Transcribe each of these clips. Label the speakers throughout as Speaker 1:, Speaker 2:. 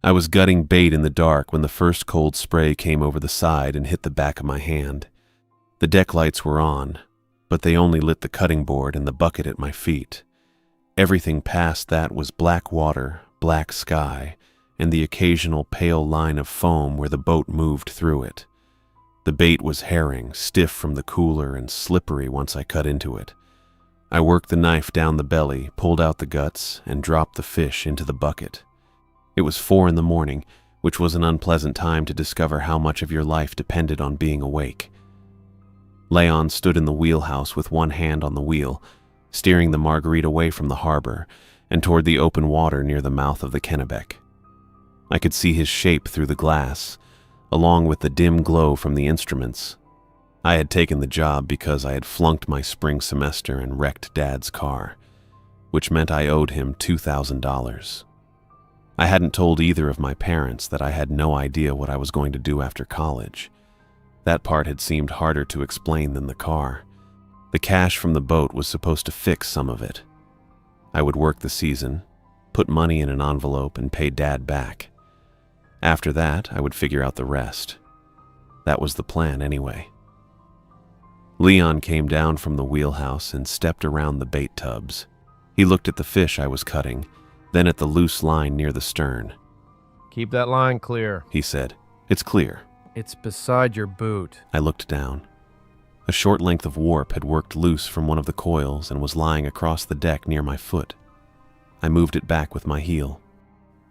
Speaker 1: I was gutting bait in the dark when the first cold spray came over the side and hit the back of my hand. The deck lights were on, but they only lit the cutting board and the bucket at my feet. Everything past that was black water, black sky, and the occasional pale line of foam where the boat moved through it. The bait was herring, stiff from the cooler and slippery once I cut into it. I worked the knife down the belly, pulled out the guts, and dropped the fish into the bucket. It was 4 in the morning, which was an unpleasant time to discover how much of your life depended on being awake. Leon stood in the wheelhouse with one hand on the wheel, steering the Marguerite away from the harbor and toward the open water near the mouth of the Kennebec. I could see his shape through the glass, along with the dim glow from the instruments. I had taken the job because I had flunked my spring semester and wrecked Dad's car, which meant I owed him $2,000. I hadn't told either of my parents that I had no idea what I was going to do after college. That part had seemed harder to explain than the car. The cash from the boat was supposed to fix some of it. I would work the season, put money in an envelope, and pay Dad back. After that, I would figure out the rest. That was the plan anyway. Leon came down from the wheelhouse and stepped around the bait tubs. He looked at the fish I was cutting, then at the loose line near the stern.
Speaker 2: "Keep that line clear,"
Speaker 1: he said. "It's clear."
Speaker 2: "It's beside your boot."
Speaker 1: I looked down. A short length of warp had worked loose from one of the coils and was lying across the deck near my foot. I moved it back with my heel.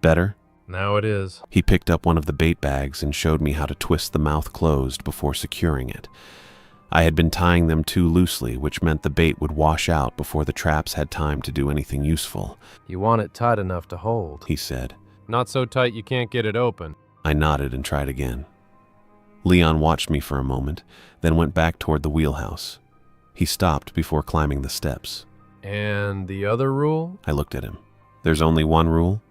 Speaker 1: "Better?"
Speaker 2: "Now it is."
Speaker 1: He picked up one of the bait bags and showed me how to twist the mouth closed before securing it. I had been tying them too loosely, which meant the bait would wash out before the traps had time to do anything useful.
Speaker 2: "You want it tight enough to hold,"
Speaker 1: he said.
Speaker 2: "Not so tight you can't get it open."
Speaker 1: I nodded and tried again. Leon watched me for a moment, then went back toward the wheelhouse. He stopped before climbing the steps.
Speaker 2: "And the other rule?"
Speaker 1: I looked at him. "There's only one rule?"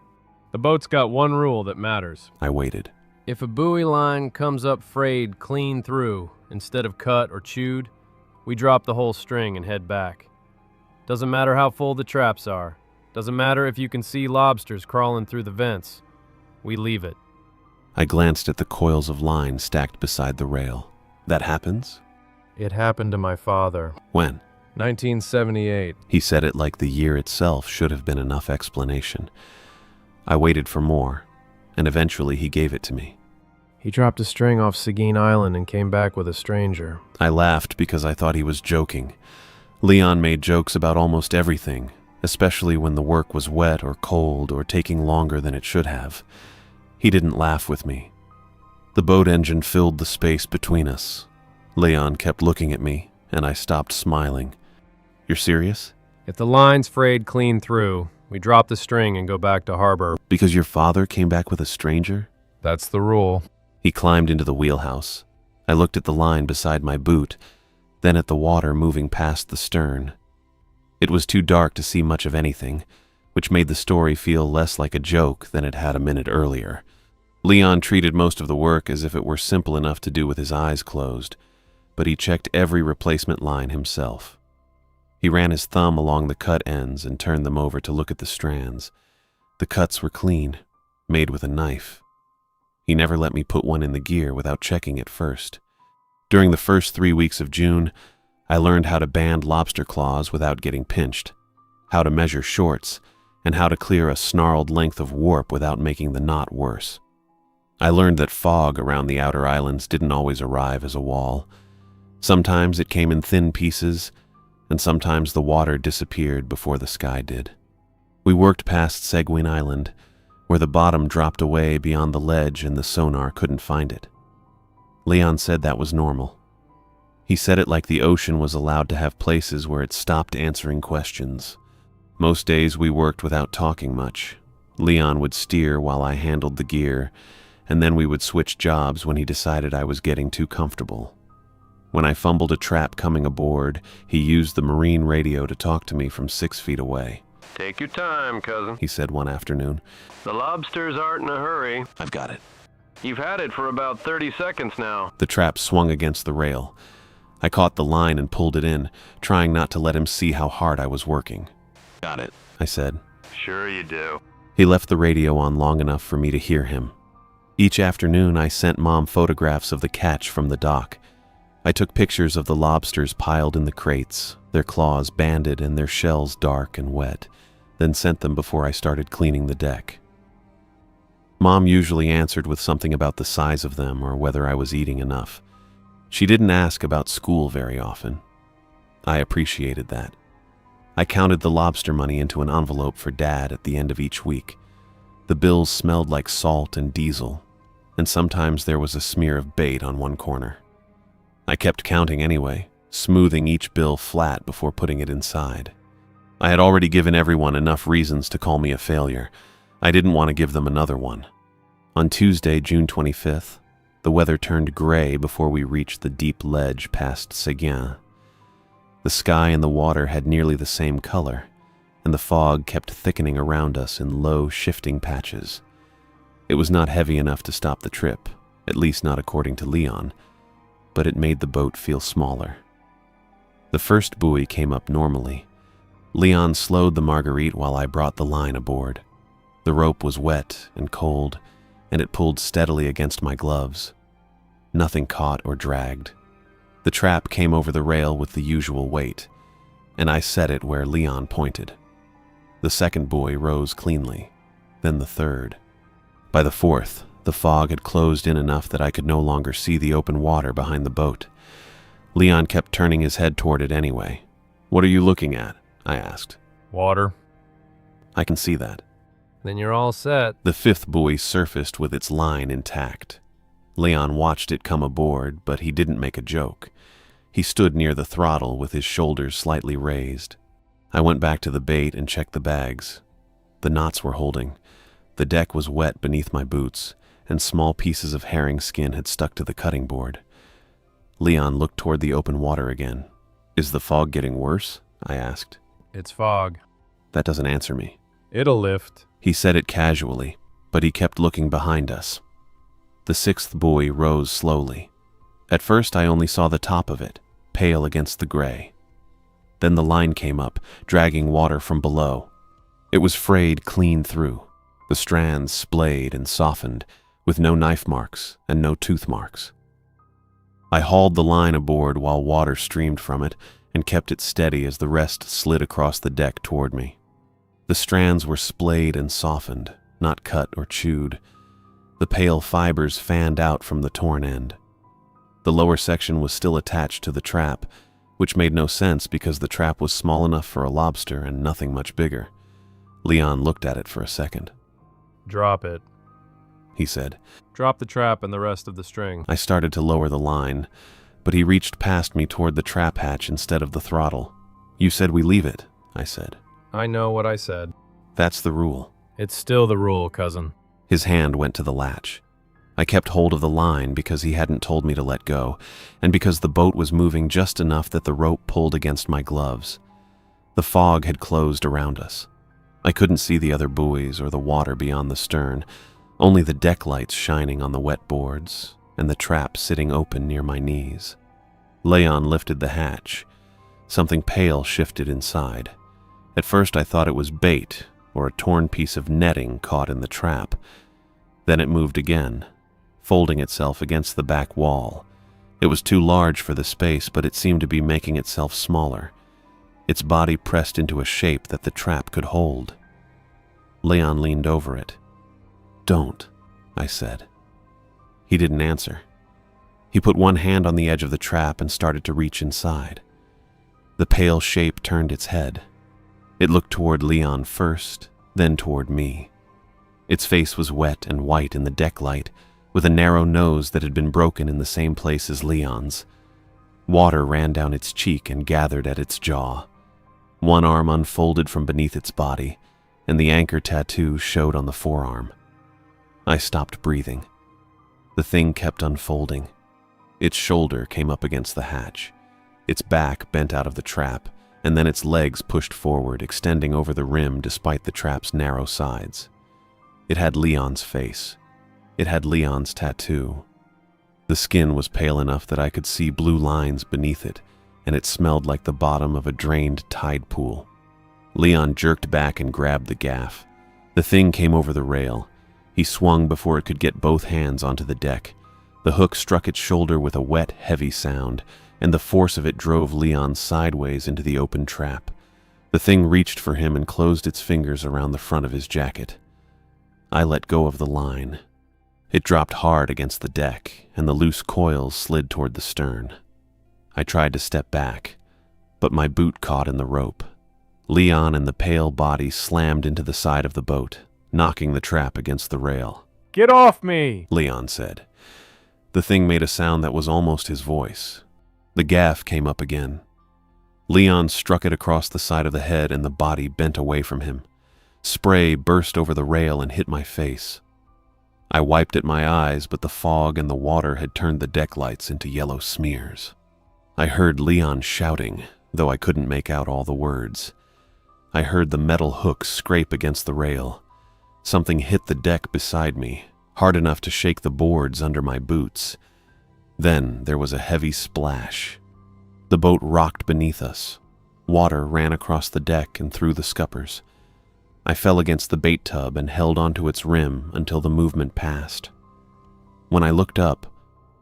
Speaker 2: "The boat's got one rule that matters."
Speaker 1: I waited.
Speaker 2: "If a buoy line comes up frayed clean through, instead of cut or chewed, we drop the whole string and head back. Doesn't matter how full the traps are. Doesn't matter if you can see lobsters crawling through the vents. We leave it."
Speaker 1: I glanced at the coils of line stacked beside the rail. "That happens?"
Speaker 2: "It happened to my father."
Speaker 1: "When?"
Speaker 2: 1978.
Speaker 1: He said it like the year itself should have been enough explanation. I waited for more, and eventually he gave it to me.
Speaker 2: "He dropped a string off Seguin Island and came back with a stranger."
Speaker 1: I laughed because I thought he was joking. Leon made jokes about almost everything, especially when the work was wet or cold or taking longer than it should have. He didn't laugh with me. The boat engine filled the space between us. Leon kept looking at me, and I stopped smiling. "You're serious?"
Speaker 2: "If the line's frayed clean through, we drop the string and go back to harbor."
Speaker 1: "Because your father came back with a stranger?"
Speaker 2: "That's the rule."
Speaker 1: He climbed into the wheelhouse. I looked at the line beside my boot, then at the water moving past the stern. It was too dark to see much of anything, which made the story feel less like a joke than it had a minute earlier. Leon treated most of the work as if it were simple enough to do with his eyes closed, but he checked every replacement line himself. He ran his thumb along the cut ends and turned them over to look at the strands. The cuts were clean, made with a knife. He never let me put one in the gear without checking it first. During the first 3 weeks of June, I learned how to band lobster claws without getting pinched, how to measure shorts, and how to clear a snarled length of warp without making the knot worse. I learned that fog around the outer islands didn't always arrive as a wall. Sometimes it came in thin pieces, and sometimes the water disappeared before the sky did. We worked past Seguin Island, where the bottom dropped away beyond the ledge and the sonar couldn't find it. Leon said that was normal. He said it like the ocean was allowed to have places where it stopped answering questions. Most days we worked without talking much. Leon would steer while I handled the gear, and then we would switch jobs when he decided I was getting too comfortable. When I fumbled a trap coming aboard, he used the marine radio to talk to me from 6 feet away.
Speaker 3: "Take your time, cousin,"
Speaker 1: he said one afternoon.
Speaker 3: "The lobsters aren't in a hurry.
Speaker 1: "I've got it."
Speaker 3: You've had it for about 30 seconds now."
Speaker 1: The trap swung against the rail. I caught the line and pulled it in, trying not to let him see how hard I was working. "Got it," I said.
Speaker 3: "Sure you do."
Speaker 1: He left the radio on long enough for me to hear him. Each afternoon, I sent Mom photographs of the catch from the dock. I took pictures of the lobsters piled in the crates, their claws banded and their shells dark and wet, then sent them before I started cleaning the deck. Mom usually answered with something about the size of them or whether I was eating enough. She didn't ask about school very often. I appreciated that. I counted the lobster money into an envelope for Dad at the end of each week. The bills smelled like salt and diesel, and sometimes there was a smear of bait on one corner. I kept counting anyway, smoothing each bill flat before putting it inside. I had already given everyone enough reasons to call me a failure. I didn't want to give them another one. On Tuesday, June 25th, the weather turned gray before we reached the deep ledge past Seguin. The sky and the water had nearly the same color, and the fog kept thickening around us in low, shifting patches. It was not heavy enough to stop the trip, at least not according to Leon, but it made the boat feel smaller. The first buoy came up normally. Leon slowed the Marguerite while I brought the line aboard. The rope was wet and cold, and it pulled steadily against my gloves. Nothing caught or dragged. The trap came over the rail with the usual weight, and I set it where Leon pointed. The second buoy rose cleanly, then the third. By the fourth, the fog had closed in enough that I could no longer see the open water behind the boat. Leon kept turning his head toward it anyway. "What are you looking at?" I asked.
Speaker 2: Water.
Speaker 1: "I can see that."
Speaker 2: Then you're all set.
Speaker 1: The fifth buoy surfaced with its line intact. Leon watched it come aboard, but he didn't make a joke. He stood near the throttle with his shoulders slightly raised. I went back to the bait and checked the bags. The knots were holding. The deck was wet beneath my boots, and small pieces of herring skin had stuck to the cutting board. Leon looked toward the open water again. "Is the fog getting worse?" I asked.
Speaker 2: It's fog.
Speaker 1: That doesn't answer me.
Speaker 2: It'll lift.
Speaker 1: He said it casually, but he kept looking behind us. The sixth buoy rose slowly. At first I only saw the top of it, pale against the gray. Then the line came up, dragging water from below. It was frayed clean through. The strands splayed and softened, with no knife marks and no tooth marks. I hauled the line aboard while water streamed from it and kept it steady as the rest slid across the deck toward me. The strands were splayed and softened, not cut or chewed. The pale fibers fanned out from the torn end. The lower section was still attached to the trap, which made no sense because the trap was small enough for a lobster and nothing much bigger. Leon looked at it for a second.
Speaker 2: Drop it.
Speaker 1: He said.
Speaker 2: Drop the trap and the rest of the string.
Speaker 1: I started to lower the line, but he reached past me toward the trap hatch instead of the throttle. "You said we leave it," I said.
Speaker 2: I know what I said.
Speaker 1: "That's the rule."
Speaker 2: It's still the rule, cousin.
Speaker 1: His hand went to the latch. I kept hold of the line because he hadn't told me to let go, and because the boat was moving just enough that the rope pulled against my gloves. The fog had closed around us. I couldn't see the other buoys or the water beyond the stern, only the deck lights shining on the wet boards and the trap sitting open near my knees. Leon lifted the hatch. Something pale shifted inside. At first I thought it was bait or a torn piece of netting caught in the trap. Then it moved again, folding itself against the back wall. It was too large for the space, but it seemed to be making itself smaller. Its body pressed into a shape that the trap could hold. Leon leaned over it. "Don't," I said. He didn't answer. He put one hand on the edge of the trap and started to reach inside. The pale shape turned its head. It looked toward Leon first, then toward me. Its face was wet and white in the deck light, with a narrow nose that had been broken in the same place as Leon's. Water ran down its cheek and gathered at its jaw. One arm unfolded from beneath its body, and the anchor tattoo showed on the forearm. I stopped breathing. The thing kept unfolding. Its shoulder came up against the hatch. Its back bent out of the trap, and then its legs pushed forward, extending over the rim despite the trap's narrow sides. It had Leon's face. It had Leon's tattoo. The skin was pale enough that I could see blue lines beneath it, and it smelled like the bottom of a drained tide pool. Leon jerked back and grabbed the gaff. The thing came over the rail. He swung before it could get both hands onto the deck. The hook struck its shoulder with a wet, heavy sound, and the force of it drove Leon sideways into the open trap. The thing reached for him and closed its fingers around the front of his jacket. I let go of the line. It dropped hard against the deck, and the loose coils slid toward the stern. I tried to step back, but my boot caught in the rope. Leon and the pale body slammed into the side of the boat, knocking the trap against the rail.
Speaker 2: "Get off me!"
Speaker 1: Leon said. The thing made a sound that was almost his voice. The gaff came up again. Leon struck it across the side of the head and the body bent away from him. Spray burst over the rail and hit my face. I wiped at my eyes, but the fog and the water had turned the deck lights into yellow smears. I heard Leon shouting, though I couldn't make out all the words. I heard the metal hook scrape against the rail. Something hit the deck beside me, hard enough to shake the boards under my boots. Then there was a heavy splash. The boat rocked beneath us. Water ran across the deck and through the scuppers. I fell against the bait tub and held onto its rim until the movement passed. When I looked up,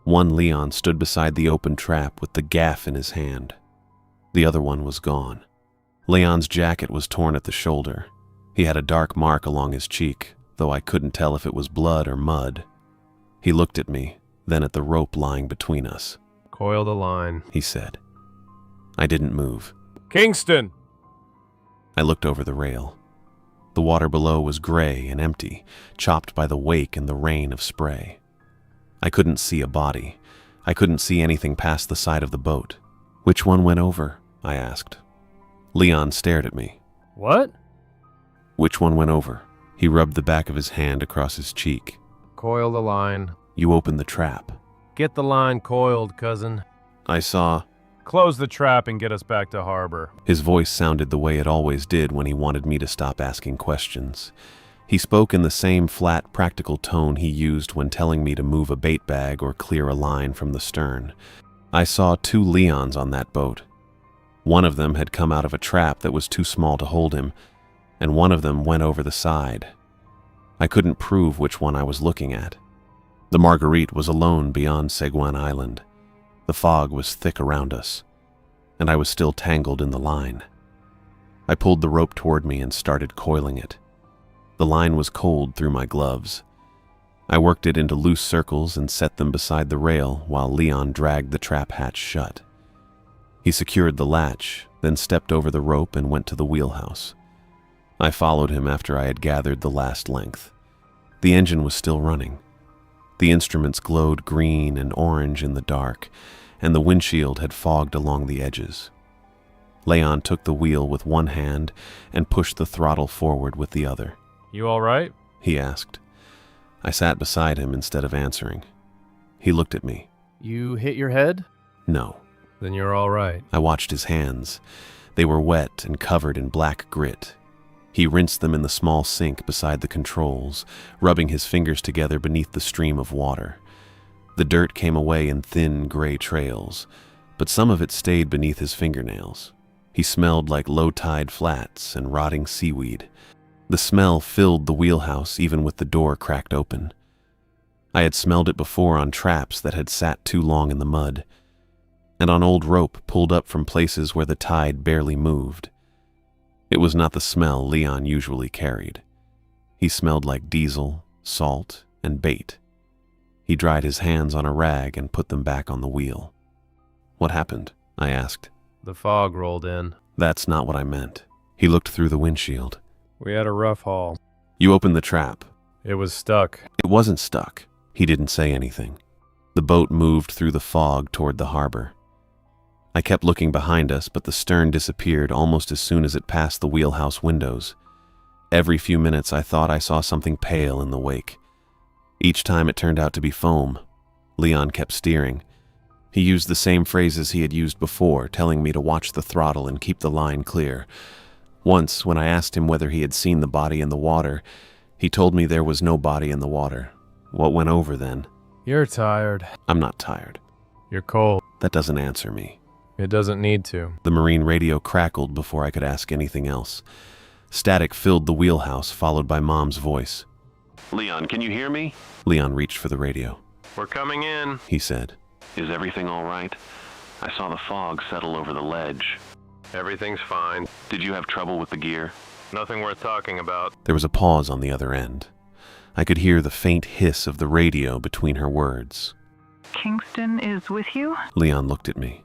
Speaker 1: one Leon stood beside the open trap with the gaff in his hand. The other one was gone. Leon's jacket was torn at the shoulder. He had a dark mark along his cheek, though I couldn't tell if it was blood or mud. He looked at me, then at the rope lying between us.
Speaker 2: "Coil the line,"
Speaker 1: he said. I didn't move.
Speaker 2: "Kingston!"
Speaker 1: I looked over the rail. The water below was gray and empty, chopped by the wake and the rain of spray. I couldn't see a body. I couldn't see anything past the side of the boat. "Which one went over?" I asked. Leon stared at me.
Speaker 2: "What?"
Speaker 1: "Which one went over?" He rubbed the back of his hand across his cheek.
Speaker 2: "Coil the line."
Speaker 1: "You opened the trap."
Speaker 2: "Get the line coiled, cousin."
Speaker 1: I saw.
Speaker 2: "Close the trap and get us back to harbor."
Speaker 1: His voice sounded the way it always did when he wanted me to stop asking questions. He spoke in the same flat, practical tone he used when telling me to move a bait bag or clear a line from the stern. I saw 2 Leons on that boat. One of them had come out of a trap that was too small to hold him, and one of them went over the side. I couldn't prove which one I was looking at. The Marguerite was alone beyond Seguin Island. The fog was thick around us, and I was still tangled in the line. I pulled the rope toward me and started coiling it. The line was cold through my gloves. I worked it into loose circles and set them beside the rail while Leon dragged the trap hatch shut. He secured the latch, then stepped over the rope and went to the wheelhouse. I followed him after I had gathered the last length. The engine was still running. The instruments glowed green and orange in the dark, and the windshield had fogged along the edges. Leon took the wheel with one hand and pushed the throttle forward with the other.
Speaker 2: "You all right?"
Speaker 1: he asked. I sat beside him instead of answering. He looked at me.
Speaker 2: "You hit your head?"
Speaker 1: No.
Speaker 2: "Then you're all right."
Speaker 1: I watched his hands. They were wet and covered in black grit. He rinsed them in the small sink beside the controls, rubbing his fingers together beneath the stream of water. The dirt came away in thin, gray trails, but some of it stayed beneath his fingernails. He smelled like low-tide flats and rotting seaweed. The smell filled the wheelhouse even with the door cracked open. I had smelled it before on traps that had sat too long in the mud, and on old rope pulled up from places where the tide barely moved. It was not the smell Leon usually carried. He smelled like diesel, salt, and bait. He dried his hands on a rag and put them back on the wheel. "What happened?" I asked.
Speaker 2: "The fog rolled in."
Speaker 1: "That's not what I meant." He looked through the windshield.
Speaker 2: "We had a rough haul."
Speaker 1: "You opened the trap."
Speaker 2: "It was stuck."
Speaker 1: "It wasn't stuck." He didn't say anything. The boat moved through the fog toward the harbor. I kept looking behind us, but the stern disappeared almost as soon as it passed the wheelhouse windows. Every few minutes I thought I saw something pale in the wake. Each time it turned out to be foam. Leon kept steering. He used the same phrases he had used before, telling me to watch the throttle and keep the line clear. Once, when I asked him whether he had seen the body in the water, he told me there was no body in the water. What went over then?
Speaker 2: "You're tired."
Speaker 1: I'm not tired.
Speaker 2: "You're cold."
Speaker 1: That doesn't answer me.
Speaker 2: "It doesn't need to."
Speaker 1: The marine radio crackled before I could ask anything else. Static filled the wheelhouse, followed by Mom's voice.
Speaker 3: Leon, can you hear me?
Speaker 1: Leon reached for the radio.
Speaker 3: We're coming in,
Speaker 1: he said.
Speaker 3: Is everything all right? I saw the fog settle over the ledge. Everything's fine. Did you have trouble with the gear? Nothing worth talking about.
Speaker 1: There was a pause on the other end. I could hear the faint hiss of the radio between her words.
Speaker 4: Kingston is with you?
Speaker 1: Leon looked at me.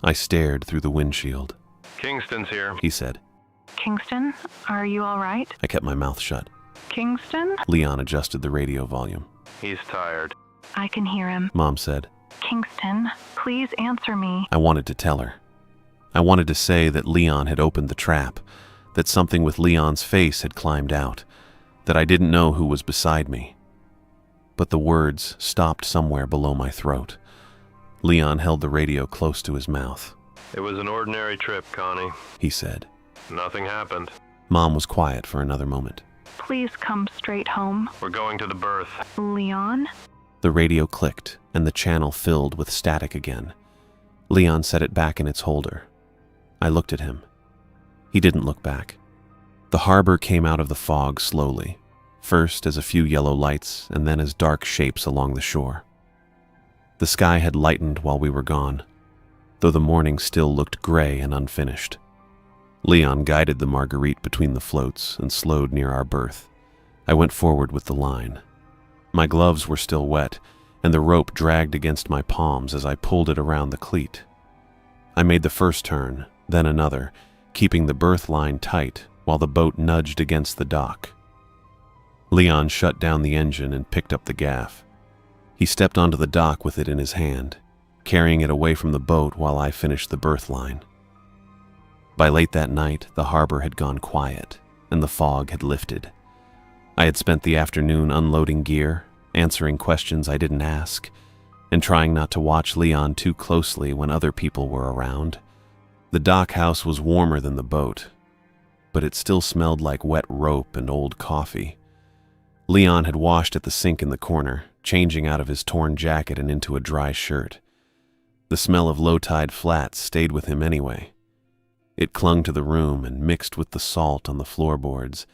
Speaker 1: I stared through the windshield.
Speaker 3: Kingston's here.
Speaker 1: He said.
Speaker 4: Kingston, are you all right?
Speaker 1: I kept my mouth shut.
Speaker 4: Kingston?
Speaker 1: Leon adjusted the radio volume.
Speaker 3: He's tired.
Speaker 4: I can hear him.
Speaker 1: Mom said.
Speaker 4: Kingston, please answer me.
Speaker 1: I wanted to tell her. I wanted to say that Leon had opened the trap, that something with Leon's face had climbed out, that I didn't know who was beside me. But the words stopped somewhere below my throat. Leon held the radio close to his mouth.
Speaker 3: It was an ordinary trip, Connie.
Speaker 1: He said.
Speaker 3: Nothing happened.
Speaker 1: Mom was quiet for another moment.
Speaker 4: Please come straight home.
Speaker 3: We're going to the berth.
Speaker 4: Leon?
Speaker 1: The radio clicked, and the channel filled with static again. Leon set it back in its holder. I looked at him. He didn't look back. The harbor came out of the fog slowly, first as a few yellow lights and then as dark shapes along the shore. The sky had lightened while we were gone, though the morning still looked gray and unfinished. Leon guided the Marguerite between the floats and slowed near our berth. I went forward with the line. My gloves were still wet, and the rope dragged against my palms as I pulled it around the cleat. I made the first turn, then another, keeping the berth line tight while the boat nudged against the dock. Leon shut down the engine and picked up the gaff. He stepped onto the dock with it in his hand, carrying it away from the boat while I finished the berth line. By late that night, the harbor had gone quiet, and the fog had lifted. I had spent the afternoon unloading gear, answering questions I didn't ask, and trying not to watch Leon too closely when other people were around. The dock house was warmer than the boat, but it still smelled like wet rope and old coffee. Leon had washed at the sink in the corner, changing out of his torn jacket and into a dry shirt. The smell of low-tide flats stayed with him anyway. It clung to the room and mixed with the salt on the floorboards,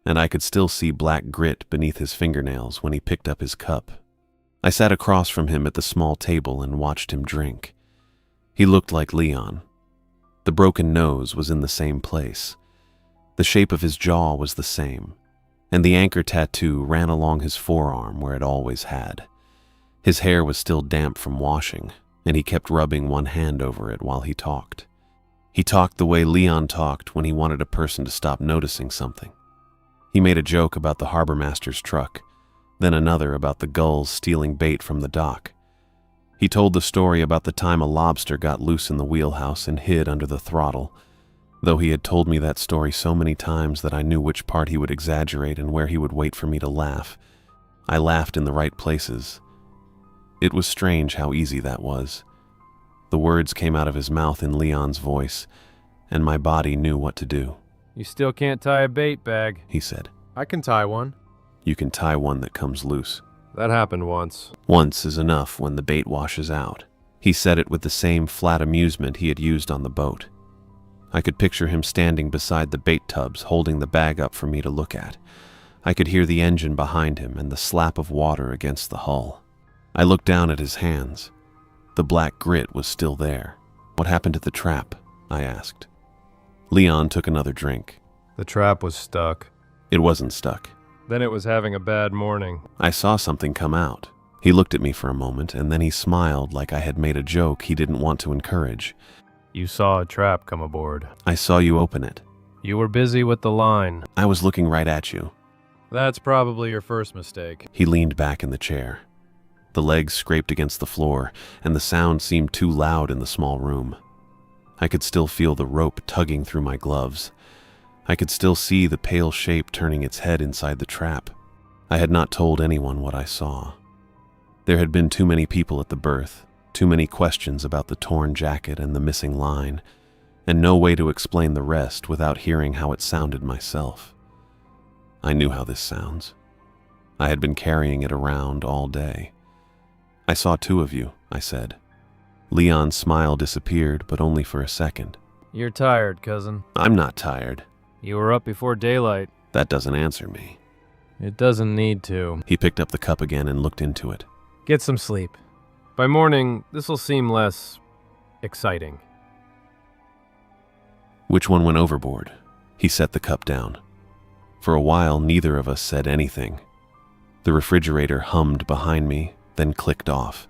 Speaker 1: and I could still see black grit beneath his fingernails when he picked up his cup. I sat across from him at the small table and watched him drink. He looked like Leon. The broken nose was in the same place. The shape of his jaw was the same, and the anchor tattoo ran along his forearm where it always had. His hair was still damp from washing, and he kept rubbing one hand over it while he talked. He talked the way Leon talked when he wanted a person to stop noticing something. He made a joke about the harbor master's truck, then another about the gulls stealing bait from the dock. He told the story about the time a lobster got loose in the wheelhouse and hid under the throttle, though he had told me that story so many times that I knew which part he would exaggerate and where he would wait for me to laugh. I laughed in the right places. It was strange how easy that was. The words came out of his mouth in Leon's voice, and my body knew what to do.
Speaker 2: You still can't tie a bait bag,
Speaker 1: He said.
Speaker 5: I can tie one.
Speaker 1: You can tie one that comes loose.
Speaker 2: That happened once.
Speaker 1: Once is enough when the bait washes out. He said it with the same flat amusement he had used on the boat. I could picture him standing beside the bait tubs, holding the bag up for me to look at. I could hear the engine behind him and the slap of water against the hull. I looked down at his hands. The black grit was still there. What happened to the trap? I asked. Leon took another drink.
Speaker 2: The trap was stuck.
Speaker 1: It wasn't stuck.
Speaker 2: Then it was having a bad morning.
Speaker 1: I saw something come out. He looked at me for a moment, and then he smiled like I had made a joke he didn't want to encourage.
Speaker 2: You saw a trap come aboard.
Speaker 1: I saw you open it.
Speaker 2: You were busy with the line.
Speaker 1: I was looking right at you.
Speaker 5: That's probably your first mistake.
Speaker 1: He leaned back in the chair. The legs scraped against the floor, and the sound seemed too loud in the small room. I could still feel the rope tugging through my gloves. I could still see the pale shape turning its head inside the trap. I had not told anyone what I saw. There had been too many people at the berth, too many questions about the torn jacket and the missing line, and no way to explain the rest without hearing how it sounded myself. I knew how this sounds. I had been carrying it around all day. I saw two of you, I said. Leon's smile disappeared, but only for a second.
Speaker 2: You're tired, cousin.
Speaker 1: I'm not tired.
Speaker 2: You were up before daylight.
Speaker 1: That doesn't answer me.
Speaker 2: It doesn't need to.
Speaker 1: He picked up the cup again and looked into it.
Speaker 2: Get some sleep. By morning, this'll seem less exciting.
Speaker 1: Which one went overboard? He set the cup down. For a while, neither of us said anything. The refrigerator hummed behind me, then clicked off.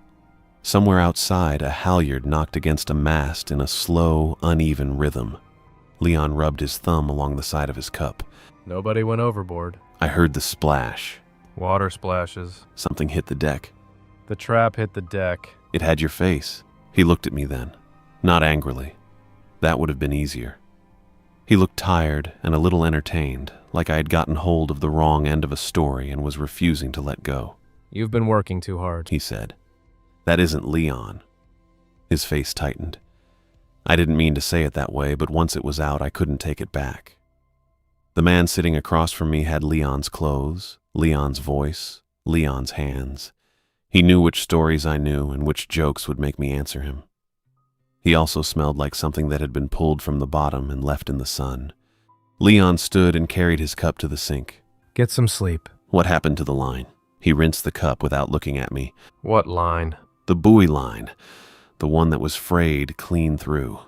Speaker 1: Somewhere outside, a halyard knocked against a mast in a slow, uneven rhythm. Leon rubbed his thumb along the side of his cup.
Speaker 2: Nobody went overboard.
Speaker 1: I heard the splash.
Speaker 2: Water splashes.
Speaker 1: Something hit the deck.
Speaker 2: The trap hit the deck.
Speaker 1: It had your face. He looked at me then. Not angrily. That would have been easier. He looked tired and a little entertained, like I had gotten hold of the wrong end of a story and was refusing to let go.
Speaker 2: You've been working too hard,
Speaker 1: he said. That isn't Leon. His face tightened. I didn't mean to say it that way, but once it was out, I couldn't take it back. The man sitting across from me had Leon's clothes, Leon's voice, Leon's hands. He knew which stories I knew and which jokes would make me answer him. He also smelled like something that had been pulled from the bottom and left in the sun. Leon stood and carried his cup to the sink.
Speaker 2: Get some sleep.
Speaker 1: What happened to the line? He rinsed the cup without looking at me.
Speaker 2: What line?
Speaker 1: The buoy line. The one that was frayed clean through.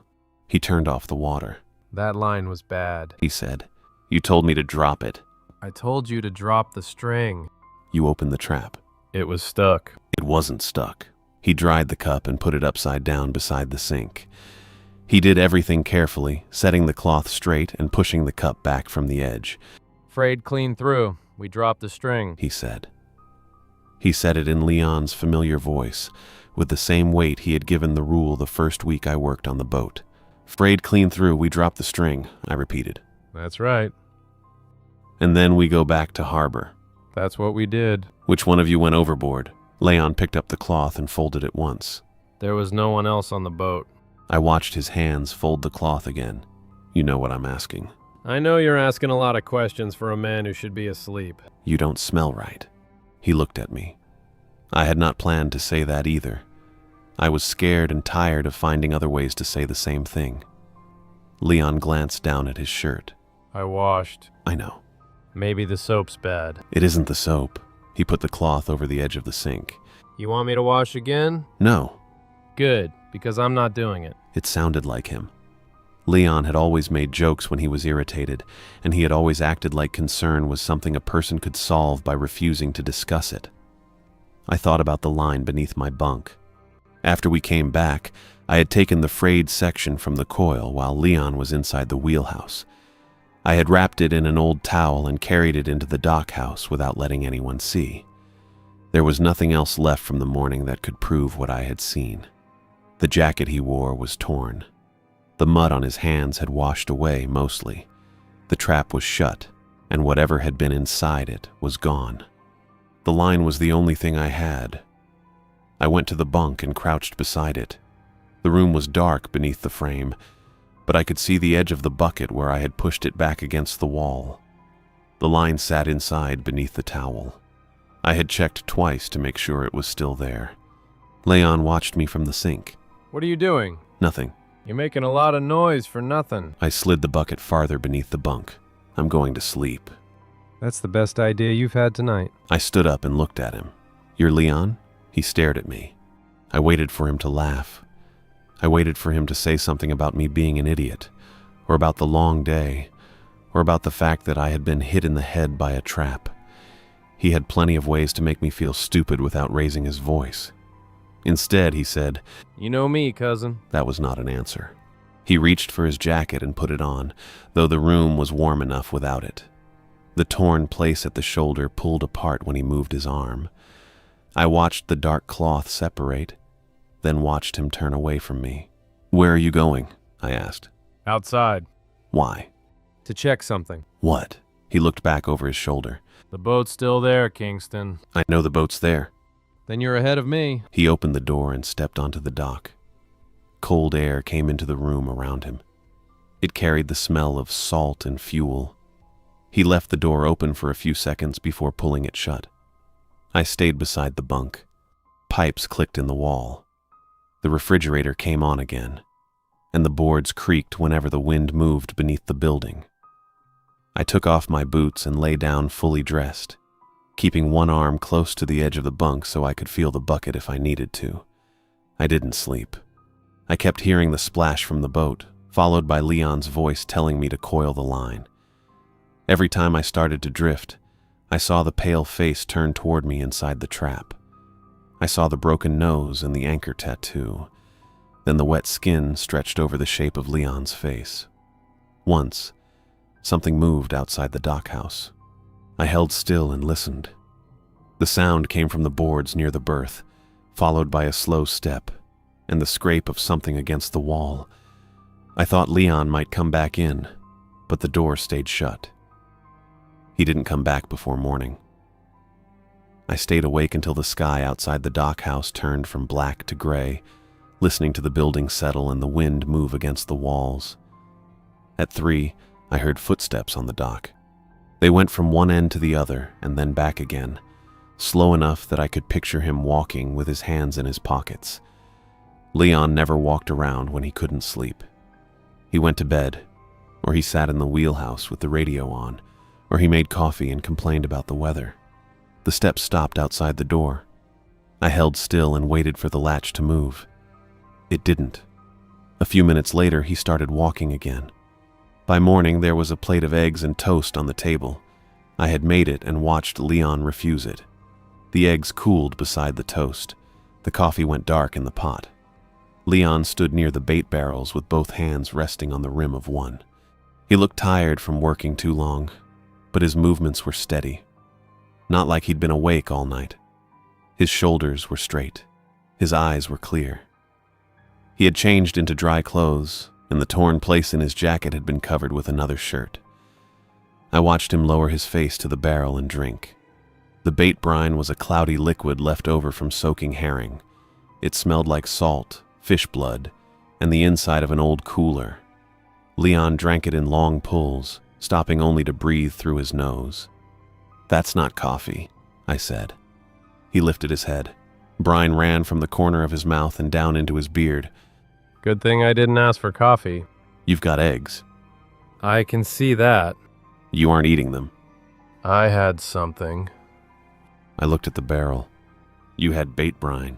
Speaker 1: He turned off the water.
Speaker 2: That line was bad,
Speaker 1: he said. You told me to drop it.
Speaker 2: I told you to drop the string.
Speaker 1: You opened the trap.
Speaker 2: It was stuck.
Speaker 1: It wasn't stuck. He dried the cup and put it upside down beside the sink. He did everything carefully, setting the cloth straight and pushing the cup back from the edge.
Speaker 2: Frayed clean through. We dropped the string,
Speaker 1: he said. He said it in Leon's familiar voice, with the same weight he had given the rule the first week I worked on the boat. Frayed clean through, we dropped the string, I repeated.
Speaker 2: That's right.
Speaker 1: And then we go back to harbor.
Speaker 2: That's what we did.
Speaker 1: Which one of you went overboard? Leon picked up the cloth and folded it once.
Speaker 2: There was no one else on the boat.
Speaker 1: I watched his hands fold the cloth again. You know what I'm asking.
Speaker 2: I know you're asking a lot of questions for a man who should be asleep.
Speaker 1: You don't smell right. He looked at me. I had not planned to say that either. I was scared and tired of finding other ways to say the same thing. Leon glanced down at his shirt.
Speaker 2: I washed.
Speaker 1: I know.
Speaker 2: Maybe the soap's bad.
Speaker 1: It isn't the soap. He put the cloth over the edge of the sink.
Speaker 2: You want me to wash again?
Speaker 1: No.
Speaker 2: Good, because I'm not doing it.
Speaker 1: It sounded like him. Leon had always made jokes when he was irritated, and he had always acted like concern was something a person could solve by refusing to discuss it. I thought about the line beneath my bunk. After we came back, I had taken the frayed section from the coil while Leon was inside the wheelhouse. I had wrapped it in an old towel and carried it into the dockhouse without letting anyone see. There was nothing else left from the morning that could prove what I had seen. The jacket he wore was torn. The mud on his hands had washed away mostly. The trap was shut, and whatever had been inside it was gone. The line was the only thing I had. I went to the bunk and crouched beside it. The room was dark beneath the frame, but I could see the edge of the bucket where I had pushed it back against the wall. The line sat inside beneath the towel. I had checked twice to make sure it was still there. Leon watched me from the sink.
Speaker 2: What are you doing?
Speaker 1: Nothing.
Speaker 2: You're making a lot of noise for nothing.
Speaker 1: I slid the bucket farther beneath the bunk. I'm going to sleep.
Speaker 2: That's the best idea you've had tonight.
Speaker 1: I stood up and looked at him. You're Leon? He stared at me. I waited for him to laugh. I waited for him to say something about me being an idiot, or about the long day, or about the fact that I had been hit in the head by a trap. He had plenty of ways to make me feel stupid without raising his voice. Instead, he said,
Speaker 2: You know me, cousin.
Speaker 1: That was not an answer. He reached for his jacket and put it on, though the room was warm enough without it. The torn place at the shoulder pulled apart when he moved his arm. I watched the dark cloth separate, then watched him turn away from me. Where are you going? I asked.
Speaker 2: Outside.
Speaker 1: Why?
Speaker 2: To check something.
Speaker 1: What? He looked back over his shoulder.
Speaker 2: The boat's still there, Kingston.
Speaker 1: I know the boat's there.
Speaker 2: Then you're ahead of me.
Speaker 1: He opened the door and stepped onto the dock. Cold air came into the room around him. It carried the smell of salt and fuel. He left the door open for a few seconds before pulling it shut. I stayed beside the bunk. Pipes clicked in the wall. The refrigerator came on again, and the boards creaked whenever the wind moved beneath the building. I took off my boots and lay down fully dressed, keeping one arm close to the edge of the bunk so I could feel the bucket if I needed to. I didn't sleep. I kept hearing the splash from the boat, followed by Leon's voice telling me to coil the line. Every time I started to drift, I saw the pale face turn toward me inside the trap. I saw the broken nose and the anchor tattoo. Then the wet skin stretched over the shape of Leon's face. Once, something moved outside the dockhouse. I held still and listened. The sound came from the boards near the berth, followed by a slow step and the scrape of something against the wall. I thought Leon might come back in, but the door stayed shut. He didn't come back before morning. I stayed awake until the sky outside the dockhouse turned from black to gray, listening to the building settle and the wind move against the walls. At 3, I heard footsteps on the dock. They went from one end to the other and then back again, slow enough that I could picture him walking with his hands in his pockets. Leon never walked around when he couldn't sleep. He went to bed, or he sat in the wheelhouse with the radio on, or he made coffee and complained about the weather. The steps stopped outside the door. I held still and waited for the latch to move. It didn't. A few minutes later, he started walking again. By morning, there was a plate of eggs and toast on the table. I had made it and watched Leon refuse it. The eggs cooled beside the toast. The coffee went dark in the pot. Leon stood near the bait barrels with both hands resting on the rim of one. He looked tired from working too long, but his movements were steady. Not like he'd been awake all night. His shoulders were straight. His eyes were clear. He had changed into dry clothes, and the torn place in his jacket had been covered with another shirt. I watched him lower his face to the barrel and drink. The bait brine was a cloudy liquid left over from soaking herring. It smelled like salt, fish blood, and the inside of an old cooler. Leon drank it in long pulls, stopping only to breathe through his nose. "That's not coffee," I said. He lifted his head. Brine ran from the corner of his mouth and down into his beard.
Speaker 2: Good thing I didn't ask for coffee.
Speaker 1: "You've got eggs.
Speaker 2: I can see that.
Speaker 1: You aren't eating them."
Speaker 2: I had something.
Speaker 1: I looked at the barrel. "You had bait brine."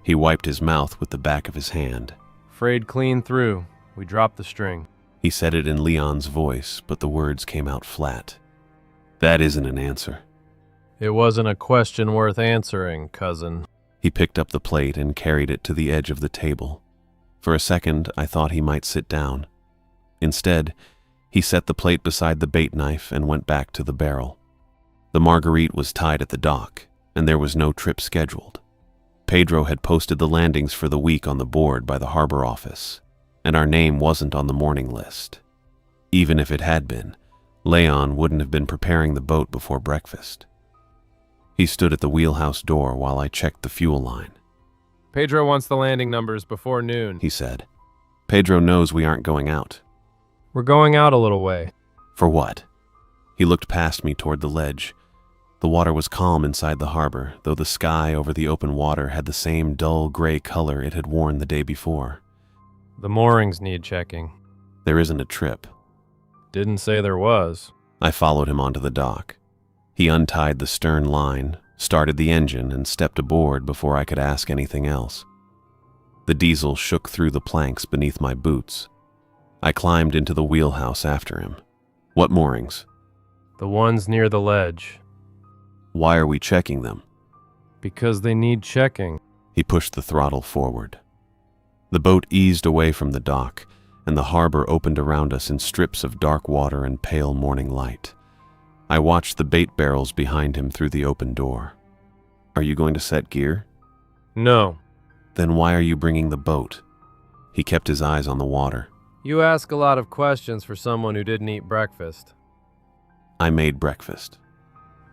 Speaker 1: He wiped his mouth with the back of his hand.
Speaker 2: Frayed clean through. We dropped the string.
Speaker 1: He said it in Leon's voice, but the words came out flat. "That isn't an answer."
Speaker 2: It wasn't a question worth answering, cousin.
Speaker 1: He picked up the plate and carried it to the edge of the table. For a second, I thought he might sit down. Instead, he set the plate beside the bait knife and went back to the barrel. The Marguerite was tied at the dock, and there was no trip scheduled. Pedro had posted the landings for the week on the board by the harbor office, and our name wasn't on the morning list. Even if it had been, Leon wouldn't have been preparing the boat before breakfast. He stood at the wheelhouse door while I checked the fuel line.
Speaker 2: Pedro wants the landing numbers before noon.
Speaker 1: He said, "Pedro knows we aren't going out."
Speaker 2: We're going out a little way.
Speaker 1: "For what?" He looked past me toward the ledge. The water was calm inside the harbor, though the sky over the open water had the same dull gray color it had worn the day before.
Speaker 2: The moorings need checking.
Speaker 1: "There isn't a trip."
Speaker 2: Didn't say there was.
Speaker 1: I followed him onto the dock. He untied the stern line, started the engine, and stepped aboard before I could ask anything else. The diesel shook through the planks beneath my boots. I climbed into the wheelhouse after him. "What moorings?"
Speaker 2: The ones near the ledge.
Speaker 1: "Why are we checking them?"
Speaker 2: Because they need checking.
Speaker 1: He pushed the throttle forward. The boat eased away from the dock, and the harbor opened around us in strips of dark water and pale morning light. I watched the bait barrels behind him through the open door. "Are you going to set gear?"
Speaker 2: No.
Speaker 1: "Then why are you bringing the boat?" He kept his eyes on the water.
Speaker 2: You ask a lot of questions for someone who didn't eat breakfast.
Speaker 1: "I made breakfast."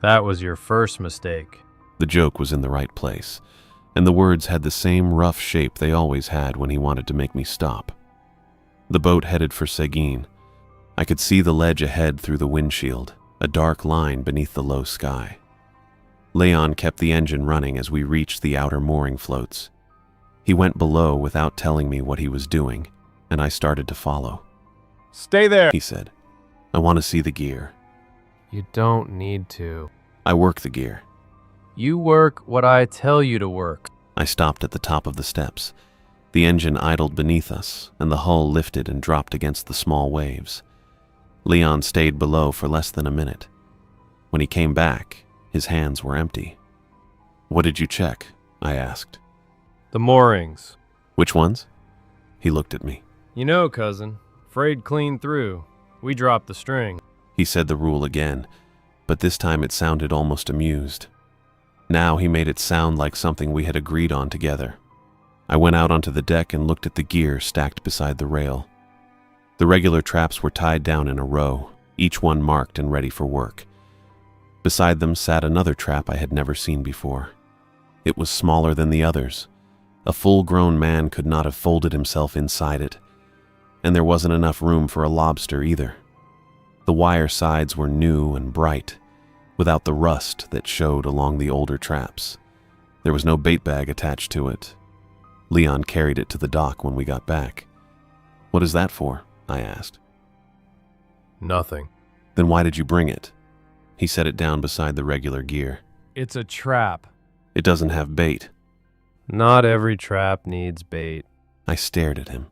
Speaker 2: That was your first mistake.
Speaker 1: The joke was in the right place, and the words had the same rough shape they always had when he wanted to make me stop. The boat headed for Seguin. I could see the ledge ahead through the windshield, a dark line beneath the low sky. Leon kept the engine running as we reached the outer mooring floats. He went below without telling me what he was doing, and I started to follow.
Speaker 2: Stay there!
Speaker 1: He said. I want to see the gear.
Speaker 2: You don't need to.
Speaker 1: I work the gear.
Speaker 2: You work what I tell you to work.
Speaker 1: I stopped at the top of the steps. The engine idled beneath us, and the hull lifted and dropped against the small waves. Leon stayed below for less than a minute. When he came back, his hands were empty. "What did you check?" I asked.
Speaker 2: The moorings.
Speaker 1: "Which ones?" He looked at me.
Speaker 2: You know, cousin, frayed clean through. We dropped the string.
Speaker 1: He said the rule again, but this time it sounded almost amused. Now he made it sound like something we had agreed on together. I went out onto the deck and looked at the gear stacked beside the rail. The regular traps were tied down in a row, each one marked and ready for work. Beside them sat another trap I had never seen before. It was smaller than the others. A full-grown man could not have folded himself inside it, and there wasn't enough room for a lobster either. The wire sides were new and bright, without the rust that showed along the older traps. There was no bait bag attached to it. Leon carried it to the dock when we got back. "What is that for?" I asked.
Speaker 2: Nothing.
Speaker 1: "Then why did you bring it?" He set it down beside the regular gear.
Speaker 2: It's a trap.
Speaker 1: "It doesn't have bait."
Speaker 2: Not every trap needs bait.
Speaker 1: I stared at him.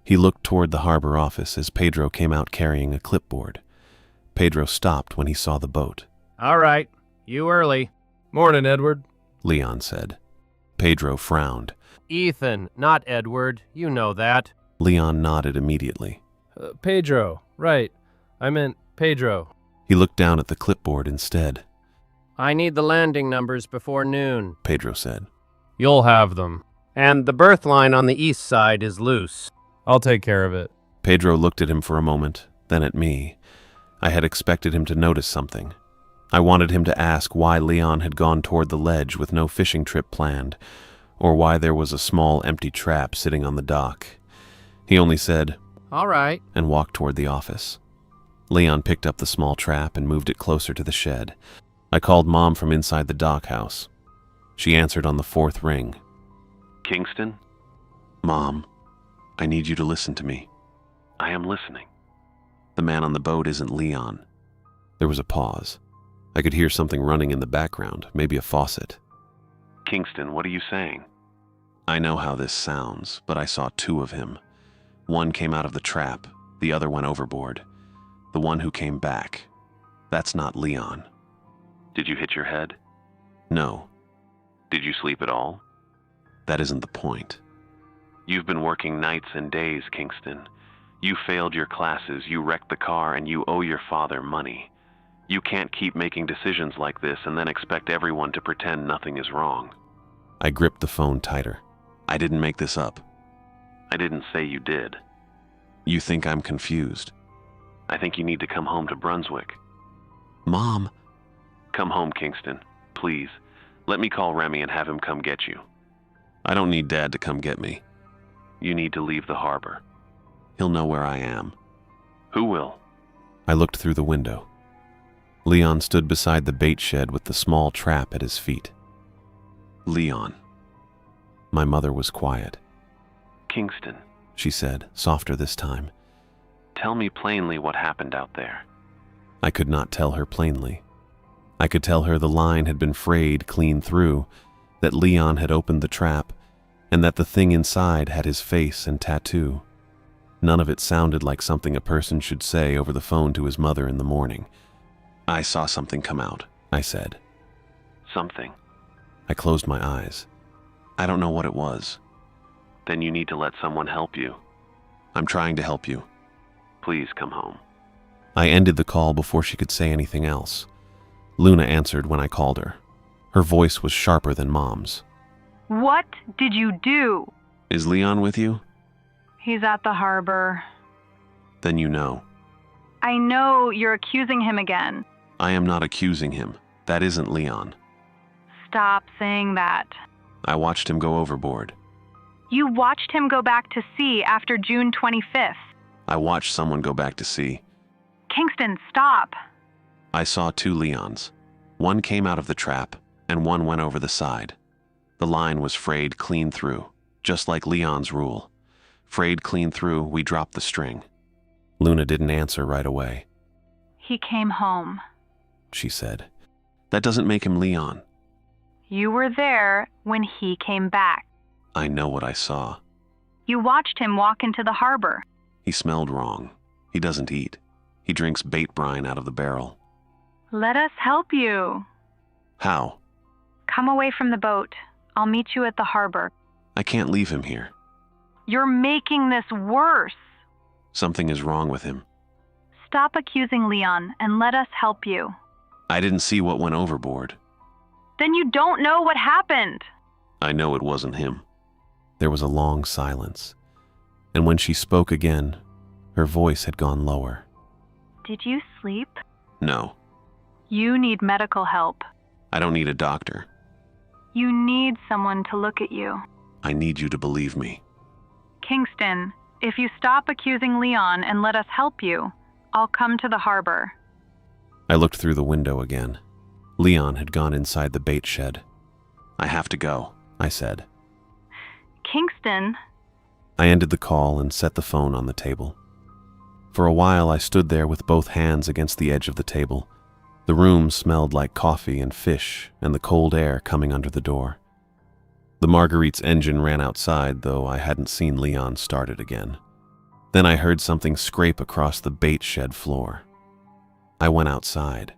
Speaker 1: He looked toward the harbor office as Pedro came out carrying a clipboard. Pedro stopped when he saw the boat.
Speaker 2: All right, you early. Morning, Edward.
Speaker 1: Leon said. Pedro frowned.
Speaker 2: Ethan, not Edward. You know that.
Speaker 1: Leon nodded immediately.
Speaker 2: Pedro, right. I meant Pedro.
Speaker 1: He looked down at the clipboard instead.
Speaker 2: I need the landing numbers before noon,
Speaker 1: Pedro said.
Speaker 2: You'll have them. And the berth line on the east side is loose. I'll take care of it.
Speaker 1: Pedro looked at him for a moment, then at me. I had expected him to notice something. I wanted him to ask why Leon had gone toward the ledge with no fishing trip planned, or why there was a small empty trap sitting on the dock. He only said,
Speaker 2: All right,
Speaker 1: and walked toward the office. Leon picked up the small trap and moved it closer to the shed. I called Mom from inside the dock house. She answered on the fourth ring.
Speaker 3: Kingston?
Speaker 1: Mom, I need you to listen to me.
Speaker 3: I am listening.
Speaker 1: The man on the boat isn't Leon. There was a pause. I could hear something running in the background, maybe a faucet.
Speaker 3: Kingston, what are you saying?
Speaker 1: I know how this sounds, but I saw two of him. One came out of the trap, the other went overboard. The one who came back. That's not Leon.
Speaker 3: Did you hit your head?
Speaker 1: No,
Speaker 3: Did you sleep at all?
Speaker 1: that isn't the point.
Speaker 3: You've been working nights and days, Kingston. You failed your classes, you wrecked the car, and you owe your father money. You can't keep making decisions like this and then expect everyone to pretend nothing is wrong.
Speaker 1: I gripped the phone tighter. I didn't make this up.
Speaker 3: I didn't say you did.
Speaker 1: You think I'm confused?
Speaker 3: I think you need to come home to Brunswick.
Speaker 1: Mom,
Speaker 3: Come home, Kingston. Please. Let me call Remy and have him come get you.
Speaker 1: I don't need Dad to come get me.
Speaker 3: You need to leave the harbor.
Speaker 1: He'll know where I am.
Speaker 3: Who will?
Speaker 1: I looked through the window. Leon stood beside the bait shed with the small trap at his feet. Leon. My mother was quiet.
Speaker 3: Kingston,
Speaker 1: She said, softer this time.
Speaker 3: tell me plainly what happened out there.
Speaker 1: I could not tell her plainly. I could tell her the line had been frayed clean through, that Leon had opened the trap, and that the thing inside had his face and tattoo. None of it sounded like something a person should say over the phone to his mother in the morning. I saw something come out, I said.
Speaker 3: Something.
Speaker 1: I closed my eyes. I don't know what it was.
Speaker 3: Then you need to let someone help you.
Speaker 1: I'm trying to help you.
Speaker 3: Please come home.
Speaker 1: I ended the call before she could say anything else. Luna answered when I called her. Her voice was sharper than Mom's.
Speaker 4: What did you do?
Speaker 1: Is Leon with you?
Speaker 4: He's at the harbor.
Speaker 1: Then you know.
Speaker 4: I know you're accusing him again.
Speaker 1: I am not accusing him. That isn't Leon.
Speaker 4: Stop saying that.
Speaker 1: I watched him go overboard.
Speaker 4: You watched him go back to sea after June 25th.
Speaker 1: I watched someone go back to sea.
Speaker 4: Kingston, stop.
Speaker 1: I saw two Leons. One came out of the trap, and one went over the side. The line was frayed clean through, just like Leon's rule. Frayed clean through, we dropped the string. Luna didn't answer right away.
Speaker 4: He came home.
Speaker 1: she said. That doesn't make him Leon.
Speaker 4: You were there when he came back.
Speaker 1: I know what I saw.
Speaker 4: You watched him walk into the harbor.
Speaker 1: He smelled wrong. He doesn't eat. He drinks bait brine out of the barrel.
Speaker 4: Let us help you.
Speaker 1: How?
Speaker 4: Come away from the boat. I'll meet you at the harbor.
Speaker 1: I can't leave him here.
Speaker 4: You're making this worse.
Speaker 1: Something is wrong with him.
Speaker 4: Stop accusing Leon and let us help you.
Speaker 1: I didn't see what went overboard.
Speaker 4: Then you don't know what happened.
Speaker 1: I know it wasn't him. There was a long silence, and when she spoke again, her voice had gone lower.
Speaker 4: Did you sleep?
Speaker 1: No,
Speaker 4: You need medical help.
Speaker 1: I don't need a doctor.
Speaker 4: You need someone to look at you.
Speaker 1: I need you to believe me.
Speaker 4: Kingston, if you stop accusing Leon and let us help you, I'll come to the harbor.
Speaker 1: I looked through the window again. Leon had gone inside the bait shed. I have to go, I said.
Speaker 4: Kingston,
Speaker 1: I ended the call and set the phone on the table. For a while I stood there with both hands against the edge of the table. The room smelled like coffee and fish and the cold air coming under the door. The Marguerite's engine ran outside, though I hadn't seen Leon start it again. Then I heard something scrape across the bait shed floor. I went outside.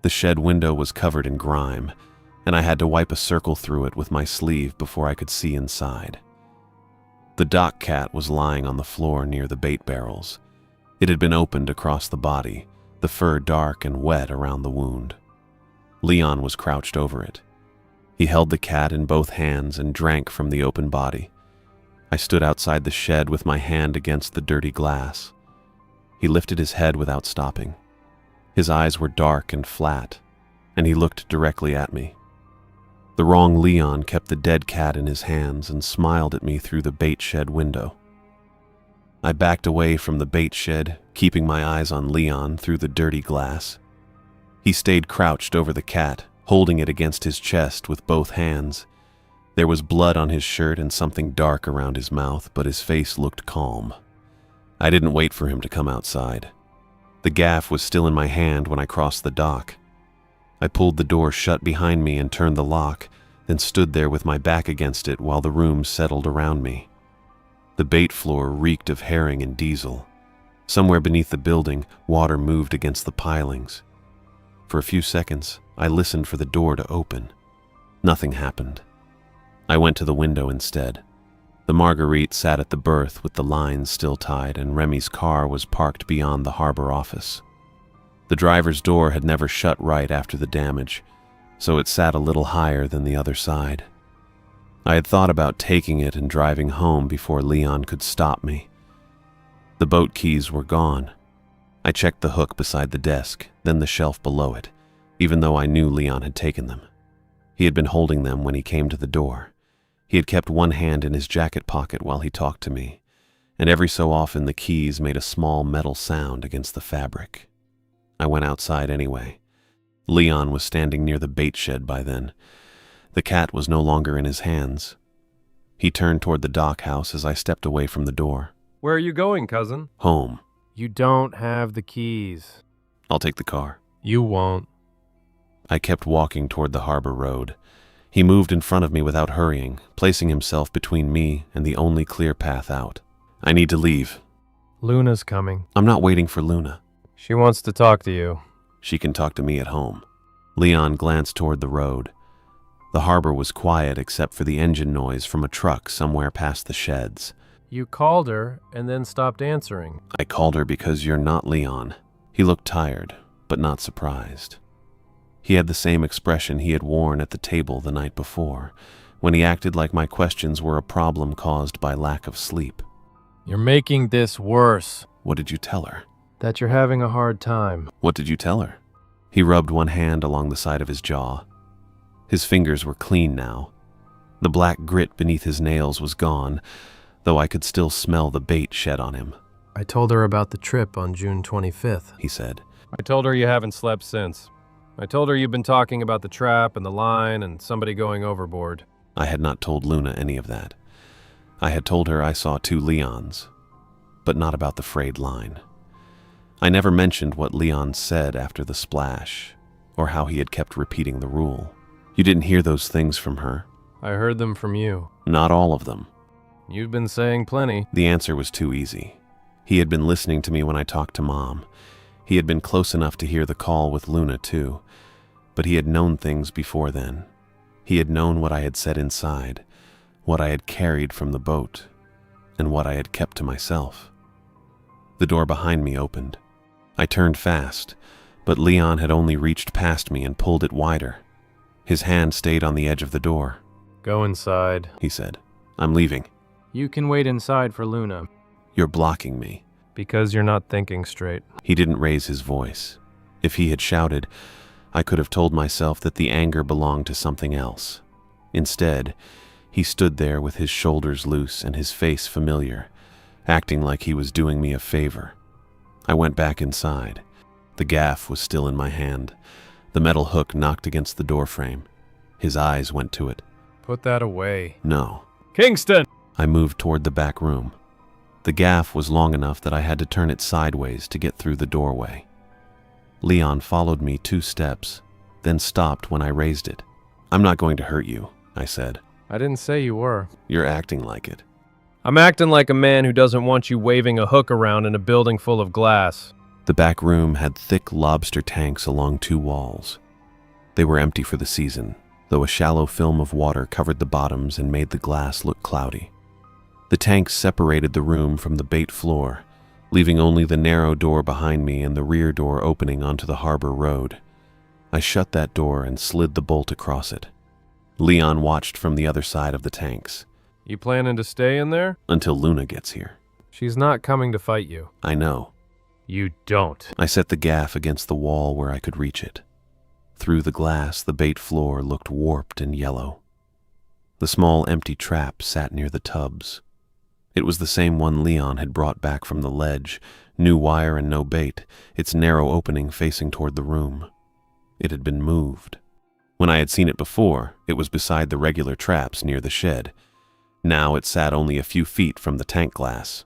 Speaker 1: The shed window was covered in grime, and I had to wipe a circle through it with my sleeve before I could see inside. The dock cat was lying on the floor near the bait barrels. It had been opened across the body, the fur dark and wet around the wound. Leon was crouched over it. He held the cat in both hands and drank from the open body. I stood outside the shed with my hand against the dirty glass. He lifted his head without stopping. His eyes were dark and flat, and he looked directly at me. The wrong Leon kept the dead cat in his hands and smiled at me through the bait shed window. I backed away from the bait shed, keeping my eyes on Leon through the dirty glass. He stayed crouched over the cat, holding it against his chest with both hands. There was blood on his shirt and something dark around his mouth, but his face looked calm. I didn't wait for him to come outside. The gaff was still in my hand when I crossed the dock. I pulled the door shut behind me and turned the lock, then stood there with my back against it while the room settled around me. The bait floor reeked of herring and diesel. Somewhere beneath the building, water moved against the pilings. For a few seconds, I listened for the door to open. Nothing happened. I went to the window instead. The Marguerite sat at the berth with the lines still tied, and Remy's car was parked beyond the harbor office. The driver's door had never shut right after the damage, so it sat a little higher than the other side. I had thought about taking it and driving home before Leon could stop me. The boat keys were gone. I checked the hook beside the desk, then the shelf below it, even though I knew Leon had taken them. He had been holding them when he came to the door. He had kept one hand in his jacket pocket while he talked to me, and every so often the keys made a small metal sound against the fabric. I went outside anyway. Leon was standing near the bait shed by then. The cat was no longer in his hands. He turned toward the dock house as I stepped away from the door.
Speaker 2: Where are you going, cousin?
Speaker 1: Home.
Speaker 2: You don't have the keys.
Speaker 1: I'll take the car.
Speaker 2: You won't.
Speaker 1: I kept walking toward the harbor road. He moved in front of me without hurrying, placing himself between me and the only clear path out. I need to leave.
Speaker 2: Luna's coming.
Speaker 1: I'm not waiting for Luna.
Speaker 2: She wants to talk to you.
Speaker 1: She can talk to me at home. Leon glanced toward the road. The harbor was quiet except for the engine noise from a truck somewhere past the sheds.
Speaker 2: You called her and then stopped answering.
Speaker 1: I called her because you're not Leon. He looked tired, but not surprised. He had the same expression he had worn at the table the night before, when he acted like my questions were a problem caused by lack of sleep.
Speaker 2: You're making this worse.
Speaker 1: What did you tell her?
Speaker 2: That you're having a hard time.
Speaker 1: What did you tell her? He rubbed one hand along the side of his jaw. His fingers were clean now. The black grit beneath his nails was gone, though I could still smell the bait shed on him.
Speaker 2: I told her about the trip on June 25th.
Speaker 1: He said.
Speaker 2: I told her you haven't slept since. I told her you've been talking about the trap and the line and somebody going overboard.
Speaker 1: I had not told Luna any of that. I had told her I saw 2 Leons, but not about the frayed line. I never mentioned what Leon said after the splash, or how he had kept repeating the rule. You didn't hear those things from her?
Speaker 2: I heard them from you.
Speaker 1: Not all of them.
Speaker 2: You've been saying plenty.
Speaker 1: The answer was too easy. He had been listening to me when I talked to Mom. He had been close enough to hear the call with Luna, too. But he had known things before then. He had known what I had said inside, what I had carried from the boat, and what I had kept to myself. The door behind me opened. I turned fast, but Leon had only reached past me and pulled it wider. His hand stayed on the edge of the door.
Speaker 2: Go inside,
Speaker 1: he said. I'm leaving.
Speaker 2: You can wait inside for Luna.
Speaker 1: You're blocking me.
Speaker 2: Because you're not thinking straight.
Speaker 1: He didn't raise his voice. If he had shouted, I could have told myself that the anger belonged to something else. Instead, he stood there with his shoulders loose and his face familiar, acting like he was doing me a favor. I went back inside. The gaff was still in my hand. The metal hook knocked against the doorframe. His eyes went to it.
Speaker 5: Put that away.
Speaker 1: No.
Speaker 2: Kingston!
Speaker 1: I moved toward the back room. The gaff was long enough that I had to turn it sideways to get through the doorway. Leon followed me 2 steps, then stopped when I raised it. I'm not going to hurt you, I said.
Speaker 2: I didn't say you were.
Speaker 1: You're acting like it.
Speaker 2: I'm acting like a man who doesn't want you waving a hook around in a building full of glass.
Speaker 1: The back room had thick lobster tanks along 2 walls. They were empty for the season, though a shallow film of water covered the bottoms and made the glass look cloudy. The tanks separated the room from the bait floor, leaving only the narrow door behind me and the rear door opening onto the harbor road. I shut that door and slid the bolt across it. Leon watched from the other side of the tanks.
Speaker 2: You planning to stay in there?
Speaker 1: Until Luna gets here.
Speaker 2: She's not coming to fight you.
Speaker 1: I know.
Speaker 2: You don't.
Speaker 1: I set the gaff against the wall where I could reach it. Through the glass, the bait floor looked warped and yellow. The small empty trap sat near the tubs. It was the same one Leon had brought back from the ledge, new wire and no bait, its narrow opening facing toward the room. It had been moved. When I had seen it before, it was beside the regular traps near the shed. Now it sat only a few feet from the tank glass.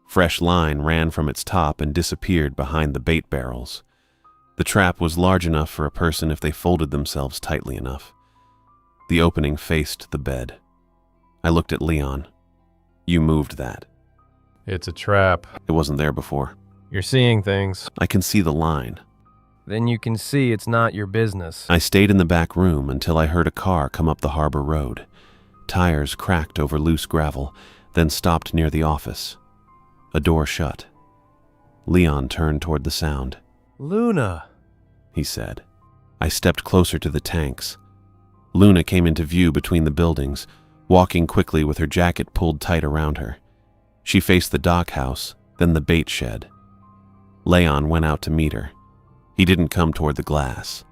Speaker 1: Fresh line ran from its top and disappeared behind the bait barrels. The trap was large enough for a person if they folded themselves tightly enough. The opening faced the bed. I looked at Leon. You moved that.
Speaker 2: It's a trap.
Speaker 1: It wasn't there before.
Speaker 2: You're seeing things.
Speaker 1: I can see the line.
Speaker 2: Then you can see it's not your business.
Speaker 1: I stayed in the back room until I heard a car come up the harbor road. Tires cracked over loose gravel, then stopped near the office. A door shut. Leon turned toward the sound.
Speaker 2: Luna,
Speaker 1: he said. I stepped closer to the tanks. Luna came into view between the buildings, walking quickly with her jacket pulled tight around her. She faced the dock house, then the bait shed. Leon went out to meet her. He didn't come toward the glass.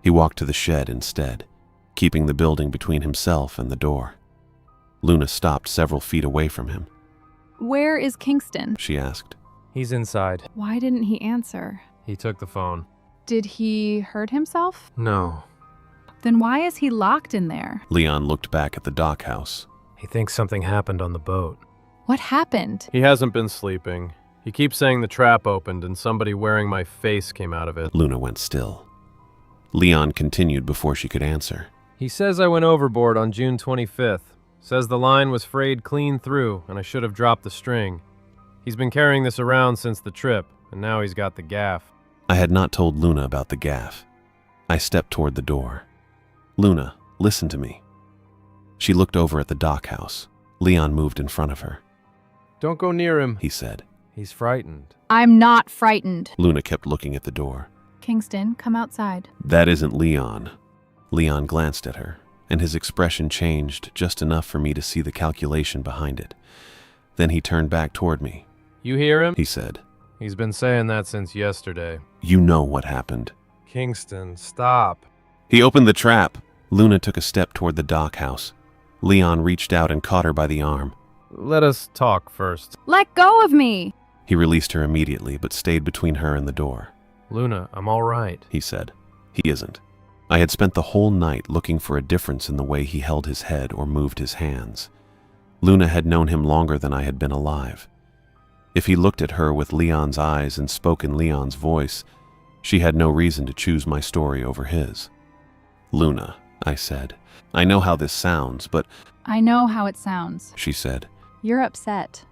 Speaker 1: He walked to the shed instead, keeping the building between himself and the door. Luna stopped several feet away from him.
Speaker 6: Where is Kingston?
Speaker 1: She asked.
Speaker 2: he's inside.
Speaker 6: Why didn't he answer?
Speaker 2: He took the phone.
Speaker 6: Did he hurt himself?
Speaker 2: No.
Speaker 6: Then why is he locked in there?
Speaker 1: Leon looked back at the dock house.
Speaker 2: He thinks something happened on the boat.
Speaker 6: What happened?
Speaker 2: He hasn't been sleeping. He keeps saying the trap opened and somebody wearing my face came out of it.
Speaker 1: Luna went still. Leon continued before she could answer.
Speaker 2: He says I went overboard on June 25th. Says the line was frayed clean through and I should have dropped the string. He's been carrying this around since the trip, and now he's got the gaff.
Speaker 1: I had not told Luna about the gaff. I stepped toward the door. Luna, listen to me. She looked over at the dock house. Leon moved in front of her.
Speaker 2: Don't go near him,
Speaker 1: He said.
Speaker 2: He's frightened.
Speaker 6: I'm not frightened.
Speaker 1: Luna kept looking at the door.
Speaker 6: Kingston, come outside.
Speaker 1: That isn't Leon. Leon glanced at her, and his expression changed just enough for me to see the calculation behind it. Then he turned back toward me.
Speaker 2: You hear him?
Speaker 1: He said,
Speaker 2: He's been saying that since yesterday.
Speaker 1: You know what happened.
Speaker 2: Kingston, stop.
Speaker 1: He opened the trap. Luna took a step toward the dock house. Leon reached out and caught her by the arm.
Speaker 2: Let us talk first.
Speaker 6: Let go of me!
Speaker 1: He released her immediately, but stayed between her and the door.
Speaker 2: Luna, I'm all right.
Speaker 1: He said. He isn't. I had spent the whole night looking for a difference in the way he held his head or moved his hands. Luna had known him longer than I had been alive. If he looked at her with Leon's eyes and spoke in Leon's voice, she had no reason to choose my story over his. "Luna," I said, "I know how this sounds, but—"
Speaker 6: I know how it sounds.
Speaker 1: she said.
Speaker 6: You're upset.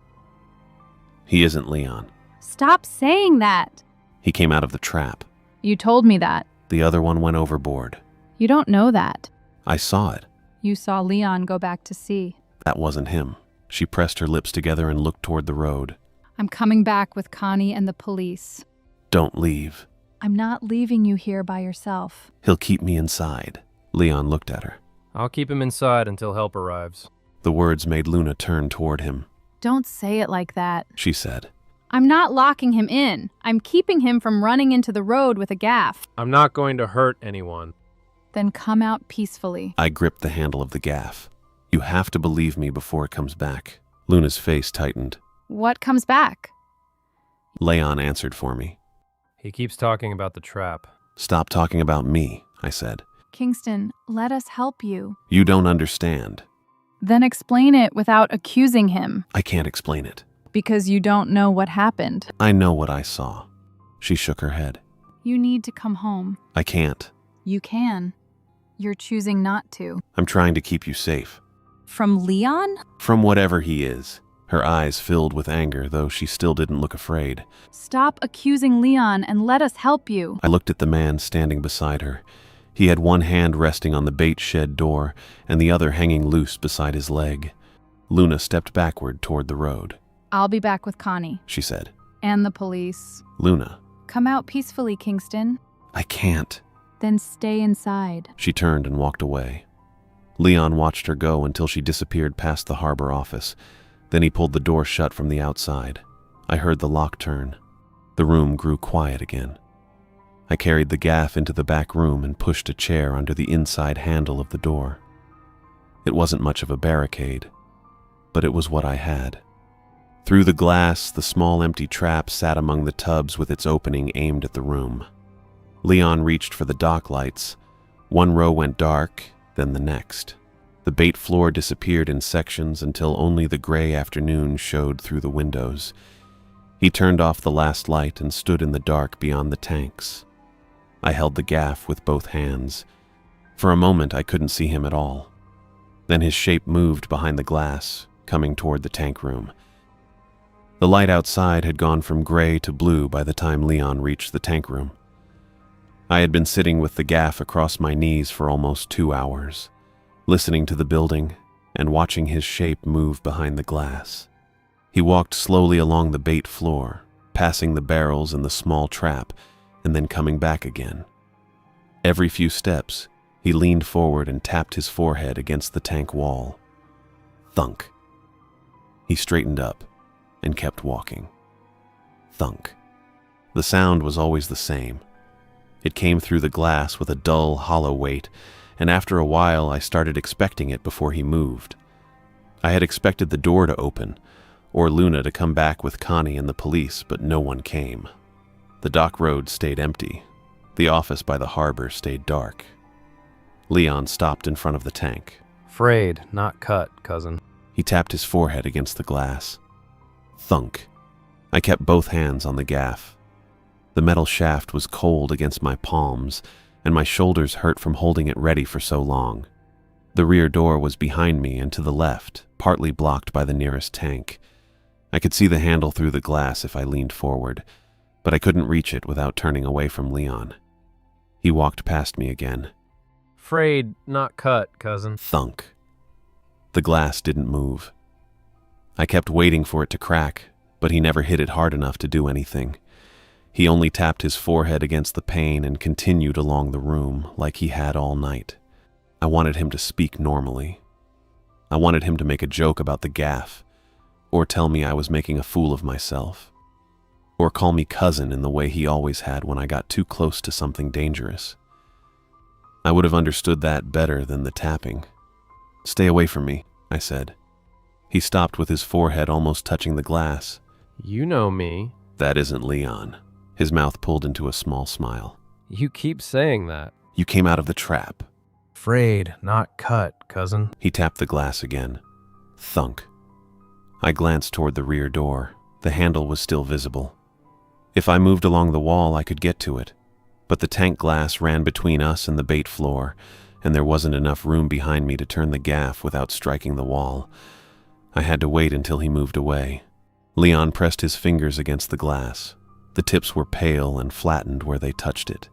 Speaker 1: "He isn't Leon.
Speaker 6: Stop saying that.
Speaker 1: He came out of the trap.
Speaker 6: You told me that.
Speaker 1: The other one went overboard.
Speaker 6: You don't know that.
Speaker 1: I saw it.
Speaker 6: You saw Leon go back to sea.
Speaker 1: That wasn't him." She pressed her lips together and looked toward the road.
Speaker 6: I'm coming back with Connie and the police.
Speaker 1: "Don't leave.
Speaker 6: I'm not leaving you here by yourself.
Speaker 1: He'll keep me inside." Leon looked at her.
Speaker 2: I'll keep him inside until help arrives.
Speaker 1: The words made Luna turn toward him.
Speaker 6: Don't say it like that.
Speaker 1: She said.
Speaker 6: I'm not locking him in. I'm keeping him from running into the road with a gaff.
Speaker 5: I'm not going to hurt anyone.
Speaker 6: Then come out peacefully.
Speaker 1: I gripped the handle of the gaff. "You have to believe me before it comes back." Luna's face tightened.
Speaker 6: What comes back?
Speaker 1: Leon answered for me.
Speaker 2: He keeps talking about the trap.
Speaker 1: "Stop talking about me," I said.
Speaker 6: Kingston, let us help you.
Speaker 1: "You don't understand."
Speaker 6: Then explain it without accusing him.
Speaker 1: "I can't explain it."
Speaker 6: Because you don't know what happened.
Speaker 1: "I know what I saw." She shook her head.
Speaker 6: You need to come home.
Speaker 1: "I can't.
Speaker 6: You can. You're choosing not to.
Speaker 1: I'm trying to keep you safe."
Speaker 6: From Leon?
Speaker 1: "From whatever he is." Her eyes filled with anger, though she still didn't look afraid.
Speaker 6: Stop accusing Leon and let us help you.
Speaker 1: I looked at the man standing beside her. He had one hand resting on the bait shed door and the other hanging loose beside his leg. Luna stepped backward toward the road.
Speaker 6: I'll be back with Connie.
Speaker 1: She said.
Speaker 6: And the police.
Speaker 1: "Luna."
Speaker 6: Come out peacefully, Kingston.
Speaker 1: "I can't."
Speaker 6: Then stay inside.
Speaker 1: She turned and walked away. Leon watched her go until she disappeared past the harbor office. Then he pulled the door shut from the outside. I heard the lock turn. The room grew quiet again. I carried the gaff into the back room and pushed a chair under the inside handle of the door. It wasn't much of a barricade, but it was what I had. Through the glass, the small empty trap sat among the tubs with its opening aimed at the room. Leon reached for the dock lights. One row went dark, then the next. The bait floor disappeared in sections until only the gray afternoon showed through the windows. He turned off the last light and stood in the dark beyond the tanks. I held the gaff with both hands. For a moment, I couldn't see him at all. Then his shape moved behind the glass, coming toward the tank room. The light outside had gone from gray to blue by the time Leon reached the tank room. I had been sitting with the gaff across my knees for almost 2 hours, listening to the building and watching his shape move behind the glass. He walked slowly along the bait floor, passing the barrels and the small trap, and then coming back again. Every few steps, he leaned forward and tapped his forehead against the tank wall. Thunk. He straightened up and kept walking. Thunk. The sound was always the same. It came through the glass with a dull, hollow weight, and after a while I started expecting it before he moved. I had expected the door to open, or Luna to come back with Connie and the police, but no one came. The dock road stayed empty. The office by the harbor stayed dark. Leon stopped in front of the tank.
Speaker 2: Frayed, not cut, cousin.
Speaker 1: He tapped his forehead against the glass. Thunk. I kept both hands on the gaff. The metal shaft was cold against my palms, and my shoulders hurt from holding it ready for so long. The rear door was behind me and to the left, partly blocked by the nearest tank. I could see the handle through the glass if I leaned forward, but I couldn't reach it without turning away from Leon. He walked past me again.
Speaker 2: Frayed, not cut, cousin.
Speaker 1: Thunk. The glass didn't move. I kept waiting for it to crack, but he never hit it hard enough to do anything. He only tapped his forehead against the pane and continued along the room like he had all night. I wanted him to speak normally. I wanted him to make a joke about the gaff, or tell me I was making a fool of myself, or call me cousin in the way he always had when I got too close to something dangerous. I would have understood that better than the tapping. "Stay away from me," I said. He stopped with his forehead almost touching the glass.
Speaker 2: You know me.
Speaker 1: "That isn't Leon." His mouth pulled into a small smile.
Speaker 2: You keep saying that.
Speaker 1: "You came out of the trap."
Speaker 5: Frayed, not cut, cousin.
Speaker 1: He tapped the glass again. Thunk. I glanced toward the rear door. The handle was still visible. If I moved along the wall, I could get to it, but the tank glass ran between us and the bait floor, and there wasn't enough room behind me to turn the gaff without striking the wall. I had to wait until he moved away. Leon pressed his fingers against the glass. The tips were pale and flattened where they touched it.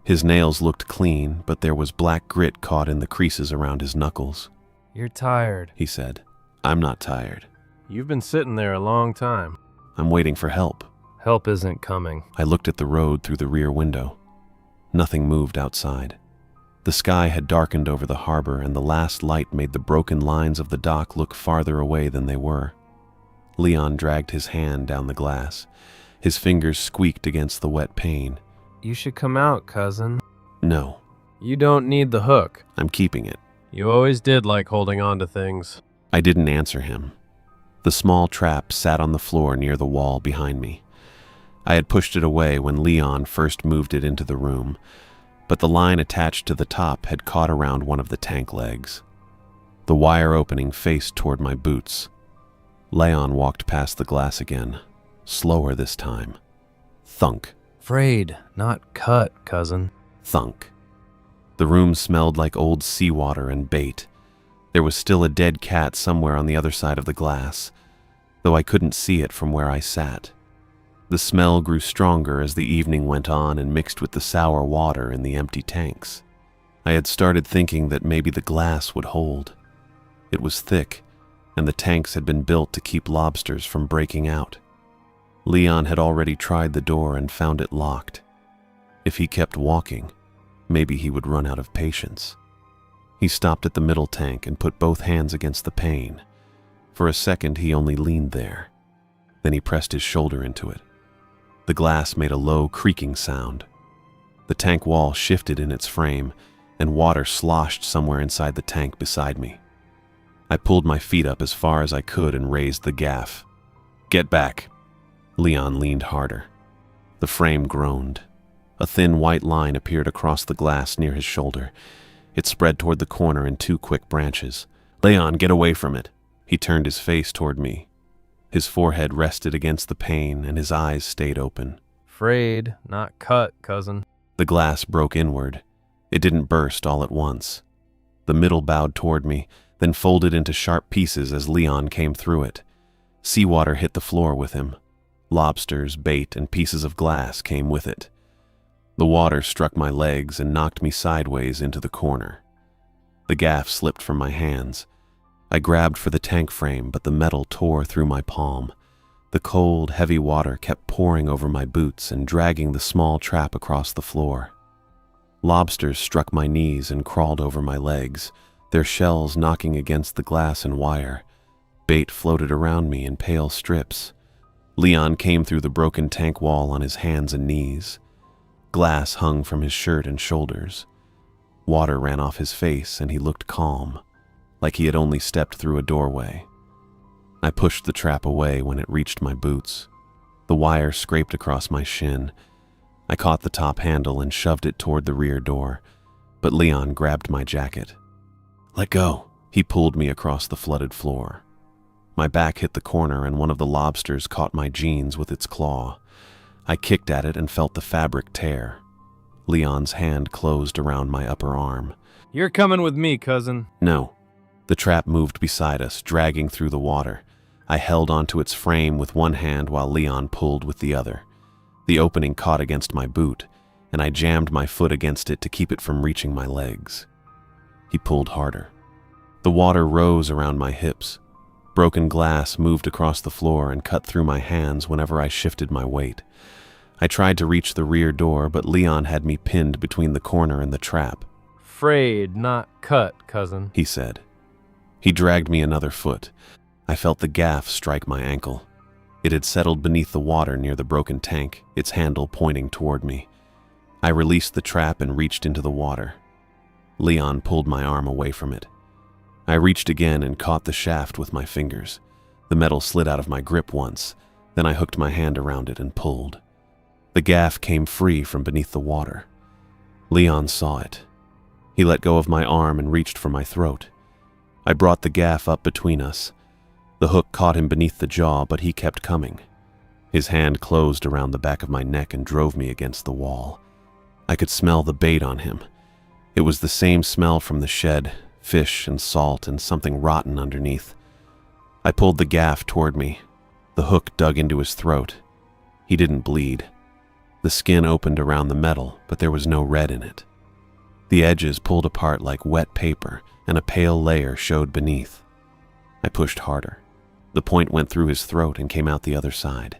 Speaker 1: His nails looked clean, but there was black grit caught in the creases around his knuckles.
Speaker 5: You're tired.
Speaker 1: He said, "I'm not tired.
Speaker 2: You've been sitting there a long time.
Speaker 1: I'm waiting for help."
Speaker 2: Help isn't coming.
Speaker 1: I looked at the road through the rear window. Nothing moved outside. The sky had darkened over the harbor, and the last light made the broken lines of the dock look farther away than they were. Leon dragged his hand down the glass. His fingers squeaked against the wet pane.
Speaker 2: You should come out, cousin.
Speaker 1: No,
Speaker 2: You don't need the hook.
Speaker 1: I'm keeping it.
Speaker 2: You always did like holding on to things.
Speaker 1: I didn't answer him. The small trap sat on the floor near the wall behind me. I had pushed it away when Leon first moved it into the room, but the line attached to the top had caught around one of the tank legs. The wire opening faced toward my boots. Leon walked past the glass again, slower this time. Thunk,
Speaker 2: Frayed, not cut, cousin.
Speaker 1: thunk. The room smelled like old seawater and bait. There was still a dead cat somewhere on the other side of the glass, though I couldn't see it from where I sat. The smell grew stronger as the evening went on and mixed with the sour water in the empty tanks. I had started thinking that maybe the glass would hold. It was thick, and the tanks had been built to keep lobsters from breaking out. Leon had already tried the door and found it locked. If he kept walking, maybe he would run out of patience. He stopped at the middle tank and put both hands against the pane. For a second, he only leaned there. Then he pressed his shoulder into it. The glass made a low, creaking sound. The tank wall shifted in its frame, and water sloshed somewhere inside the tank beside me. I pulled my feet up as far as I could and raised the gaff. "Get back." Leon leaned harder. The frame groaned. A thin white line appeared across the glass near his shoulder. It spread toward the corner in two quick branches. "Leon, get away from it." He turned his face toward me. His forehead rested against the pane, and his eyes stayed open.
Speaker 2: Frayed, not cut, cousin.
Speaker 1: The glass broke inward. It didn't burst all at once. The middle bowed toward me, then folded into sharp pieces as Leon came through it. Seawater hit the floor with him. Lobsters, bait, and pieces of glass came with it. The water struck my legs and knocked me sideways into the corner. The gaff slipped from my hands. I grabbed for the tank frame, but the metal tore through my palm. The cold, heavy water kept pouring over my boots and dragging the small trap across the floor. Lobsters struck my knees and crawled over my legs, their shells knocking against the glass and wire. Bait floated around me in pale strips. Leon came through the broken tank wall on his hands and knees. Glass hung from his shirt and shoulders. Water ran off his face, and he looked calm, like he had only stepped through a doorway. I pushed the trap away when it reached my boots. The wire scraped across my shin. I caught the top handle and shoved it toward the rear door, but Leon grabbed my jacket. "Let go." He pulled me across the flooded floor. My back hit the corner, and one of the lobsters caught my jeans with its claw. I kicked at it and felt the fabric tear. Leon's hand closed around my upper arm.
Speaker 2: You're coming with me, cousin.
Speaker 1: No. The trap moved beside us, dragging through the water. I held onto its frame with one hand while Leon pulled with the other. The opening caught against my boot, and I jammed my foot against it to keep it from reaching my legs. He pulled harder. The water rose around my hips. Broken glass moved across the floor and cut through my hands whenever I shifted my weight. I tried to reach the rear door, but Leon had me pinned between the corner and the trap.
Speaker 2: Frayed, not cut, cousin.
Speaker 1: He said. He dragged me another foot. I felt the gaff strike my ankle. It had settled beneath the water near the broken tank, its handle pointing toward me. I released the trap and reached into the water. Leon pulled my arm away from it. I reached again and caught the shaft with my fingers. The metal slid out of my grip once, then I hooked my hand around it and pulled. The gaff came free from beneath the water. Leon saw it. He let go of my arm and reached for my throat. I brought the gaff up between us. The hook caught him beneath the jaw, but he kept coming. His hand closed around the back of my neck and drove me against the wall. I could smell the bait on him. It was the same smell from the shed, fish and salt and something rotten underneath. I pulled the gaff toward me. The hook dug into his throat. He didn't bleed. The skin opened around the metal, but there was no red in it. The edges pulled apart like wet paper, and a pale layer showed beneath. I pushed harder. The point went through his throat and came out the other side.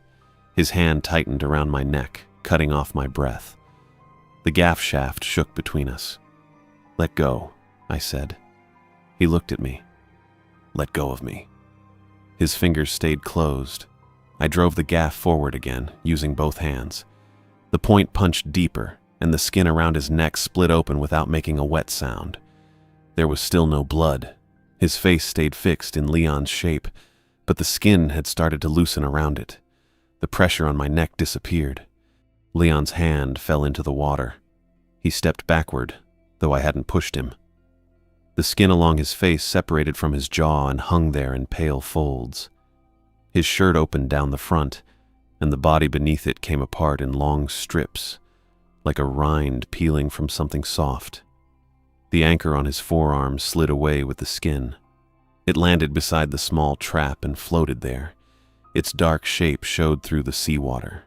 Speaker 1: His hand tightened around my neck, cutting off my breath. The gaff shaft shook between us. "Let go," I said. He looked at me. "Let go of me." His fingers stayed closed. I drove the gaff forward again, using both hands. The point punched deeper, and the skin around his neck split open without making a wet sound. There was still no blood. His face stayed fixed in Leon's shape, but the skin had started to loosen around it. The pressure on my neck disappeared. Leon's hand fell into the water. He stepped backward, though I hadn't pushed him. The skin along his face separated from his jaw and hung there in pale folds. His shirt opened down the front, and the body beneath it came apart in long strips, like a rind peeling from something soft. The anchor on his forearm slid away with the skin. It landed beside the small trap and floated there. Its dark shape showed through the seawater.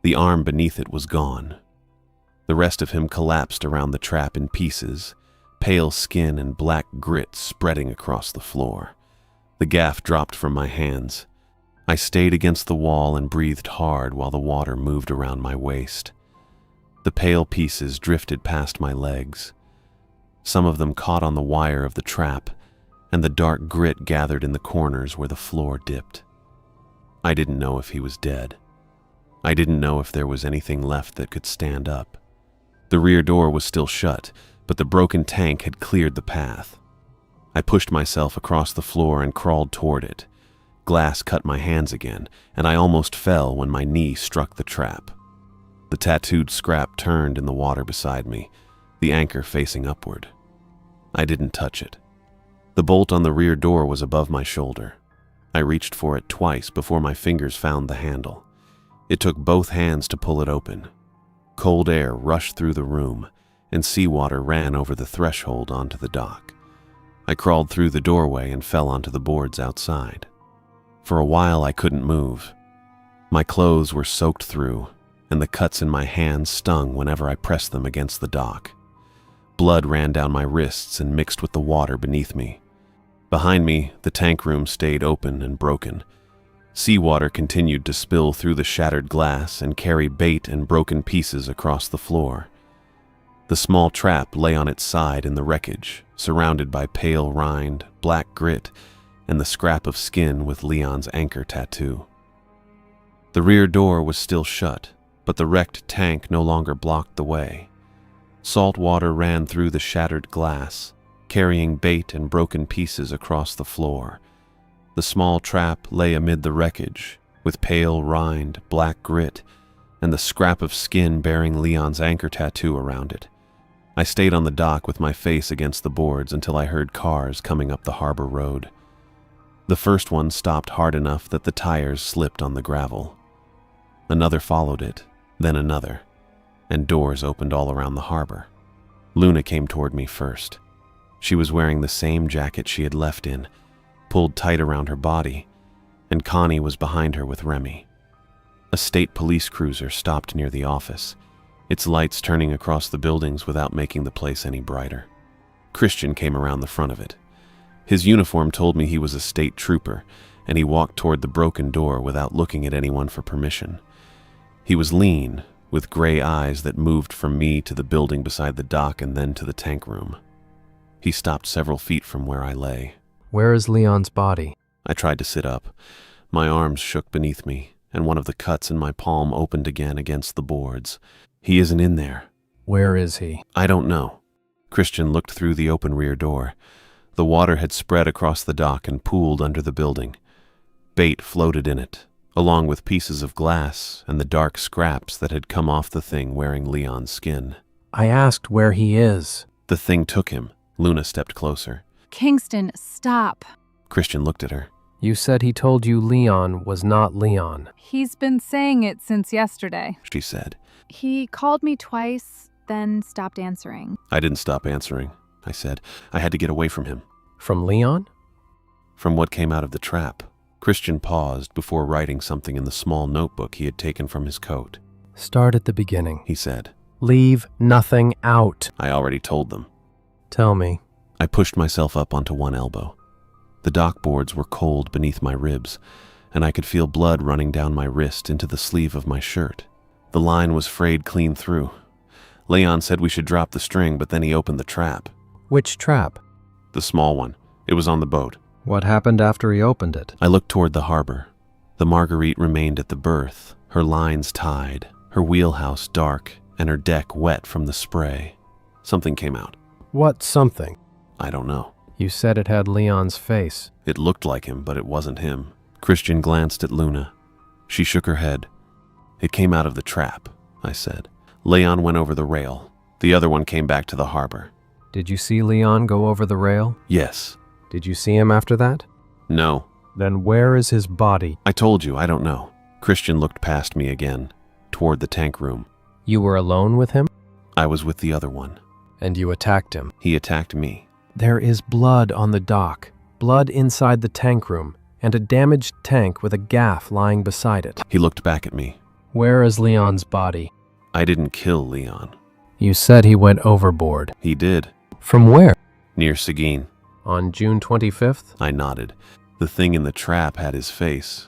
Speaker 1: The arm beneath it was gone. The rest of him collapsed around the trap in pieces, pale skin and black grit spreading across the floor. The gaff dropped from my hands. I stayed against the wall and breathed hard while the water moved around my waist. The pale pieces drifted past my legs. Some of them caught on the wire of the trap, and the dark grit gathered in the corners where the floor dipped. I didn't know if he was dead. I didn't know if there was anything left that could stand up. The rear door was still shut, but the broken tank had cleared the path. I pushed myself across the floor and crawled toward it. Glass cut my hands again, and I almost fell when my knee struck the trap. The tattooed scrap turned in the water beside me, the anchor facing upward. I didn't touch it. The bolt on the rear door was above my shoulder. I reached for it twice before my fingers found the handle. It took both hands to pull it open. Cold air rushed through the room, and seawater ran over the threshold onto the dock. I crawled through the doorway and fell onto the boards outside. For a while I couldn't move. My clothes were soaked through, and the cuts in my hands stung whenever I pressed them against the dock. Blood ran down my wrists and mixed with the water beneath me. Behind me, the tank room stayed open and broken. Seawater continued to spill through the shattered glass and carry bait and broken pieces across the floor. The small trap lay on its side in the wreckage, surrounded by pale rind, black grit, and the scrap of skin with Leon's anchor tattoo. The rear door was still shut, but the wrecked tank no longer blocked the way. Salt water ran through the shattered glass, carrying bait and broken pieces across the floor. The small trap lay amid the wreckage, with pale rind, black grit, and the scrap of skin bearing Leon's anchor tattoo around it. I stayed on the dock with my face against the boards until I heard cars coming up the harbor road. The first one stopped hard enough that the tires slipped on the gravel. Another followed it, then another, and doors opened all around the harbor. Luna came toward me first. She was wearing the same jacket she had left in, pulled tight around her body, and Connie was behind her with Remy. A state police cruiser stopped near the office, its lights turning across the buildings without making the place any brighter. Christian came around the front of it. His uniform told me he was a state trooper, and he walked toward the broken door without looking at anyone for permission. He was lean, with gray eyes that moved from me to the building beside the dock and then to the tank room. He stopped several feet from where I lay.
Speaker 5: Where is Leon's body?
Speaker 1: I tried to sit up. My arms shook beneath me, and one of the cuts in my palm opened again against the boards. He isn't in there.
Speaker 5: Where is he?
Speaker 1: I don't know. Christian looked through the open rear door. The water had spread across the dock and pooled under the building. Bait floated in it, along with pieces of glass and the dark scraps that had come off the thing wearing Leon's skin.
Speaker 5: I asked where he is.
Speaker 1: The thing took him. Luna stepped closer.
Speaker 6: Kingston, stop.
Speaker 1: Christian looked at her.
Speaker 5: You said he told you Leon was not Leon.
Speaker 6: He's been saying it since yesterday.
Speaker 1: She said.
Speaker 6: He called me twice, then stopped answering.
Speaker 1: I didn't stop answering, I said. I had to get away from him.
Speaker 5: From Leon?
Speaker 1: From what came out of the trap. Christian paused before writing something in the small notebook he had taken from his coat.
Speaker 5: Start at the beginning.
Speaker 1: He said.
Speaker 5: Leave nothing out.
Speaker 1: I already told them.
Speaker 5: Tell me.
Speaker 1: I pushed myself up onto one elbow. The dock boards were cold beneath my ribs, and I could feel blood running down my wrist into the sleeve of my shirt. The line was frayed clean through. Leon said we should drop the string, but then he opened the trap.
Speaker 5: Which trap?
Speaker 1: The small one. It was on the boat.
Speaker 5: What happened after he opened it?
Speaker 1: I looked toward the harbor. The Marguerite remained at the berth, her lines tied, her wheelhouse dark, and her deck wet from the spray. Something came out.
Speaker 5: What something?
Speaker 1: I don't know.
Speaker 5: You said it had Leon's face.
Speaker 1: It looked like him, but it wasn't him. Christian glanced at Luna. She shook her head. It came out of the trap, I said. Leon went over the rail. The other one came back to the harbor.
Speaker 5: Did you see Leon go over the rail?
Speaker 1: Yes.
Speaker 5: Did you see him after that?
Speaker 1: No.
Speaker 5: Then where is his body?
Speaker 1: I told you, I don't know. Christian looked past me again, toward the tank room.
Speaker 5: You were alone with him?
Speaker 1: I was with the other one.
Speaker 5: And you attacked him?
Speaker 1: He attacked me.
Speaker 5: There is blood on the dock, blood inside the tank room, and a damaged tank with a gaff lying beside it.
Speaker 1: He looked back at me.
Speaker 5: Where is Leon's body?
Speaker 1: I didn't kill Leon.
Speaker 5: You said he went overboard.
Speaker 1: He did.
Speaker 5: From where?
Speaker 1: Near Seguin.
Speaker 5: On June 25th?
Speaker 1: I nodded. The thing in the trap had his face.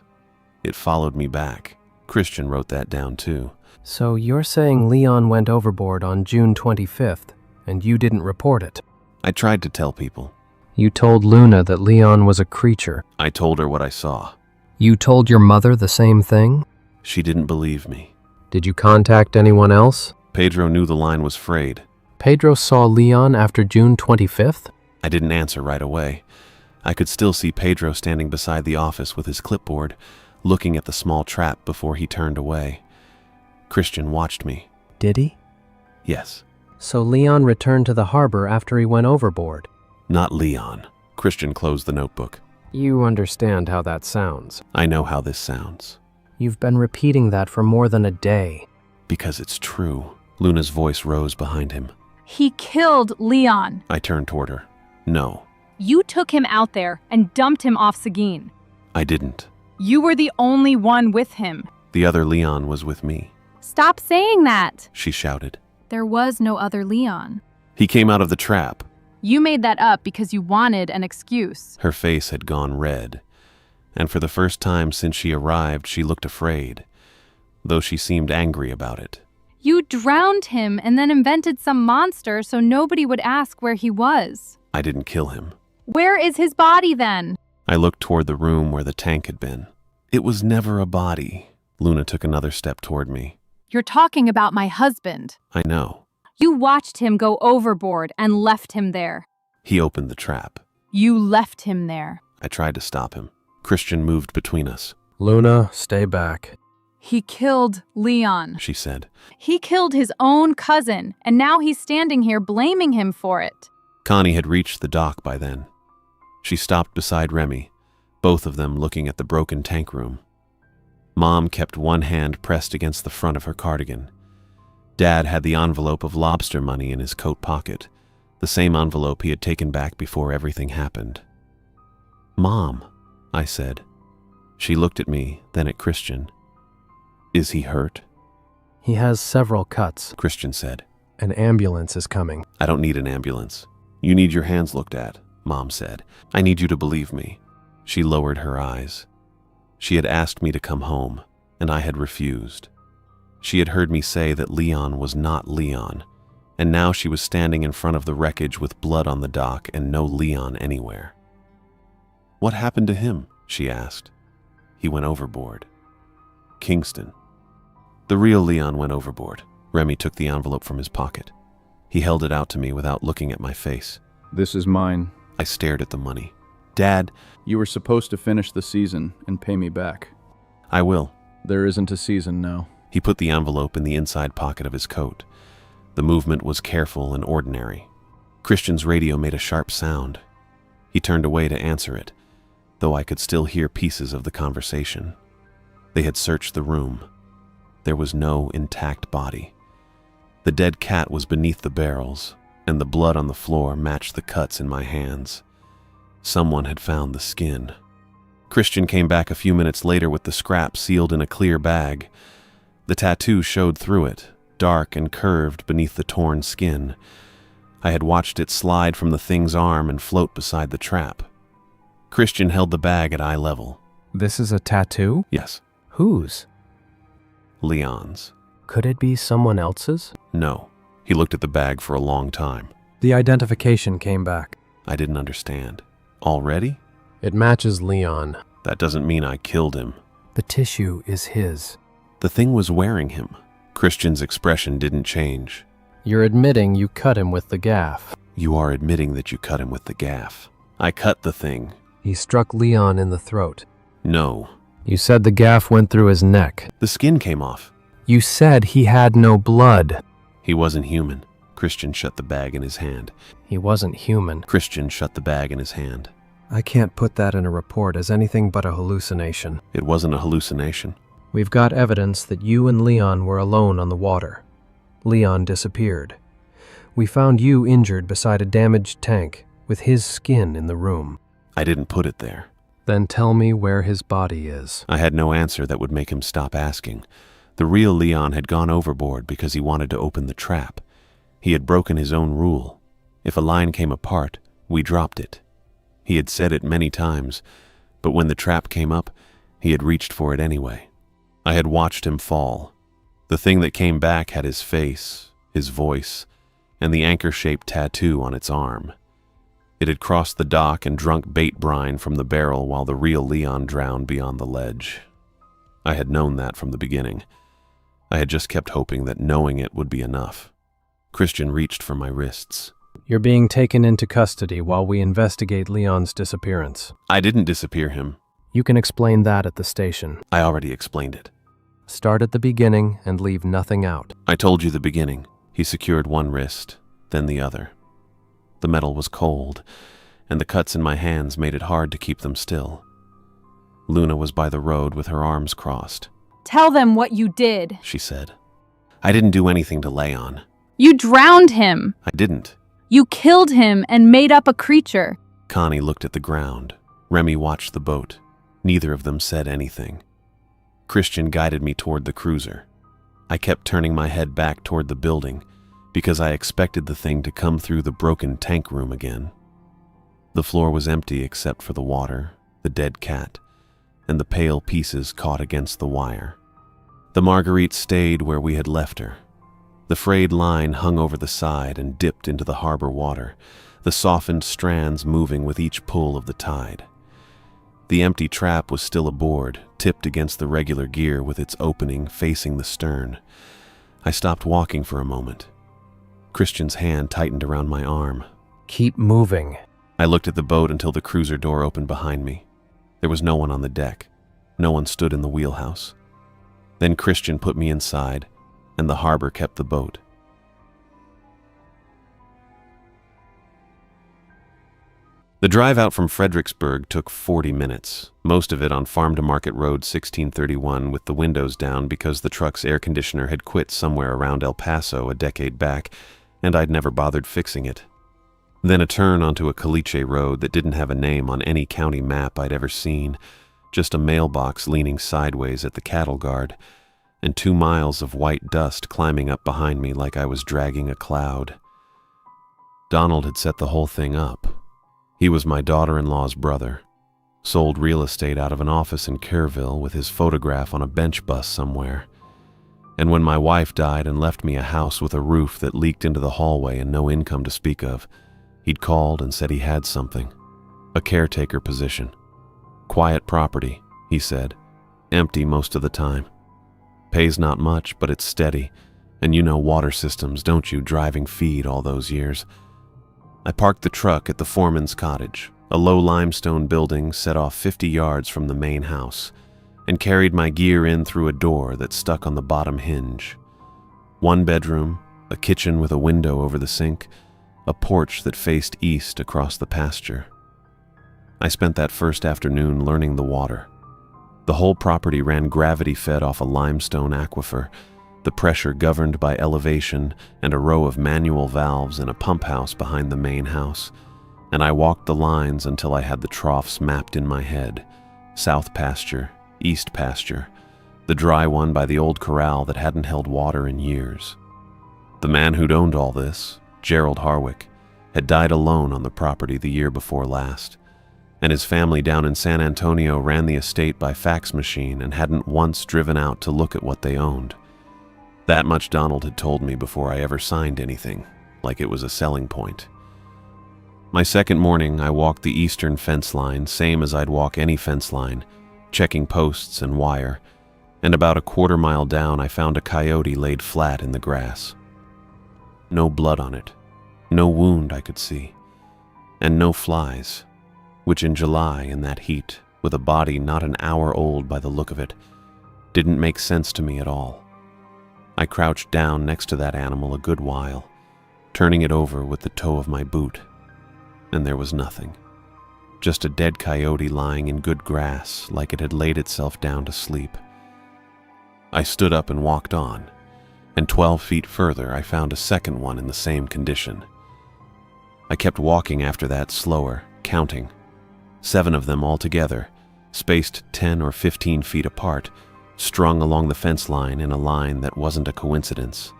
Speaker 1: It followed me back. Christian wrote that down too.
Speaker 5: So you're saying Leon went overboard on June 25th, and you didn't report it?
Speaker 1: I tried to tell people.
Speaker 5: You told Luna that Leon was a creature.
Speaker 1: I told her what I saw.
Speaker 5: You told your mother the same thing?
Speaker 1: She didn't believe me.
Speaker 5: Did you contact anyone else?
Speaker 1: Pedro knew the line was frayed.
Speaker 5: Pedro saw Leon after June 25th?
Speaker 1: I didn't answer right away. I could still see Pedro standing beside the office with his clipboard, looking at the small trap before he turned away. Christian watched me.
Speaker 5: Did he?
Speaker 1: Yes.
Speaker 5: So Leon returned to the harbor after he went overboard?
Speaker 1: Not Leon. Christian closed the notebook.
Speaker 5: You understand how that sounds.
Speaker 1: I know how this sounds.
Speaker 5: You've been repeating that for more than a day.
Speaker 1: Because it's true. Luna's voice rose behind him.
Speaker 6: He killed Leon.
Speaker 1: I turned toward her. No,
Speaker 6: You took him out there and dumped him off Seguin.
Speaker 1: I didn't.
Speaker 6: You were the only one with him.
Speaker 1: The other Leon was with me,
Speaker 6: Stop saying that.
Speaker 1: she shouted.
Speaker 6: There was no other Leon.
Speaker 1: He came out of the trap.
Speaker 6: You made that up because you wanted an excuse.
Speaker 1: Her face had gone red, and for the first time since she arrived, she looked afraid, though she seemed angry about it.
Speaker 6: You drowned him and then invented some monster so nobody would ask where he was.
Speaker 1: I didn't kill him.
Speaker 6: Where is his body then?
Speaker 1: I looked toward the room where the tank had been. It was never a body. Luna took another step toward me.
Speaker 6: You're talking about my husband.
Speaker 1: I know.
Speaker 6: You watched him go overboard and left him there.
Speaker 1: He opened the trap.
Speaker 6: You left him there.
Speaker 1: I tried to stop him. Christian moved between us.
Speaker 5: Luna, stay back.
Speaker 6: He killed Leon.
Speaker 1: She said.
Speaker 6: He killed his own cousin, and now he's standing here blaming him for it.
Speaker 1: Connie had reached the dock by then. She stopped beside Remy, both of them looking at the broken tank room. Mom kept one hand pressed against the front of her cardigan. Dad had the envelope of Lobster money in his coat pocket, the same envelope he had taken back before everything happened. "Mom," I said. She looked at me, then at Christian. "Is he hurt?"
Speaker 5: He has several cuts.
Speaker 1: Christian said.
Speaker 5: An ambulance is coming.
Speaker 1: "I don't need an ambulance. You need your hands looked at," Mom said. "I need you to believe me." She lowered her eyes. She had asked me to come home, and I had refused. She had heard me say that Leon was not Leon, and now she was standing in front of the wreckage with blood on the dock and no Leon anywhere. "What happened to him?" she asked. "He went overboard." "Kingston." "The real Leon went overboard." Remy took the envelope from his pocket. He held it out to me without looking at my face.
Speaker 7: "This is mine.
Speaker 1: I stared at the money. "Dad."
Speaker 7: You were supposed to finish the season and pay me back.
Speaker 1: "I will."
Speaker 7: There isn't a season now.
Speaker 1: He put the envelope in the inside pocket of his coat. The movement was careful and ordinary. Christian's radio made a sharp sound. He turned away to answer it. though I could still hear pieces of the conversation. They had searched the room. There was no intact body. The dead cat was beneath the barrels, and the blood on the floor matched the cuts in my hands. Someone had found the skin. Christian came back a few minutes later with the scrap sealed in a clear bag. The tattoo showed through it, dark and curved beneath the torn skin. I had watched it slide from the thing's arm and float beside the trap. Christian held the bag at eye level.
Speaker 5: This is a tattoo?
Speaker 1: Yes.
Speaker 5: Whose?
Speaker 1: Leon's.
Speaker 5: Could it be someone else's?
Speaker 1: No. He looked at the bag for a long time.
Speaker 5: The identification came back.
Speaker 1: I didn't understand. Already?
Speaker 5: It matches Leon.
Speaker 1: That doesn't mean I killed him.
Speaker 5: The tissue is his.
Speaker 1: The thing was wearing him. Christian's expression didn't change.
Speaker 5: You're admitting you cut him with the gaff.
Speaker 1: You are admitting that you cut him with the gaff. I cut the thing.
Speaker 5: He struck Leon in the throat.
Speaker 1: No.
Speaker 5: You said the gaff went through his neck.
Speaker 1: The skin came off.
Speaker 5: You said he had no blood.
Speaker 1: He wasn't human. Christian shut the bag in his hand.
Speaker 5: He wasn't human.
Speaker 1: Christian shut the bag in his hand.
Speaker 5: I can't put that in a report as anything but a hallucination.
Speaker 1: It wasn't a hallucination.
Speaker 5: We've got evidence that you and Leon were alone on the water. Leon disappeared. We found you injured beside a damaged tank with his skin in the room.
Speaker 1: I didn't put it there.
Speaker 5: Then tell me where his body is.
Speaker 1: I had no answer that would make him stop asking. The real Leon had gone overboard because he wanted to open the trap. He had broken his own rule. If a line came apart, we dropped it. He had said it many times, but when the trap came up, he had reached for it anyway. I had watched him fall. The thing that came back had his face, his voice, and the anchor-shaped tattoo on its arm. It had crossed the dock and drunk bait brine from the barrel while the real Leon drowned beyond the ledge. I had known that from the beginning. I had just kept hoping that knowing it would be enough. Christian reached for my wrists.
Speaker 5: You're being taken into custody while we investigate Leon's disappearance.
Speaker 1: I didn't disappear him.
Speaker 5: You can explain that at the station.
Speaker 1: I already explained it.
Speaker 5: Start at the beginning and leave nothing out.
Speaker 1: I told you the beginning. He secured one wrist, then the other. The metal was cold, and the cuts in my hands made it hard to keep them still. Luna was by the road with her arms crossed.
Speaker 6: Tell them what you did.
Speaker 1: She said. I didn't do anything to Leon.
Speaker 6: You drowned him.
Speaker 1: I didn't.
Speaker 6: You killed him and made up a creature.
Speaker 1: Connie looked at the ground. Remy watched the boat. Neither of them said anything. Christian guided me toward the cruiser. I kept turning my head back toward the building because I expected the thing to come through the broken tank room again. The floor was empty except for the water, the dead cat, and the pale pieces caught against the wire. The Marguerite stayed where we had left her. The frayed line hung over the side and dipped into the harbor water, the softened strands moving with each pull of the tide. The empty trap was still aboard, tipped against the regular gear with its opening facing the stern. I stopped walking for a moment. Christian's hand tightened around my arm.
Speaker 5: Keep moving.
Speaker 1: I looked at the boat until the cruiser door opened behind me. There was no one on the deck. No one stood in the wheelhouse. Then Christian put me inside, and the harbor kept the boat. The drive out from Fredericksburg took 40 minutes, most of it on Farm to Market Road 1631 with the windows down because the truck's air conditioner had quit somewhere around El Paso a decade back, and I'd never bothered fixing it. Then a turn onto a caliche road that didn't have a name on any county map I'd ever seen, just a mailbox leaning sideways at the cattle guard, and 2 miles of white dust climbing up behind me like I was dragging a cloud. Donald had set the whole thing up. He was my daughter-in-law's brother, sold real estate out of an office in Kerrville with his photograph on a bench bus somewhere. And when my wife died and left me a house with a roof that leaked into the hallway and no income to speak of, he'd called and said he had something. A caretaker position. Quiet property, he said. Empty most of the time. Pays not much, but it's steady. And you know water systems, don't you, driving feed all those years. I parked the truck at the foreman's cottage, a low limestone building set off 50 yards from the main house, and carried my gear in through a door that stuck on the bottom hinge. 1 bedroom, a kitchen with a window over the sink, a porch that faced east across the pasture. I spent that first afternoon learning the water. The whole property ran gravity-fed off a limestone aquifer, the pressure governed by elevation and a row of manual valves in a pump house behind the main house, and I walked the lines until I had the troughs mapped in my head: south pasture, east pasture, the dry one by the old corral that hadn't held water in years. The man who'd owned all this, Gerald Harwick, had died alone on the property the year before last, and his family down in San Antonio ran the estate by fax machine and hadn't once driven out to look at what they owned. That much Donald had told me before I ever signed anything, like it was a selling point. My second morning, I walked the eastern fence line, same as I'd walk any fence line, checking posts and wire, and about a quarter-mile down I found a coyote laid flat in the grass. No blood on it, no wound I could see, and no flies, which in July, in that heat, with a body not an hour old by the look of it, didn't make sense to me at all. I crouched down next to that animal a good while, turning it over with the toe of my boot, and there was nothing. Just a dead coyote lying in good grass like it had laid itself down to sleep. I stood up and walked on, and 12 feet further I found a second one in the same condition. I kept walking after that slower, counting. 7 of them altogether, spaced 10 or 15 feet apart, strung along the fence line in a line that wasn't a coincidence.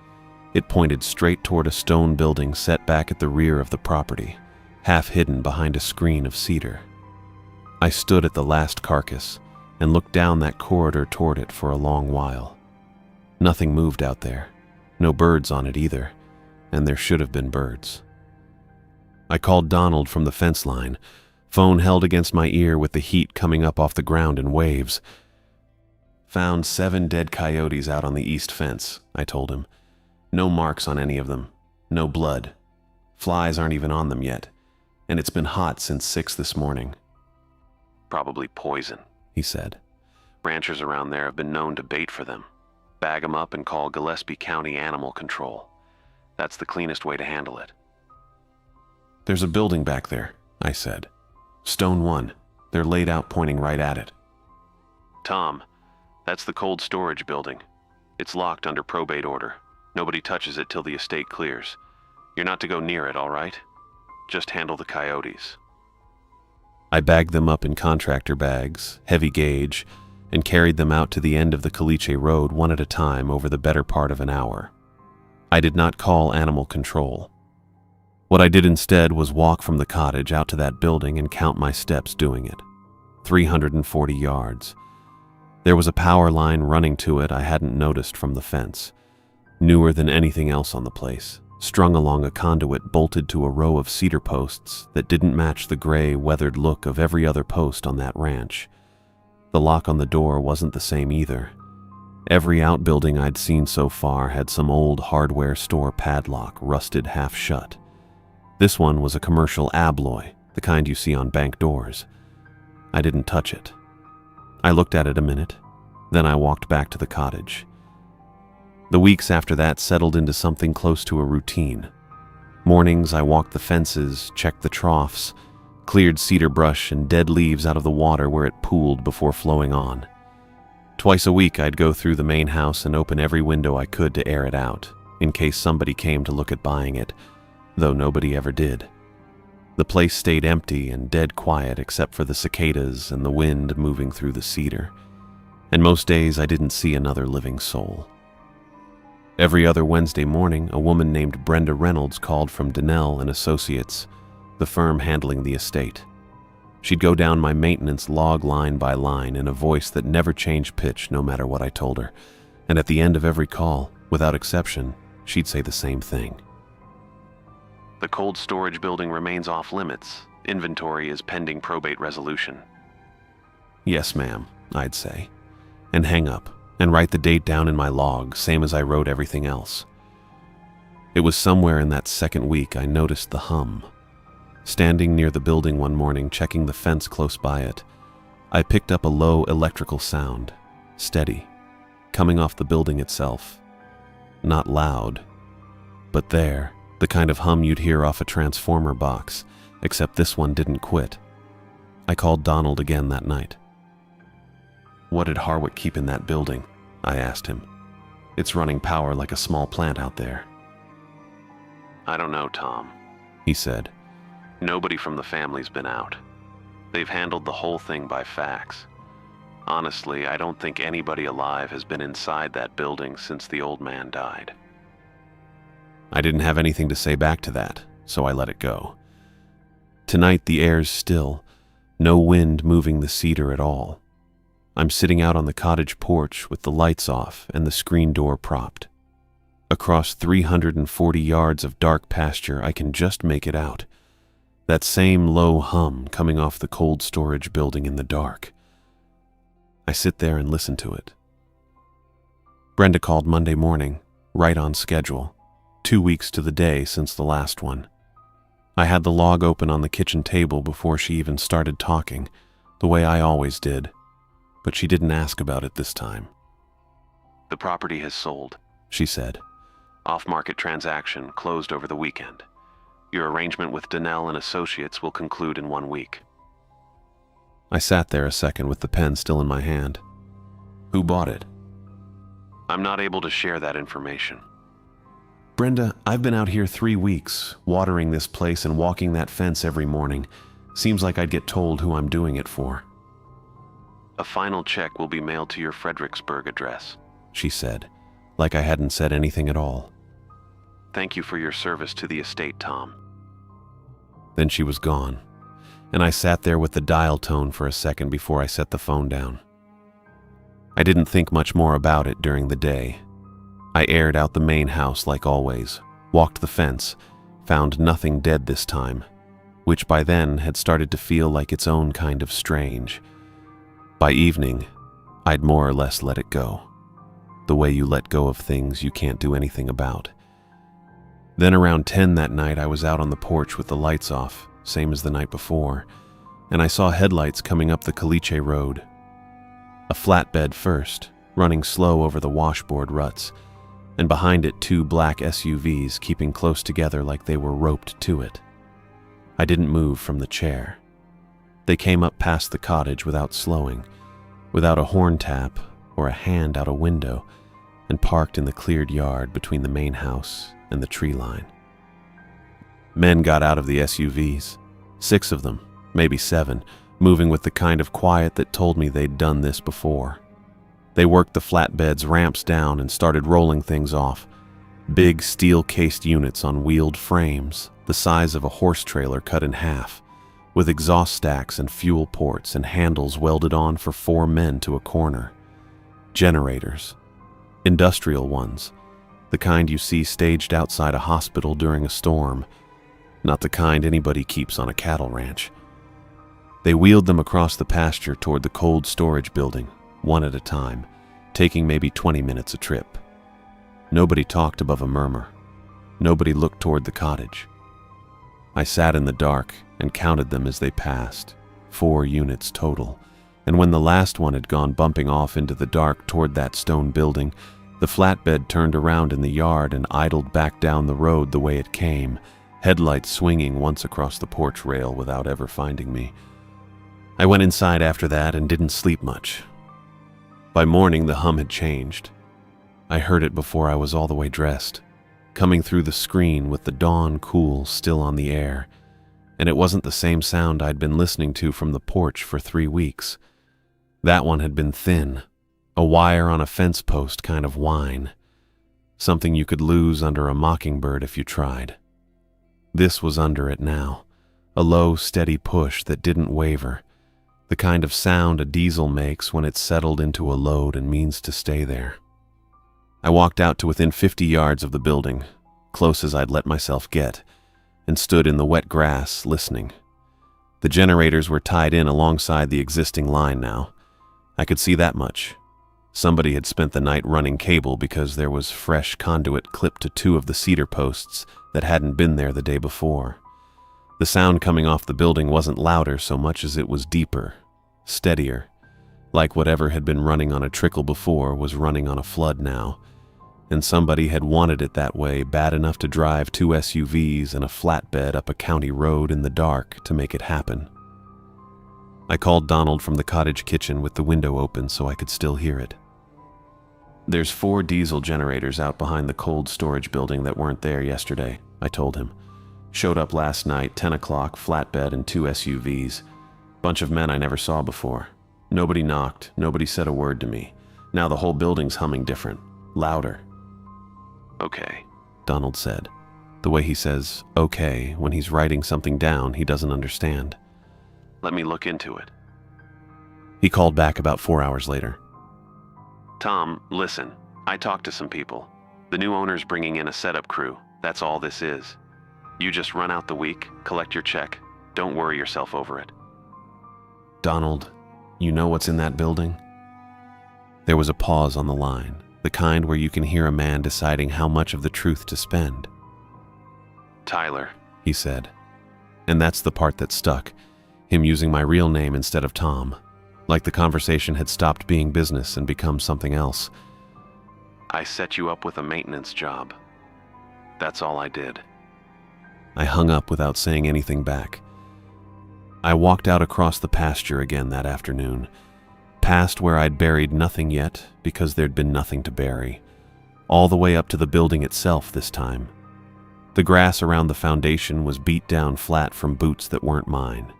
Speaker 1: It pointed straight toward a stone building set back at the rear of the property, half hidden behind a screen of cedar. I stood at the last carcass and looked down that corridor toward it for a long while. Nothing moved out there, no birds on it either, and there should have been birds. I called Donald from the fence line, phone held against my ear with the heat coming up off the ground in waves. "Found 7 dead coyotes out on the east fence," I told him. "No marks on any of them, no blood. Flies aren't even on them yet, and it's been hot since 6 this morning." "Probably poison," he said. "Ranchers around there have been known to bait for them. Bag them up and call Gillespie County Animal Control. That's the cleanest way to handle it." "There's a building back there," I said. "Stone 1. They're laid out pointing right at it." "Tom, that's the cold storage building. It's locked under probate order. Nobody touches it till the estate clears. You're not to go near it, all right? Just handle the coyotes." I bagged them up in contractor bags, heavy gauge, and carried them out to the end of the Caliche Road one at a time over the better part of an hour. I did not call animal control. What I did instead was walk from the cottage out to that building and count my steps doing it. 340 yards. There was a power line running to it I hadn't noticed from the fence, newer than anything else on the place, strung along a conduit bolted to a row of cedar posts that didn't match the gray, weathered look of every other post on that ranch. The lock on the door wasn't the same either. Every outbuilding I'd seen so far had some old hardware store padlock rusted half shut. This one was a commercial abloy, the kind you see on bank doors. I didn't touch it. I looked at it a minute, then I walked back to the cottage. The weeks after that settled into something close to a routine. Mornings I walked the fences, checked the troughs, cleared cedar brush and dead leaves out of the water where it pooled before flowing on. Twice a week I'd go through the main house and open every window I could to air it out, in case somebody came to look at buying it, though nobody ever did. The place stayed empty and dead quiet except for the cicadas and the wind moving through the cedar, and most days I didn't see another living soul. Every other Wednesday morning, a woman named Brenda Reynolds called from Donnell and Associates, the firm handling the estate. She'd go down my maintenance log line by line in a voice that never changed pitch no matter what I told her, and at the end of every call, without exception, she'd say the same thing. "The cold storage building remains off limits. Inventory is pending probate resolution." "Yes, ma'am," I'd say, and hang up and write the date down in my log, same as I wrote everything else. It was somewhere in that second week I noticed the hum. Standing near the building one morning, checking the fence close by it, I picked up a low electrical sound, steady, coming off the building itself. Not loud, but there, the kind of hum you'd hear off a transformer box, except this one didn't quit. I called Donald again that night. "What did Harwick keep in that building?" I asked him. "It's running power like a small plant out there."
Speaker 3: "I don't know, Tom,"
Speaker 1: he said.
Speaker 3: "Nobody from the family's been out. They've handled the whole thing by fax. Honestly, I don't think anybody alive has been inside that building since the old man died."
Speaker 1: I didn't have anything to say back to that, so I let it go. Tonight the air's still, no wind moving the cedar at all. I'm sitting out on the cottage porch with the lights off and the screen door propped. Across 340 yards of dark pasture, I can just make it out. That same low hum coming off the cold storage building in the dark. I sit there and listen to it. Brenda called Monday morning, right on schedule, 2 weeks to the day since the last one. I had the log open on the kitchen table before she even started talking, the way I always did, but she didn't ask about it this time.
Speaker 3: "The property has sold,"
Speaker 1: she said.
Speaker 3: "Off-market transaction closed over the weekend. Your arrangement with Donnell and Associates will conclude in 1 week."
Speaker 1: I sat there a second with the pen still in my hand. "Who bought it?"
Speaker 3: "I'm not able to share that information."
Speaker 1: "Brenda, I've been out here 3 weeks, watering this place and walking that fence every morning. Seems like I'd get told who I'm doing it for."
Speaker 3: "A final check will be mailed to your Fredericksburg address,"
Speaker 1: she said, like I hadn't said anything at all.
Speaker 3: "Thank you for your service to the estate, Tom."
Speaker 1: Then she was gone, and I sat there with the dial tone for a second before I set the phone down. I didn't think much more about it during the day. I aired out the main house like always, walked the fence, found nothing dead this time, which by then had started to feel like its own kind of strange. By evening, I'd more or less let it go, the way you let go of things you can't do anything about. Then around 10 that night, I was out on the porch with the lights off, same as the night before, and I saw headlights coming up the Caliche Road. A flatbed first, running slow over the washboard ruts, and behind it 2 black SUVs keeping close together like they were roped to it. I didn't move from the chair. They came up past the cottage without slowing, without a horn tap or a hand out a window, and parked in the cleared yard between the main house and the tree line. Men got out of the SUVs, 6 of them, maybe 7, moving with the kind of quiet that told me they'd done this before. They worked the flatbed's ramps down and started rolling things off. Big steel-cased units on wheeled frames, the size of a horse trailer cut in half, with exhaust stacks and fuel ports and handles welded on for 4 men to a corner. Generators. Industrial ones. The kind you see staged outside a hospital during a storm. Not the kind anybody keeps on a cattle ranch. They wheeled them across the pasture toward the cold storage building, one at a time, taking maybe 20 minutes a trip. Nobody talked above a murmur. Nobody looked toward the cottage. I sat in the dark and counted them as they passed, 4 units total, and when the last one had gone bumping off into the dark toward that stone building, the flatbed turned around in the yard and idled back down the road the way it came, headlights swinging once across the porch rail without ever finding me. I went inside after that and didn't sleep much. By morning, the hum had changed. I heard it before I was all the way dressed, coming through the screen with the dawn cool still on the air, and it wasn't the same sound I'd been listening to from the porch for 3 weeks. That one had been thin, a wire on a fence post kind of whine, something you could lose under a mockingbird if you tried. This was under it now, a low, steady push that didn't waver, the kind of sound a diesel makes when it's settled into a load and means to stay there. I walked out to within 50 yards of the building, close as I'd let myself get, and stood in the wet grass listening. The generators were tied in alongside the existing line now. I could see that much. Somebody had spent the night running cable because there was fresh conduit clipped to 2 of the cedar posts that hadn't been there the day before. The sound coming off the building wasn't louder so much as it was deeper, steadier, like whatever had been running on a trickle before was running on a flood now, and somebody had wanted it that way bad enough to drive 2 SUVs and a flatbed up a county road in the dark to make it happen. I called Donald from the cottage kitchen with the window open so I could still hear it. There's 4 diesel generators out behind the cold storage building that weren't there yesterday, I told him. Showed up last night, 10 o'clock, flatbed and 2 SUVs. Bunch of men I never saw before. Nobody knocked, nobody said a word to me. Now the whole building's humming different, louder.
Speaker 3: Okay,
Speaker 1: Donald said. The way he says, okay, when he's writing something down he doesn't understand.
Speaker 3: let me look into it.
Speaker 1: He called back about 4 hours later.
Speaker 3: Tom, listen, I talked to some people. The new owner's bringing in a setup crew. That's all this is. You just run out the week, collect your check. Don't worry yourself over it.
Speaker 1: Donald, you know what's in that building? There was a pause on the line, the kind where you can hear a man deciding how much of the truth to spend.
Speaker 3: Tyler,
Speaker 1: He said. And that's the part that stuck, him using my real name instead of Tom, like the conversation had stopped being business and become something else.
Speaker 3: I set you up with a maintenance job. That's all I did.
Speaker 1: I hung up without saying anything back. I walked out across the pasture again that afternoon, past where I'd buried nothing yet because there'd been nothing to bury, all the way up to the building itself this time. The grass around the foundation was beat down flat from boots that weren't mine.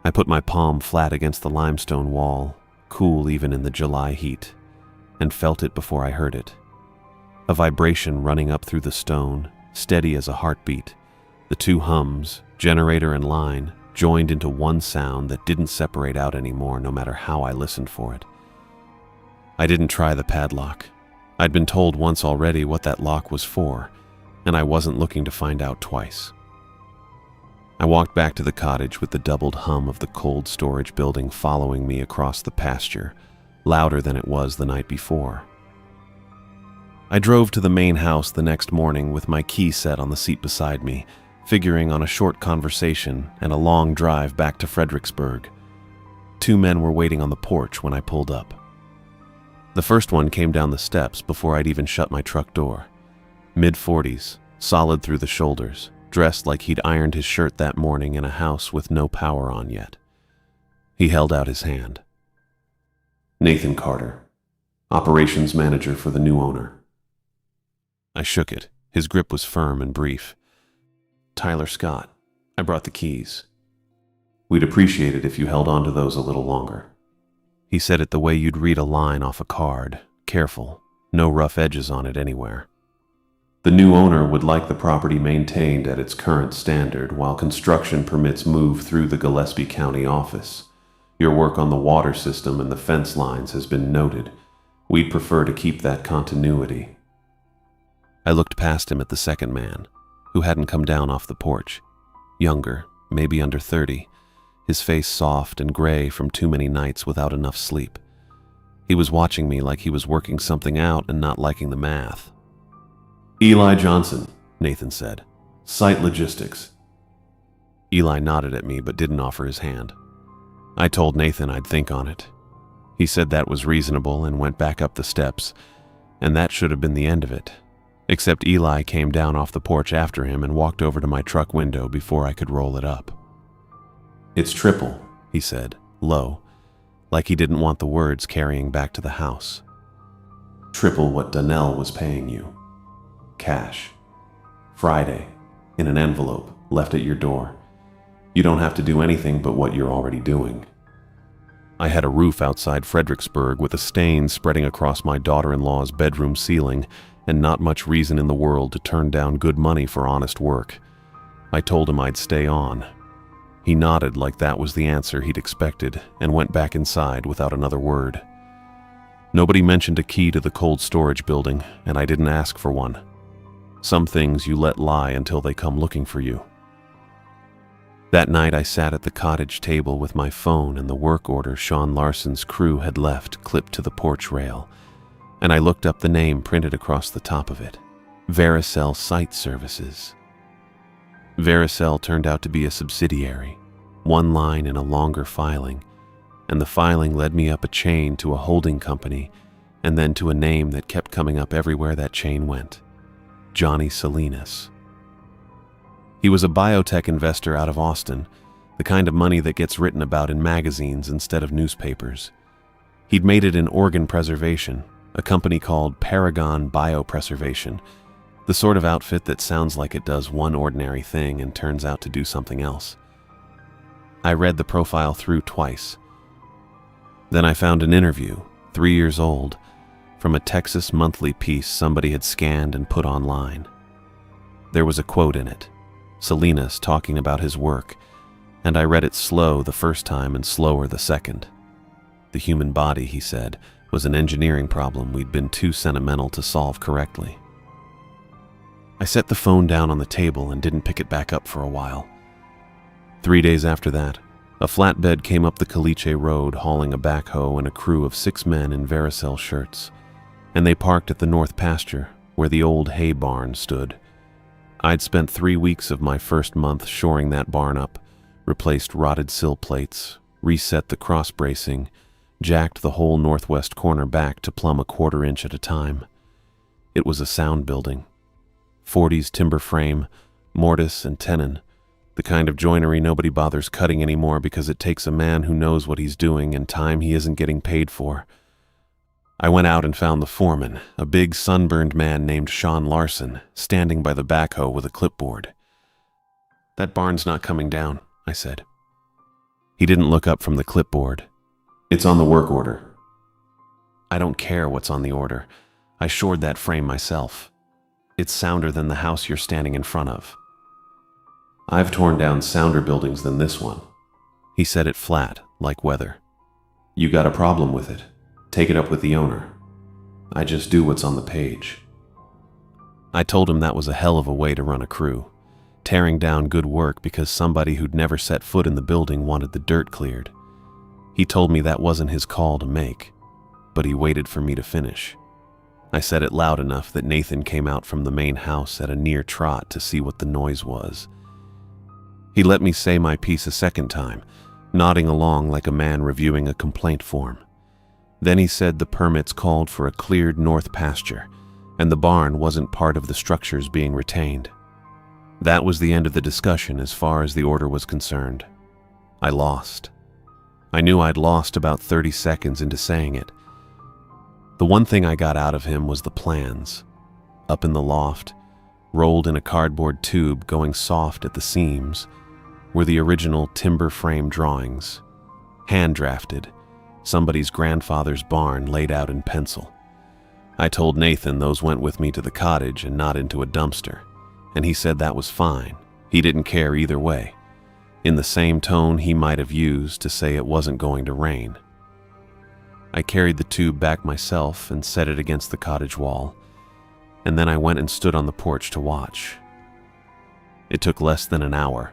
Speaker 1: I put my palm flat against the limestone wall, cool even in the July heat, and felt it before I heard it. A vibration running up through the stone, steady as a heartbeat. The 2 hums, generator and line, joined into one sound that didn't separate out anymore no matter how I listened for it. I didn't try the padlock. I'd been told once already what that lock was for, and I wasn't looking to find out twice. I walked back to the cottage with the doubled hum of the cold storage building following me across the pasture, louder than it was the night before. I drove to the main house the next morning with my key set on the seat beside me, figuring on a short conversation and a long drive back to Fredericksburg. 2 men were waiting on the porch when I pulled up. The first one came down the steps before I'd even shut my truck door. Mid-40s, solid through the shoulders, dressed like he'd ironed his shirt that morning in a house with no power on yet. He held out his hand.
Speaker 3: Nathan Carter, operations manager for the new owner.
Speaker 1: I shook it. His grip was firm and brief. Tyler Scott. I brought the keys.
Speaker 3: We'd appreciate it if you held on to those a little longer.
Speaker 1: He said it the way you'd read a line off a card, careful, no rough edges on it anywhere.
Speaker 3: The new owner would like the property maintained at its current standard while construction permits move through the Gillespie County office. Your work on the water system and the fence lines has been noted. We'd prefer to keep that continuity.
Speaker 1: I looked past him at the second man, who hadn't come down off the porch. Younger, maybe under 30, his face soft and gray from too many nights without enough sleep. He was watching me like he was working something out and not liking the math.
Speaker 3: Eli Johnson,
Speaker 1: Nathan said.
Speaker 3: Site Logistics.
Speaker 1: Eli nodded at me but didn't offer his hand. I told Nathan I'd think on it. He said that was reasonable and went back up the steps, and that should have been the end of it. Except Eli came down off the porch after him and walked over to my truck window before I could roll it up.
Speaker 3: It's triple,
Speaker 1: he said, low, like he didn't want the words carrying back to the house.
Speaker 3: Triple what Donnell was paying you. Cash. Friday, in an envelope, left at your door. You don't have to do anything but what you're already doing.
Speaker 1: I had a roof outside Fredericksburg with a stain spreading across my daughter-in-law's bedroom ceiling and not much reason in the world to turn down good money for honest work. I told him I'd stay on. He nodded like that was the answer he'd expected and went back inside without another word. Nobody mentioned a key to the cold storage building, and I didn't ask for one. Some things you let lie until they come looking for you. That night I sat at the cottage table with my phone and the work order Sean Larson's crew had left clipped to the porch rail, and I looked up the name printed across the top of it, Vericel Site Services. Vericel turned out to be a subsidiary, one line in a longer filing, and the filing led me up a chain to a holding company and then to a name that kept coming up everywhere that chain went, Johnny Salinas. He was a biotech investor out of Austin, the kind of money that gets written about in magazines instead of newspapers. He'd made it in organ preservation, a company called Paragon Biopreservation, the sort of outfit that sounds like it does one ordinary thing and turns out to do something else. I read the profile through twice. Then I found an interview, 3 years old, from a Texas monthly piece somebody had scanned and put online. There was a quote in it, Salinas talking about his work, and I read it slow the first time and slower the second. The human body, he said, was an engineering problem we'd been too sentimental to solve correctly. I set the phone down on the table and didn't pick it back up for a while. 3 days after that, a flatbed came up the Caliche Road hauling a backhoe and a crew of 6 men in varicelle shirts, and they parked at the north pasture where the old hay barn stood. I'd spent 3 weeks of my first month shoring that barn up, replaced rotted sill plates, reset the cross bracing, jacked the whole northwest corner back to plumb a 1/4 inch at a time. It was a sound building. 40s timber frame, mortise and tenon, the kind of joinery nobody bothers cutting anymore because it takes a man who knows what he's doing and time he isn't getting paid for. I went out and found the foreman, a big sunburned man named Sean Larson, standing by the backhoe with a clipboard. "That barn's not coming down," I said. He didn't look up from the clipboard. "It's on the work order." "I don't care what's on the order. I shored that frame myself. It's sounder than the house you're standing in front of." "I've torn down sounder buildings than this one." He said it flat, like weather. "You got a problem with it? Take it up with the owner. I just do what's on the page." I told him that was a hell of a way to run a crew, tearing down good work because somebody who'd never set foot in the building wanted the dirt cleared. He told me that wasn't his call to make, but he waited for me to finish. I said it loud enough that Nathan came out from the main house at a near trot to see what the noise was. He let me say my piece a second time, nodding along like a man reviewing a complaint form. Then he said the permits called for a cleared north pasture, and the barn wasn't part of the structures being retained. That was the end of the discussion as far as the order was concerned. I lost. I knew I'd lost about 30 seconds into saying it. The one thing I got out of him was the plans. Up in the loft, rolled in a cardboard tube going soft at the seams, were the original timber frame drawings, hand-drafted, somebody's grandfather's barn laid out in pencil. I told Nathan those went with me to the cottage and not into a dumpster, and he said that was fine. He didn't care either way, in the same tone he might have used to say it wasn't going to rain. I carried the tube back myself and set it against the cottage wall, and then I went and stood on the porch to watch. It took less than an hour.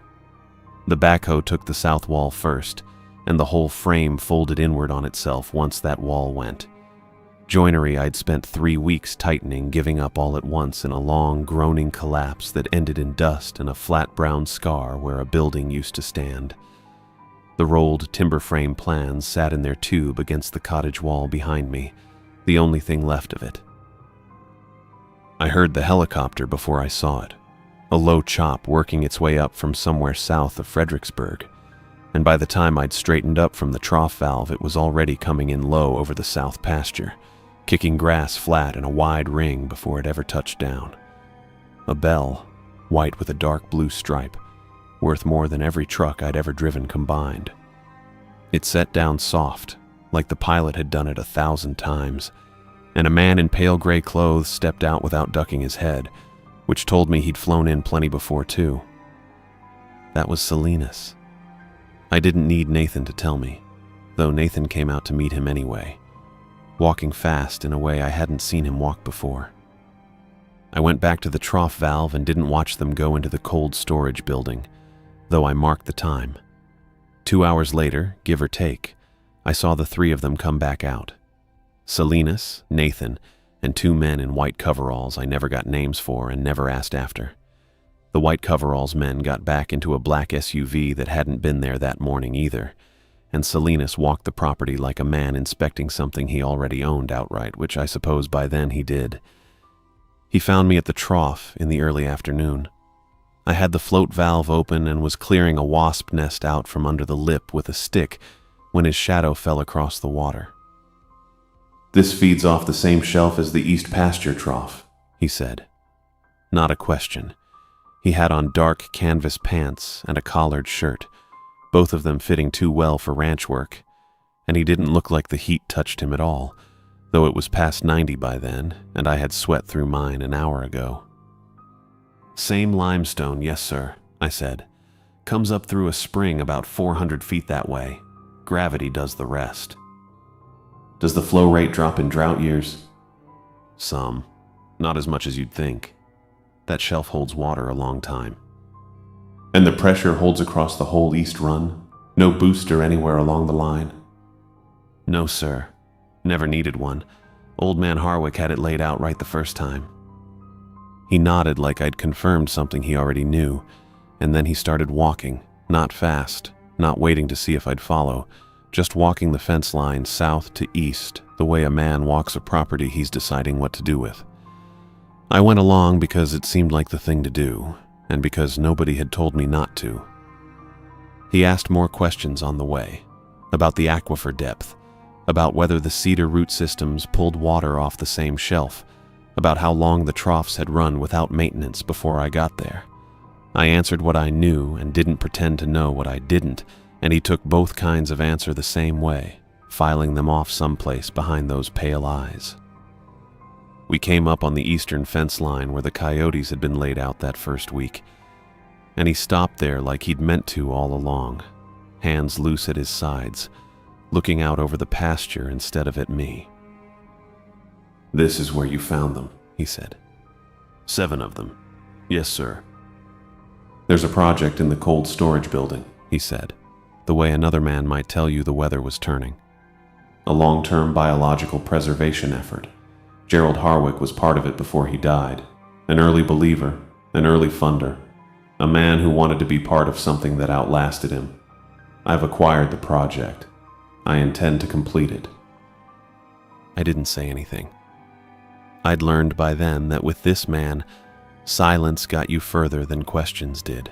Speaker 1: The backhoe took the south wall first, and the whole frame folded inward on itself once that wall went. Joinery I'd spent 3 weeks tightening, giving up all at once in a long, groaning collapse that ended in dust and a flat brown scar where a building used to stand. The rolled timber frame plans sat in their tube against the cottage wall behind me, the only thing left of it. I heard the helicopter before I saw it, a low chop working its way up from somewhere south of Fredericksburg, and by the time I'd straightened up from the trough valve, it was already coming in low over the south pasture, kicking grass flat in a wide ring before it ever touched down. A bell, white with a dark blue stripe, worth more than every truck I'd ever driven combined. It set down soft, like the pilot had done it 1,000 times, and a man in pale gray clothes stepped out without ducking his head, which told me he'd flown in plenty before too. That was Salinas. I didn't need Nathan to tell me, though Nathan came out to meet him anyway, walking fast in a way I hadn't seen him walk before. I went back to the trough valve and didn't watch them go into the cold storage building, though I marked the time. 2 hours later, give or take, I saw the 3 of them come back out. Salinas, Nathan, and 2 men in white coveralls I never got names for and never asked after. The white coveralls men got back into a black SUV that hadn't been there that morning either, and Salinas walked the property like a man inspecting something he already owned outright, which I suppose by then he did. He found me at the trough in the early afternoon. I had the float valve open and was clearing a wasp nest out from under the lip with a stick when his shadow fell across the water. "This feeds off the same shelf as the east pasture trough," he said. Not a question. He had on dark canvas pants and a collared shirt, both of them fitting too well for ranch work, and he didn't look like the heat touched him at all, though it was past 90 by then, and I had sweat through mine an hour ago. "Same limestone, yes sir," I said. "Comes up through a spring about 400 feet that way. Gravity does the rest." "Does the flow rate drop in drought years?" "Some. Not as much as you'd think. That shelf holds water a long time." "And the pressure holds across the whole east run? No booster anywhere along the line?" "No, sir. Never needed one. Old man Harwick had it laid out right the first time." He nodded like I'd confirmed something he already knew, and then he started walking, not fast, not waiting to see if I'd follow, just walking the fence line south to east, the way a man walks a property he's deciding what to do with. I went along because it seemed like the thing to do, and because nobody had told me not to. He asked more questions on the way, about the aquifer depth, about whether the cedar root systems pulled water off the same shelf, about how long the troughs had run without maintenance before I got there. I answered what I knew and didn't pretend to know what I didn't, and he took both kinds of answer the same way, filing them off someplace behind those pale eyes. We came up on the eastern fence line where the coyotes had been laid out that first week, and he stopped there like he'd meant to all along, hands loose at his sides, looking out over the pasture instead of at me. "This is where you found them," he said. "7 of them. Yes, sir." "There's a project in the cold storage building," he said, the way another man might tell you the weather was turning. "A long-term biological preservation effort. Gerald Harwick was part of it before he died. An early believer, an early funder, a man who wanted to be part of something that outlasted him. I've acquired the project. I intend to complete it." I didn't say anything. I'd learned by then that with this man, silence got you further than questions did.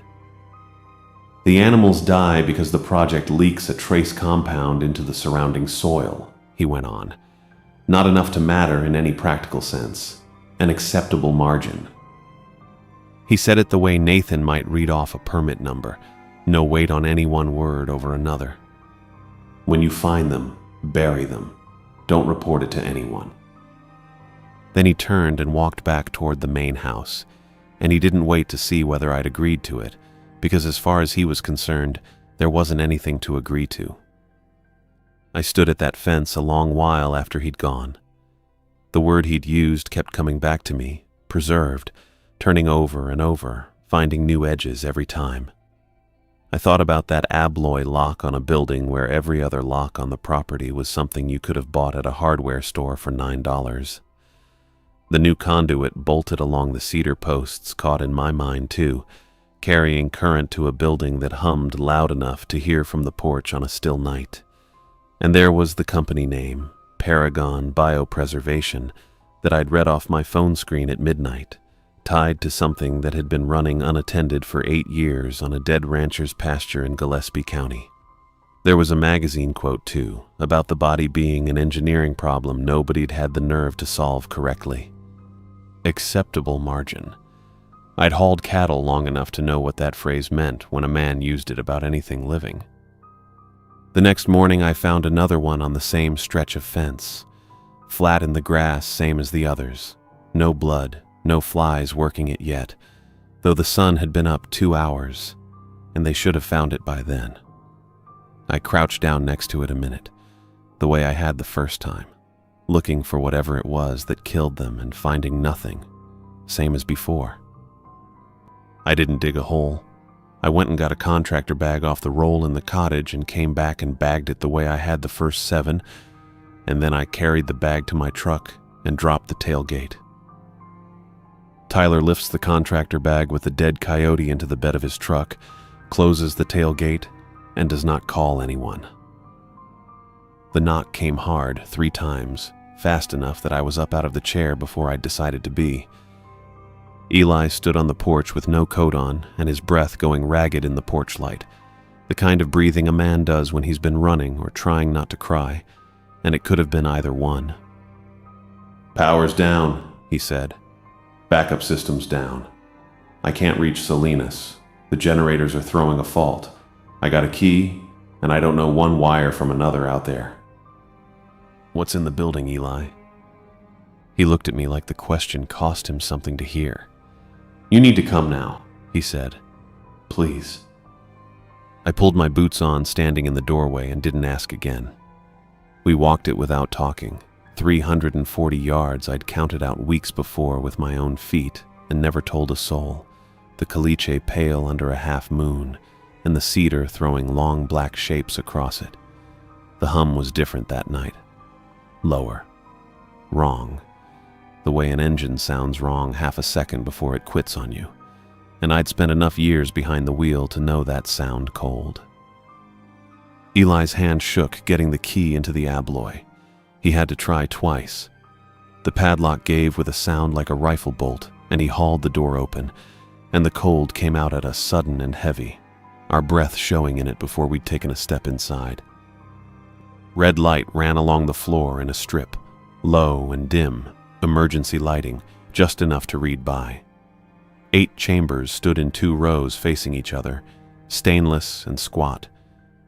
Speaker 1: "The animals die because the project leaks a trace compound into the surrounding soil," he went on. "Not enough to matter in any practical sense. An acceptable margin." He said it the way Nathan might read off a permit number, no weight on any one word over another. "When you find them, bury them. Don't report it to anyone." Then he turned and walked back toward the main house, and he didn't wait to see whether I'd agreed to it, because as far as he was concerned, there wasn't anything to agree to. I stood at that fence a long while after he'd gone. The word he'd used kept coming back to me, preserved, turning over and over, finding new edges every time. I thought about that abloy lock on a building where every other lock on the property was something you could have bought at a hardware store for $9. The new conduit bolted along the cedar posts caught in my mind too, carrying current to a building that hummed loud enough to hear from the porch on a still night. And there was the company name, Paragon Biopreservation, that I'd read off my phone screen at midnight, tied to something that had been running unattended for 8 years on a dead rancher's pasture in Gillespie County. There was a magazine quote, too, about the body being an engineering problem nobody'd had the nerve to solve correctly. Acceptable margin. I'd hauled cattle long enough to know what that phrase meant when a man used it about anything living. The next morning I found another one on the same stretch of fence, flat in the grass same as the others. No blood, no flies working it yet, though the sun had been up 2 hours, and they should have found it by then. I crouched down next to it a minute, the way I had the first time, looking for whatever it was that killed them and finding nothing, same as before. I didn't dig a hole. I went and got a contractor bag off the roll in the cottage and came back and bagged it the way I had the first 7, and then I carried the bag to my truck and dropped the tailgate. Tyler lifts the contractor bag with the dead coyote into the bed of his truck, closes the tailgate, and does not call anyone. The knock came hard 3 times, fast enough that I was up out of the chair before I decided to be. Eli stood on the porch with no coat on and his breath going ragged in the porch light, the kind of breathing a man does when he's been running or trying not to cry, and it could have been either one.
Speaker 3: "Power's down," he said. "Backup system's down. I can't reach Salinas. The generators are throwing a fault. I got a key, and I don't know one wire from another out there."
Speaker 1: "What's in the building, Eli?" He looked at me like the question cost him something to hear.
Speaker 3: "You need to come now,"
Speaker 1: he said.
Speaker 3: "Please."
Speaker 1: I pulled my boots on standing in the doorway and didn't ask again. We walked it without talking. 340 yards I'd counted out weeks before with my own feet and never told a soul, the caliche pale under a half moon and the cedar throwing long black shapes across it. The hum was different that night. Lower. Wrong. The way an engine sounds wrong half a second before it quits on you. And I'd spent enough years behind the wheel to know that sound cold. Eli's hand shook getting the key into the abloy. He had to try twice. The padlock gave with a sound like a rifle bolt, and he hauled the door open, and the cold came out at us sudden and heavy, our breath showing in it before we'd taken a step inside. Red light ran along the floor in a strip, low and dim, emergency lighting, just enough to read by. 8 chambers stood in 2 rows facing each other, stainless and squat,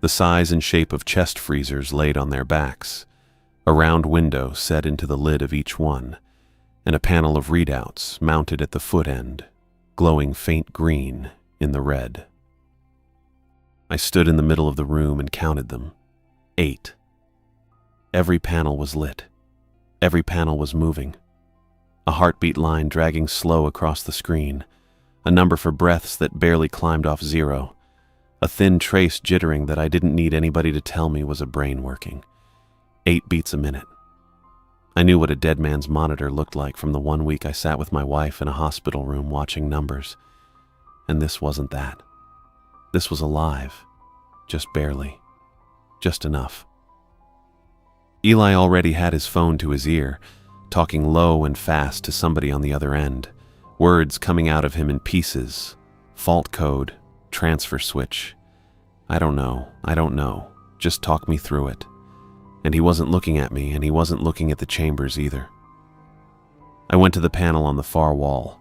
Speaker 1: the size and shape of chest freezers laid on their backs, a round window set into the lid of each one, and a panel of readouts mounted at the foot end, glowing faint green in the red. I stood in the middle of the room and counted them. 8. Every panel was lit. Every panel was moving. A heartbeat line dragging slow across the screen, a number for breaths that barely climbed off 0, a thin trace jittering that I didn't need anybody to tell me was a brain working. 8 beats a minute. I knew what a dead man's monitor looked like from the 1 week I sat with my wife in a hospital room watching numbers. And this wasn't that. This was alive. Just barely. Just enough. Eli already had his phone to his ear, talking low and fast to somebody on the other end, words coming out of him in pieces. Fault code, transfer switch. I don't know. Just talk me through it. And he wasn't looking at me, and he wasn't looking at the chambers either. I went to the panel on the far wall.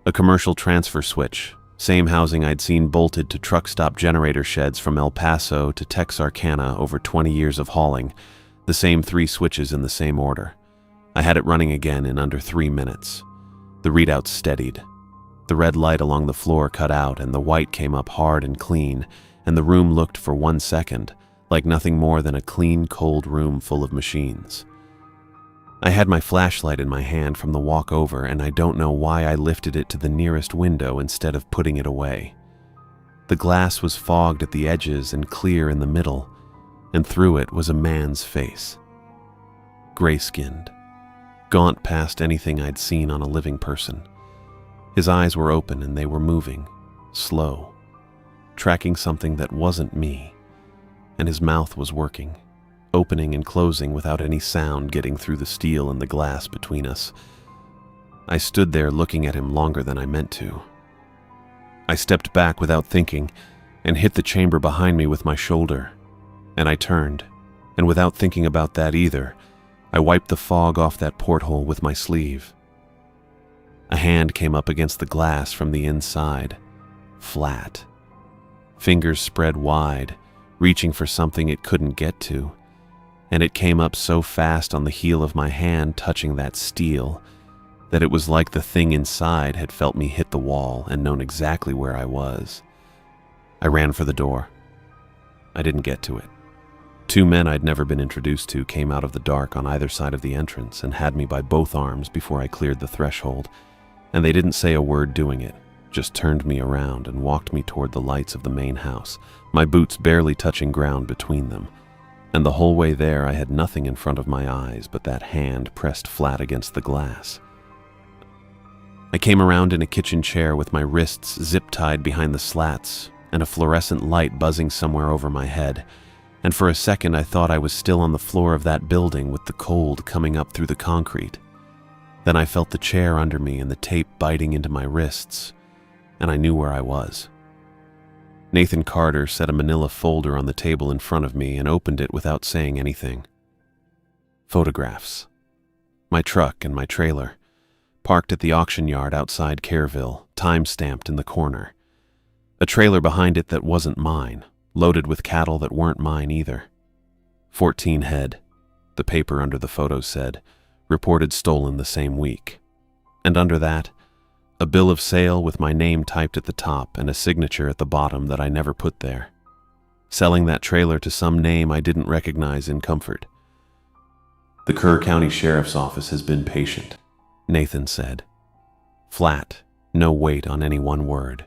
Speaker 1: A commercial transfer switch, same housing I'd seen bolted to truck stop generator sheds from El Paso to Texarkana over 20 years of hauling, the same 3 switches in the same order. I had it running again in under 3 minutes. The readouts steadied. The red light along the floor cut out and the white came up hard and clean, and the room looked for 1 second like nothing more than a clean, cold room full of machines. I had my flashlight in my hand from the walk over, and I don't know why I lifted it to the nearest window instead of putting it away. The glass was fogged at the edges and clear in the middle, and through it was a man's face. Gray-skinned, gaunt past anything I'd seen on a living person. His eyes were open and they were moving, slow, tracking something that wasn't me, and his mouth was working, opening and closing without any sound getting through the steel and the glass between us. I stood there looking at him longer than I meant to. I stepped back without thinking and hit the chamber behind me with my shoulder, and I turned, and without thinking about that either, I wiped the fog off that porthole with my sleeve. A hand came up against the glass from the inside, flat. Fingers spread wide, reaching for something it couldn't get to, and it came up so fast on the heel of my hand touching that steel that it was like the thing inside had felt me hit the wall and known exactly where I was. I ran for the door. I didn't get to it. 2 men I'd never been introduced to came out of the dark on either side of the entrance and had me by both arms before I cleared the threshold, and they didn't say a word doing it, just turned me around and walked me toward the lights of the main house, my boots barely touching ground between them. And the whole way there I had nothing in front of my eyes but that hand pressed flat against the glass. I came around in a kitchen chair with my wrists zip-tied behind the slats and a fluorescent light buzzing somewhere over my head, and for a second I thought I was still on the floor of that building with the cold coming up through the concrete. Then I felt the chair under me and the tape biting into my wrists, and I knew where I was. Nathan Carter set a manila folder on the table in front of me and opened it without saying anything. Photographs. My truck and my trailer, parked at the auction yard outside Careville, time-stamped in the corner. A trailer behind it that wasn't mine, loaded with cattle that weren't mine either. 14 head, the paper under the photo said, reported stolen the same week. And under that, a bill of sale with my name typed at the top and a signature at the bottom that I never put there. Selling that trailer to some name I didn't recognize in Comfort. The Kerr County Sheriff's Office has been patient, Nathan said. Flat, no weight on any one word.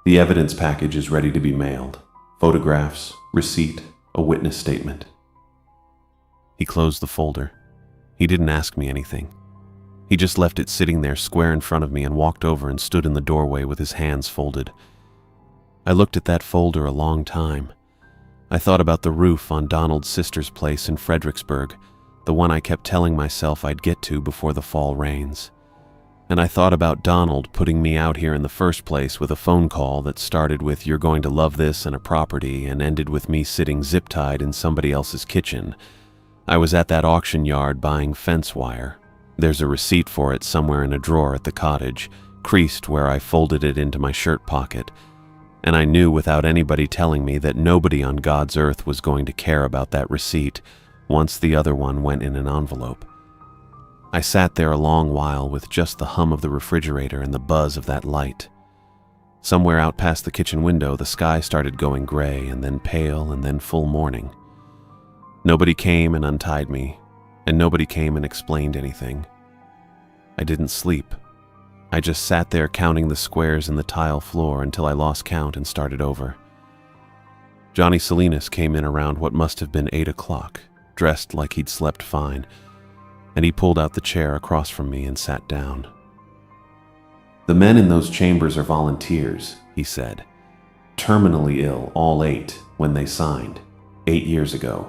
Speaker 1: The evidence package is ready to be mailed. Photographs, receipt, a witness statement. He closed the folder. He didn't ask me anything. He just left it sitting there square in front of me and walked over and stood in the doorway with his hands folded. I looked at that folder a long time. I thought about the roof on Donald's sister's place in Fredericksburg, the one I kept telling myself I'd get to before the fall rains. And I thought about Donald putting me out here in the first place with a phone call that started with "you're going to love this" and a property and ended with me sitting zip-tied in somebody else's kitchen. I was at that auction yard buying fence wire. There's a receipt for it somewhere in a drawer at the cottage, creased where I folded it into my shirt pocket. And I knew without anybody telling me that nobody on God's earth was going to care about that receipt once the other one went in an envelope. I sat there a long while with just the hum of the refrigerator and the buzz of that light. Somewhere out past the kitchen window, the sky started going gray and then pale and then full morning. Nobody came and untied me, and nobody came and explained anything. I didn't sleep. I just sat there counting the squares in the tile floor until I lost count and started over. Johnny Salinas came in around what must have been 8 o'clock, dressed like he'd slept fine, and he pulled out the chair across from me and sat down. "The men in those chambers are volunteers," he said. "Terminally ill, all 8, when they signed, 8 years ago.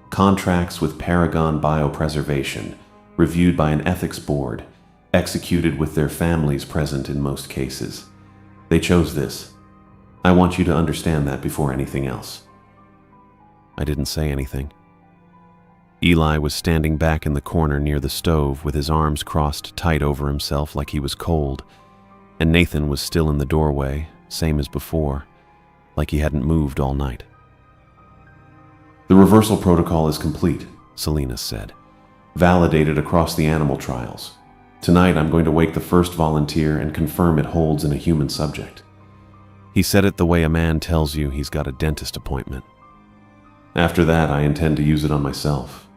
Speaker 1: Contracts with Paragon Biopreservation, reviewed by an ethics board, executed with their families present in most cases. They chose this. I want you to understand that before anything else." I didn't say anything. Eli was standing back in the corner near the stove with his arms crossed tight over himself like he was cold, and Nathan was still in the doorway, same as before, like he hadn't moved all night. "The reversal protocol is complete," Salinas said. "Validated across the animal trials. Tonight I'm going to wake the first volunteer and confirm it holds in a human subject." He said it the way a man tells you he's got a dentist appointment. "After that, I intend to use it on myself,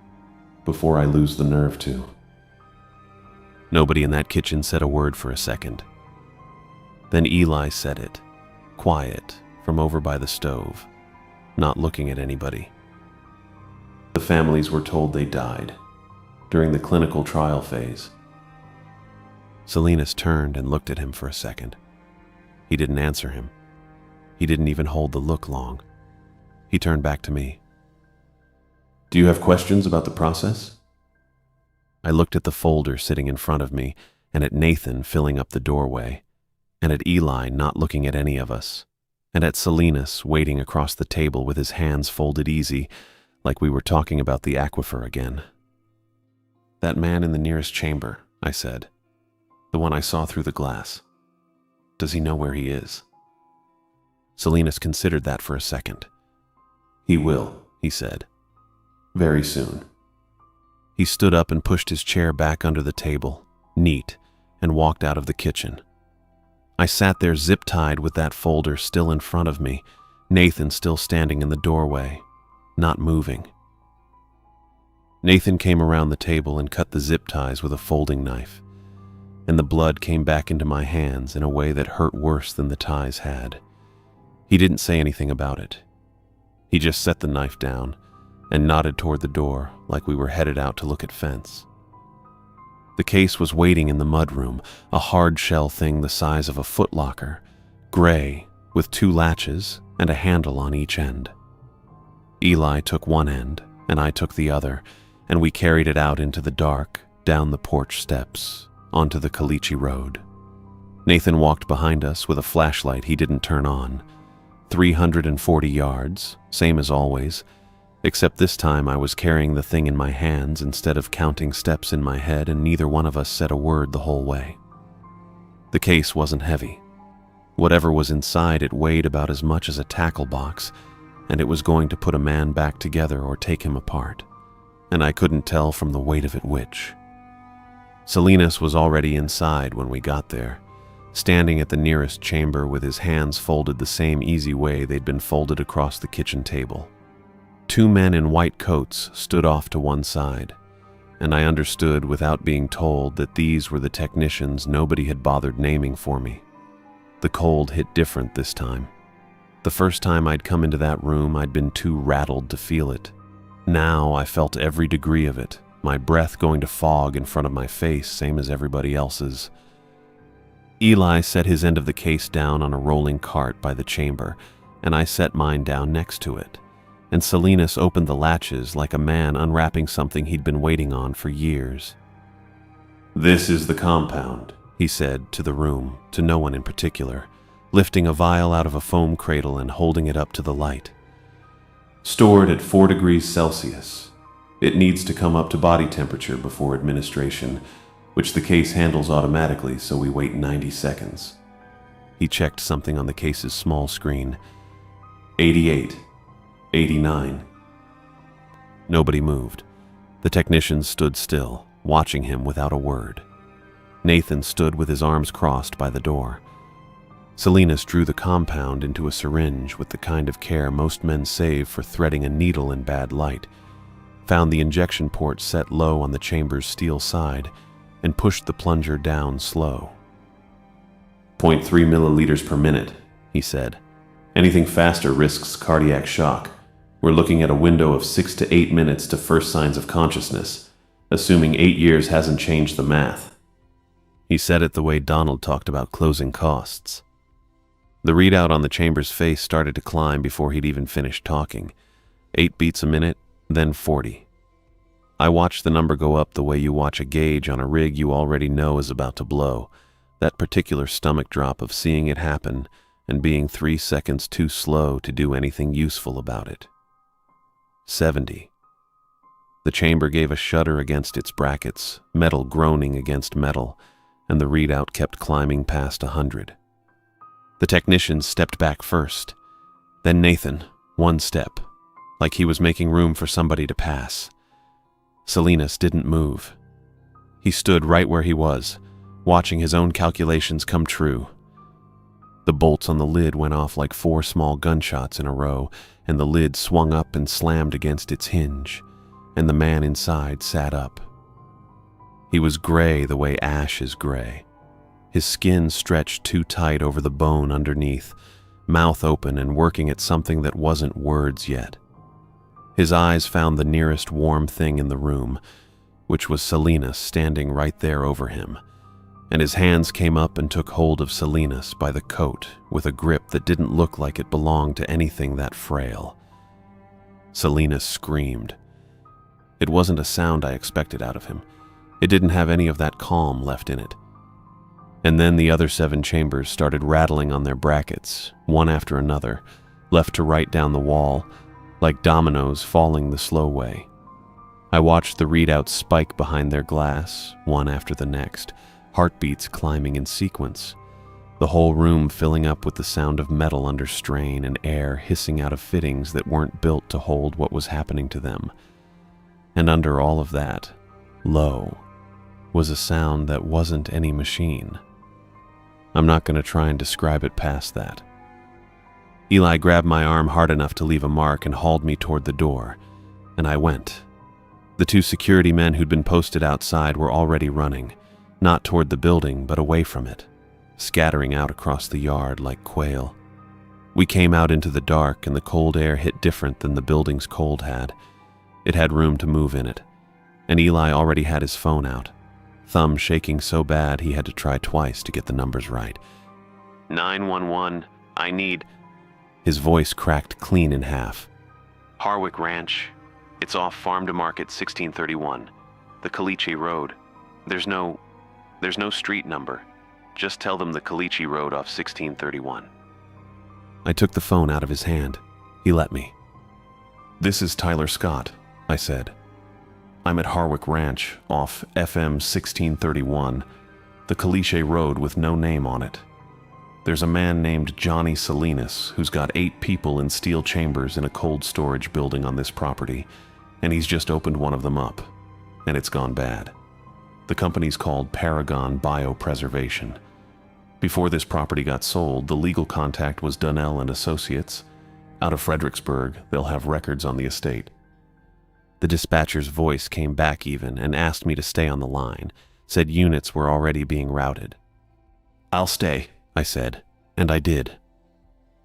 Speaker 1: before I lose the nerve to." Nobody in that kitchen said a word for a second. Then Eli said it, quiet, from over by the stove, not looking at anybody. "The families were told they died during the clinical trial phase." Salinas turned and looked at him for a second. He didn't answer him. He didn't even hold the look long. He turned back to me. "Do you have questions about the process?" I looked at the folder sitting in front of me, and at Nathan filling up the doorway, and at Eli not looking at any of us, and at Salinas waiting across the table with his hands folded easy, like we were talking about the aquifer again. "That man in the nearest chamber," I said. "The one I saw through the glass. Does he know where he is?" Salinas considered that for a second. "He will," he said. "Very soon." He stood up and pushed his chair back under the table, neat, and walked out of the kitchen. I sat there zip-tied with that folder still in front of me, Nathan still standing in the doorway, not moving. Nathan came around the table and cut the zip ties with a folding knife, and the blood came back into my hands in a way that hurt worse than the ties had. He didn't say anything about it. He just set the knife down and nodded toward the door like we were headed out to look at fence. The case was waiting in the mudroom, a hard shell thing the size of a footlocker, gray, with 2 latches and a handle on each end. Eli took one end, and I took the other, and we carried it out into the dark, down the porch steps, onto the Caliche Road. Nathan walked behind us with a flashlight he didn't turn on. 340 yards, same as always, except this time I was carrying the thing in my hands instead of counting steps in my head, and neither one of us said a word the whole way. The case wasn't heavy. Whatever was inside it weighed about as much as a tackle box, and it was going to put a man back together or take him apart, and I couldn't tell from the weight of it which. Salinas was already inside when we got there, standing at the nearest chamber with his hands folded the same easy way they'd been folded across the kitchen table. 2 men in white coats stood off to one side, and I understood without being told that these were the technicians nobody had bothered naming for me. The cold hit different this time. The first time I'd come into that room, I'd been too rattled to feel it. Now I felt every degree of it, my breath going to fog in front of my face, same as everybody else's. Eli set his end of the case down on a rolling cart by the chamber, and I set mine down next to it. And Salinas opened the latches like a man unwrapping something he'd been waiting on for years. "This is the compound," he said to the room, to no one in particular, lifting a vial out of a foam cradle and holding it up to the light. "Stored at 4 degrees Celsius. It needs to come up to body temperature before administration, which the case handles automatically, so we wait 90 seconds. He checked something on the case's small screen. 88. 89. Nobody moved. The technicians stood still, watching him without a word. Nathan stood with his arms crossed by the door. Salinas drew the compound into a syringe with the kind of care most men save for threading a needle in bad light, found the injection port set low on the chamber's steel side, and pushed the plunger down slow. 0.3 milliliters per minute, he said. Anything faster risks cardiac shock. We're looking at a window of 6 to 8 minutes to first signs of consciousness, assuming 8 years hasn't changed the math. He said it the way Donald talked about closing costs. The readout on the chamber's face started to climb before he'd even finished talking. 8 beats a minute, then 40. I watched the number go up the way you watch a gauge on a rig you already know is about to blow, that particular stomach drop of seeing it happen and being 3 seconds too slow to do anything useful about it. 70. The chamber gave a shudder against its brackets, metal groaning against metal, and the readout kept climbing past 100. The technicians stepped back first. Then Nathan, 1 step, like he was making room for somebody to pass. Salinas didn't move. He stood right where he was, watching his own calculations come true. The bolts on the lid went off like 4 small gunshots in a row, and the lid swung up and slammed against its hinge, and the man inside sat up. He was gray the way ash is gray. His skin stretched too tight over the bone underneath, mouth open and working at something that wasn't words yet. His eyes found the nearest warm thing in the room, which was Salinas standing right there over him, and his hands came up and took hold of Salinas by the coat with a grip that didn't look like it belonged to anything that frail. Salinas screamed. It wasn't a sound I expected out of him. It didn't have any of that calm left in it. And then the other 7 chambers started rattling on their brackets, one after another, left to right down the wall, like dominoes falling the slow way. I watched the readouts spike behind their glass, one after the next, heartbeats climbing in sequence, the whole room filling up with the sound of metal under strain and air hissing out of fittings that weren't built to hold what was happening to them. And under all of that, low, was a sound that wasn't any machine. I'm not going to try and describe it past that. Eli grabbed my arm hard enough to leave a mark and hauled me toward the door, and I went. The 2 security men who'd been posted outside were already running, not toward the building but away from it, scattering out across the yard like quail. We came out into the dark, and the cold air hit different than the building's cold had. It had room to move in it, and Eli already had his phone out, thumb shaking so bad he had to try twice to get the numbers right. 911, I need... His voice cracked clean in half. Harwick Ranch. It's off Farm to Market 1631. The Caliche Road.
Speaker 3: There's no street number. Just tell them the Caliche Road off 1631.
Speaker 1: I took the phone out of his hand. He let me. "This is Tyler Scott," I said. "I'm at Harwick Ranch off FM 1631, the Caliche Road with no name on it. There's a man named Johnny Salinas who's got 8 people in steel chambers in a cold storage building on this property, and he's just opened one of them up, and it's gone bad. The company's called Paragon Biopreservation. Before this property got sold, the legal contact was Donnell and Associates. Out of Fredericksburg, they'll have records on the estate." The dispatcher's voice came back even and asked me to stay on the line, said units were already being routed. "I'll stay," I said, and I did.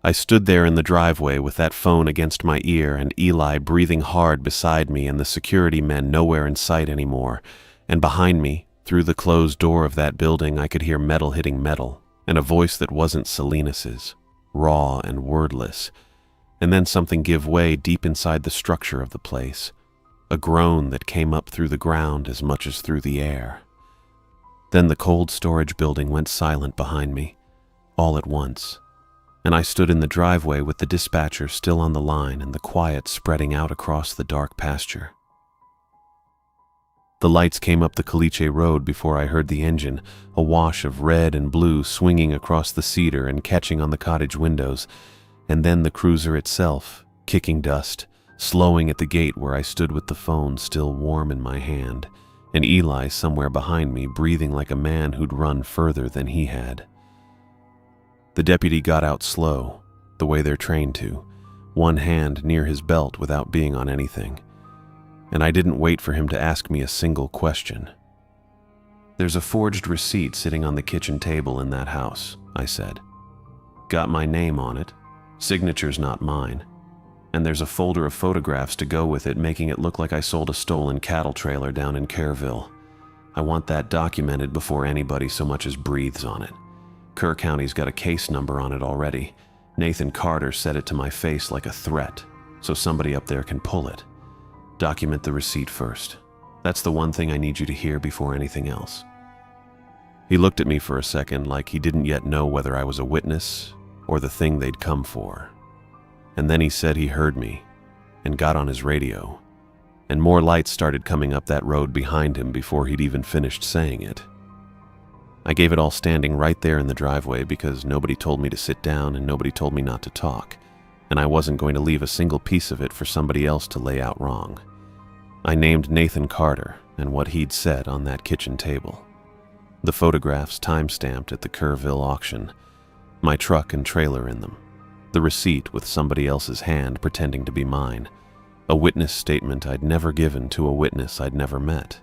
Speaker 1: I stood there in the driveway with that phone against my ear and Eli breathing hard beside me and the security men nowhere in sight anymore, and behind me, through the closed door of that building, I could hear metal hitting metal, and a voice that wasn't Salinas's, raw and wordless, and then something give way deep inside the structure of the place, a groan that came up through the ground as much as through the air. Then the cold storage building went silent behind me, all at once, and I stood in the driveway with the dispatcher still on the line and the quiet spreading out across the dark pasture. The lights came up the Caliche Road before I heard the engine, a wash of red and blue swinging across the cedar and catching on the cottage windows, and then the cruiser itself, kicking dust, slowing at the gate where I stood with the phone still warm in my hand, and Eli somewhere behind me breathing like a man who'd run further than he had. The deputy got out slow, the way they're trained to, one hand near his belt without being on anything, and I didn't wait for him to ask me a single question. "There's a forged receipt sitting on the kitchen table in that house," I said. "Got my name on it. Signature's not mine. And there's a folder of photographs to go with it, making it look like I sold a stolen cattle trailer down in Kerrville. I want that documented before anybody so much as breathes on it. Kerr County's got a case number on it already. Nathan Carter said it to my face like a threat, so somebody up there can pull it. Document the receipt first. That's the one thing I need you to hear before anything else." He looked at me for a second like he didn't yet know whether I was a witness or the thing they'd come for. And then he said he heard me and got on his radio, and more lights started coming up that road behind him before he'd even finished saying it. I gave it all standing right there in the driveway because nobody told me to sit down and nobody told me not to talk, and I wasn't going to leave a single piece of it for somebody else to lay out wrong. I named Nathan Carter and what he'd said on that kitchen table. The photographs time-stamped at the Kerrville auction, my truck and trailer in them, the receipt with somebody else's hand pretending to be mine, a witness statement I'd never given to a witness I'd never met.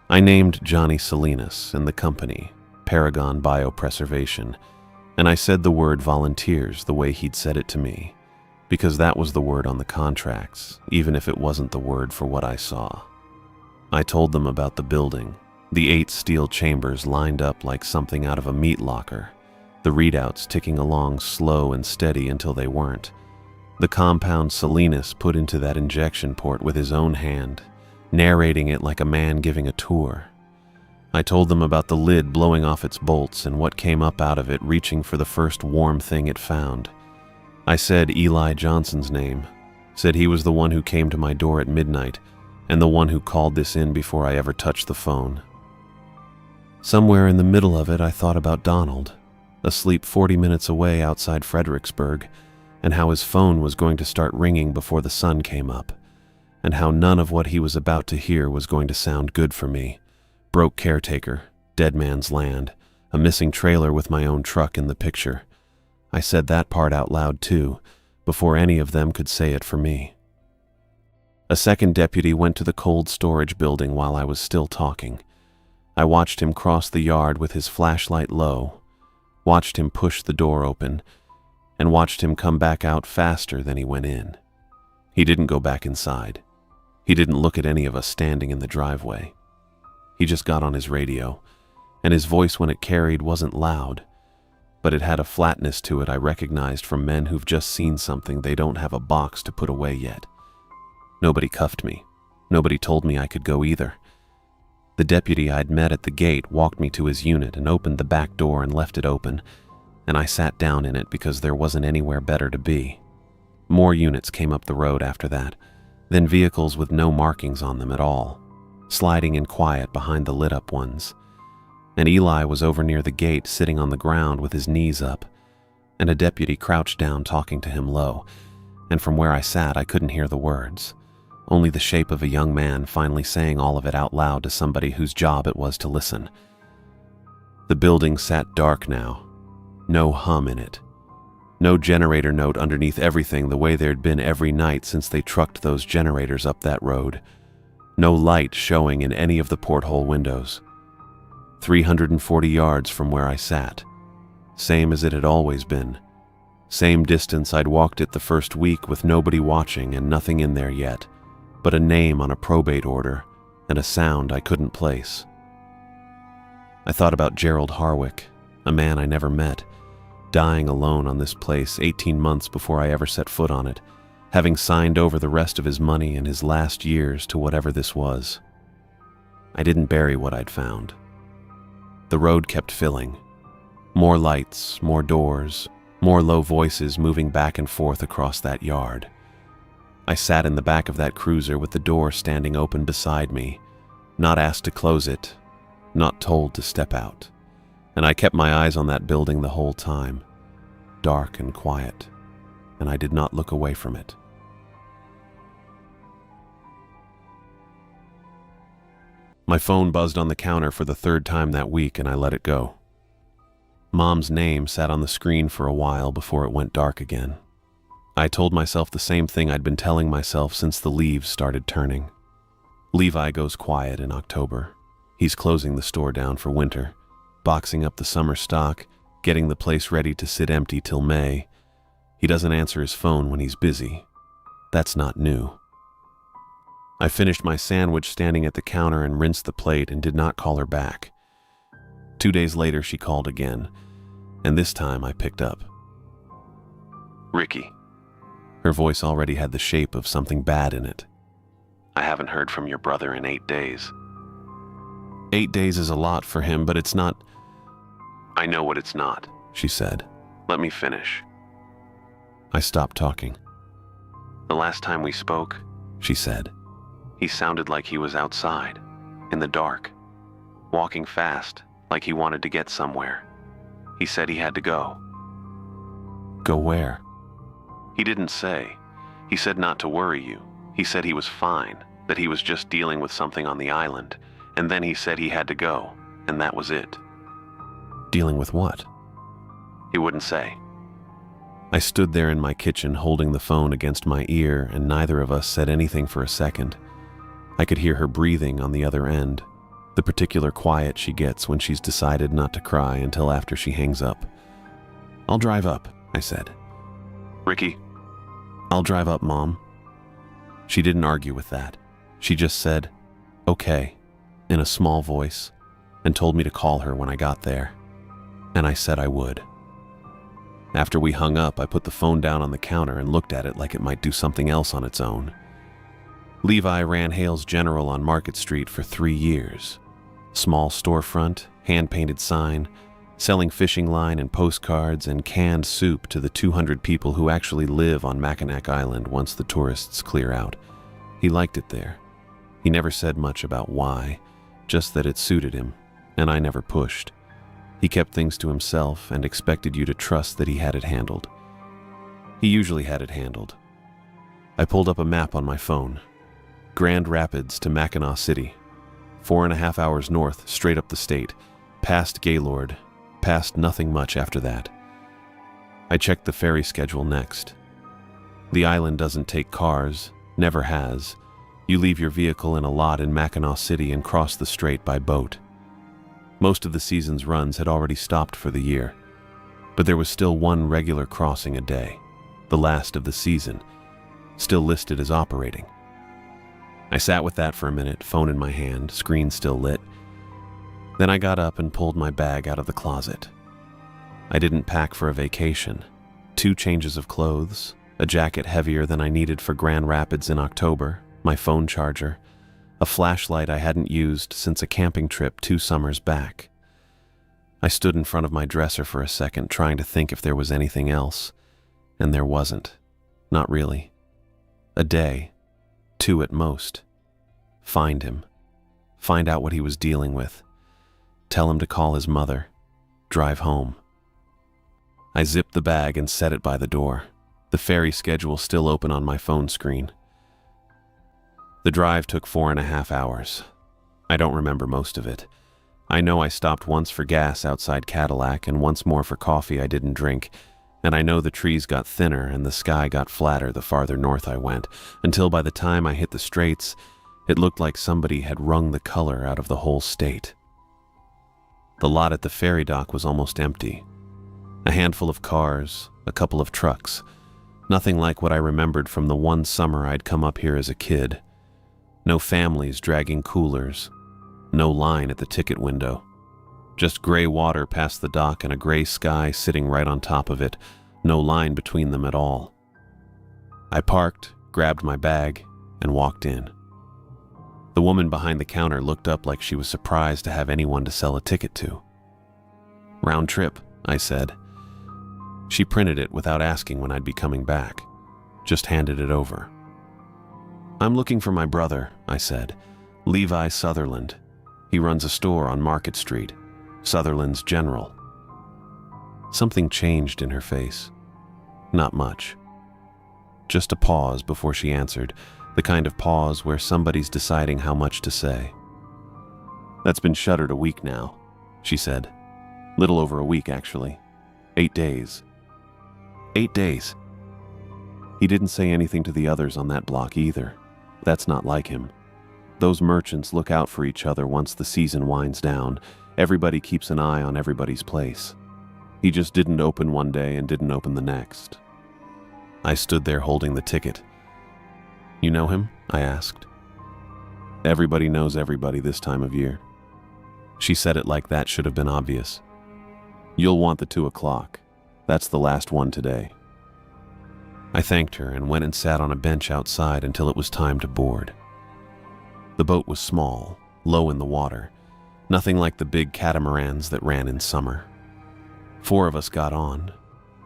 Speaker 1: I named Johnny Salinas and the company, Paragon Biopreservation, and I said the word volunteers the way he'd said it to me, because that was the word on the contracts, even if it wasn't the word for what I saw. I told them about the building, the 8 steel chambers lined up like something out of a meat locker, the readouts ticking along slow and steady until they weren't, the compound Salinas put into that injection port with his own hand, narrating it like a man giving a tour. I told them about the lid blowing off its bolts and what came up out of it reaching for the first warm thing it found. I said Eli Johnson's name, said he was the one who came to my door at midnight and the one who called this in before I ever touched the phone. Somewhere in the middle of it I thought about Donald, asleep 40 minutes away outside Fredericksburg, and how his phone was going to start ringing before the sun came up, and how none of what he was about to hear was going to sound good for me. Broke caretaker, dead man's land, a missing trailer with my own truck in the picture. I said that part out loud too, before any of them could say it for me. A second deputy went to the cold storage building while I was still talking. I watched him cross the yard with his flashlight low, watched him push the door open, and watched him come back out faster than he went in. He didn't go back inside. He didn't look at any of us standing in the driveway. He just got on his radio, and his voice when it carried wasn't loud, but it had a flatness to it I recognized from men who've just seen something they don't have a box to put away yet. Nobody cuffed me. Nobody told me I could go either. The deputy I'd met at the gate walked me to his unit and opened the back door and left it open, and I sat down in it because there wasn't anywhere better to be. More units came up the road after that, then vehicles with no markings on them at all, sliding in quiet behind the lit-up ones. And Eli was over near the gate sitting on the ground with his knees up, and a deputy crouched down talking to him low, and from where I sat I couldn't hear the words, only the shape of a young man finally saying all of it out loud to somebody whose job it was to listen. The building sat dark now, no hum in it. No generator note underneath everything the way there'd been every night since they trucked those generators up that road. No light showing in any of the porthole windows. 340 yards from where I sat. Same as it had always been. Same distance I'd walked it the first week with nobody watching and nothing in there yet, but a name on a probate order and a sound I couldn't place. I thought about Gerald Harwick, a man I never met, dying alone on this place 18 months before I ever set foot on it, having signed over the rest of his money and his last years to whatever this was. I didn't bury what I'd found. The road kept filling. More lights, more doors, more low voices moving back and forth across that yard. I sat in the back of that cruiser with the door standing open beside me, not asked to close it, not told to step out. And I kept my eyes on that building the whole time, dark and quiet, and I did not look away from it. My phone buzzed on the counter for the third time that week, and I let it go. Mom's name sat on the screen for a while before it went dark again. I told myself the same thing I'd been telling myself since the leaves started turning. Levi goes quiet in October. He's closing the store down for winter, boxing up the summer stock, getting the place ready to sit empty till May. He doesn't answer his phone when he's busy. That's not new. I finished my sandwich standing at the counter and rinsed the plate and did not call her back. 2 days later she called again, and this time I picked up.
Speaker 3: Ricky,
Speaker 1: Her voice already had the shape of something bad in it.
Speaker 3: I haven't heard from your brother in 8 days.
Speaker 1: 8 days is a lot for him, but it's not.
Speaker 3: I know what it's not,
Speaker 1: She said.
Speaker 3: Let me finish.
Speaker 1: I stopped talking.
Speaker 3: The last time we spoke,
Speaker 1: She said.
Speaker 3: he sounded like he was outside, in the dark, walking fast, like he wanted to get somewhere. He said he had to go.
Speaker 1: Go where?
Speaker 3: He didn't say. He said not to worry you. He said he was fine, that he was just dealing with something on the island, and then he said he had to go, and that was it.
Speaker 1: Dealing with what?
Speaker 3: He wouldn't say.
Speaker 1: I stood there in my kitchen holding the phone against my ear, and neither of us said anything for a second. I could hear her breathing on the other end, the particular quiet she gets when she's decided not to cry until after she hangs up. I'll drive up, I said.
Speaker 3: Ricky,
Speaker 1: I'll drive up, Mom. She didn't argue with that. She just said, okay, in a small voice, and told me to call her when I got there. And I said I would. After we hung up, I put the phone down on the counter and looked at it like it might do something else on its own. Levi ran Hales General on Market Street for 3 years. Small storefront, hand-painted sign, selling fishing line and postcards and canned soup to the 200 people who actually live on Mackinac Island once the tourists clear out. He liked it there. He never said much about why, just that it suited him, and I never pushed. He kept things to himself and expected you to trust that he had it handled. He usually had it handled. I pulled up a map on my phone. Grand Rapids to Mackinac City. 4.5 hours north, straight up the state, past Gaylord, past nothing much after that. I checked the ferry schedule next. The island doesn't take cars, never has. You leave your vehicle in a lot in Mackinac City and cross the strait by boat. Most of the season's runs had already stopped for the year, but there was still one regular crossing a day, the last of the season, still listed as operating. I sat with that for a minute, phone in my hand, screen still lit. Then I got up and pulled my bag out of the closet. I didn't pack for a vacation. 2 changes of clothes, a jacket heavier than I needed for Grand Rapids in October, my phone charger, a flashlight I hadn't used since a camping trip 2 summers back. I stood in front of my dresser for a second, trying to think if there was anything else, and there wasn't. Not really. A day, 2 at most. Find him. Find out what he was dealing with. Tell him to call his mother. Drive home. I zipped the bag and set it by the door, the ferry schedule still open on my phone screen. The drive took 4.5 hours. I don't remember most of it. I know I stopped once for gas outside Cadillac and once more for coffee I didn't drink, and I know the trees got thinner and the sky got flatter the farther north I went, until by the time I hit the Straits, it looked like somebody had wrung the color out of the whole state. The lot at the ferry dock was almost empty. A handful of cars, a couple of trucks. Nothing like what I remembered from the one summer I'd come up here as a kid. No families dragging coolers. No line at the ticket window. Just gray water past the dock and a gray sky sitting right on top of it. No line between them at all. I parked, grabbed my bag, and walked in. The woman behind the counter looked up like she was surprised to have anyone to sell a ticket to. "Round trip," I said. She printed it without asking when I'd be coming back. Just handed it over. "I'm looking for my brother," I said. "Levi Sutherland. He runs a store on Market Street. Sutherland's General." Something changed in her face. Not much. Just a pause before she answered, the kind of pause where somebody's deciding how much to say. "That's been shuttered a week now," she said. "Little over a week, actually. 8 days. 8 days. He didn't say anything to the others on that block either. That's not like him. Those merchants look out for each other once the season winds down. Everybody keeps an eye on everybody's place. He just didn't open one day and didn't open the next." I stood there holding the ticket. "You know him?" I asked. "Everybody knows everybody this time of year." She said it like that should have been obvious. "You'll want the 2 o'clock. That's the last one today." I thanked her and went and sat on a bench outside until it was time to board. The boat was small, low in the water, nothing like the big catamarans that ran in summer. 4 of us got on.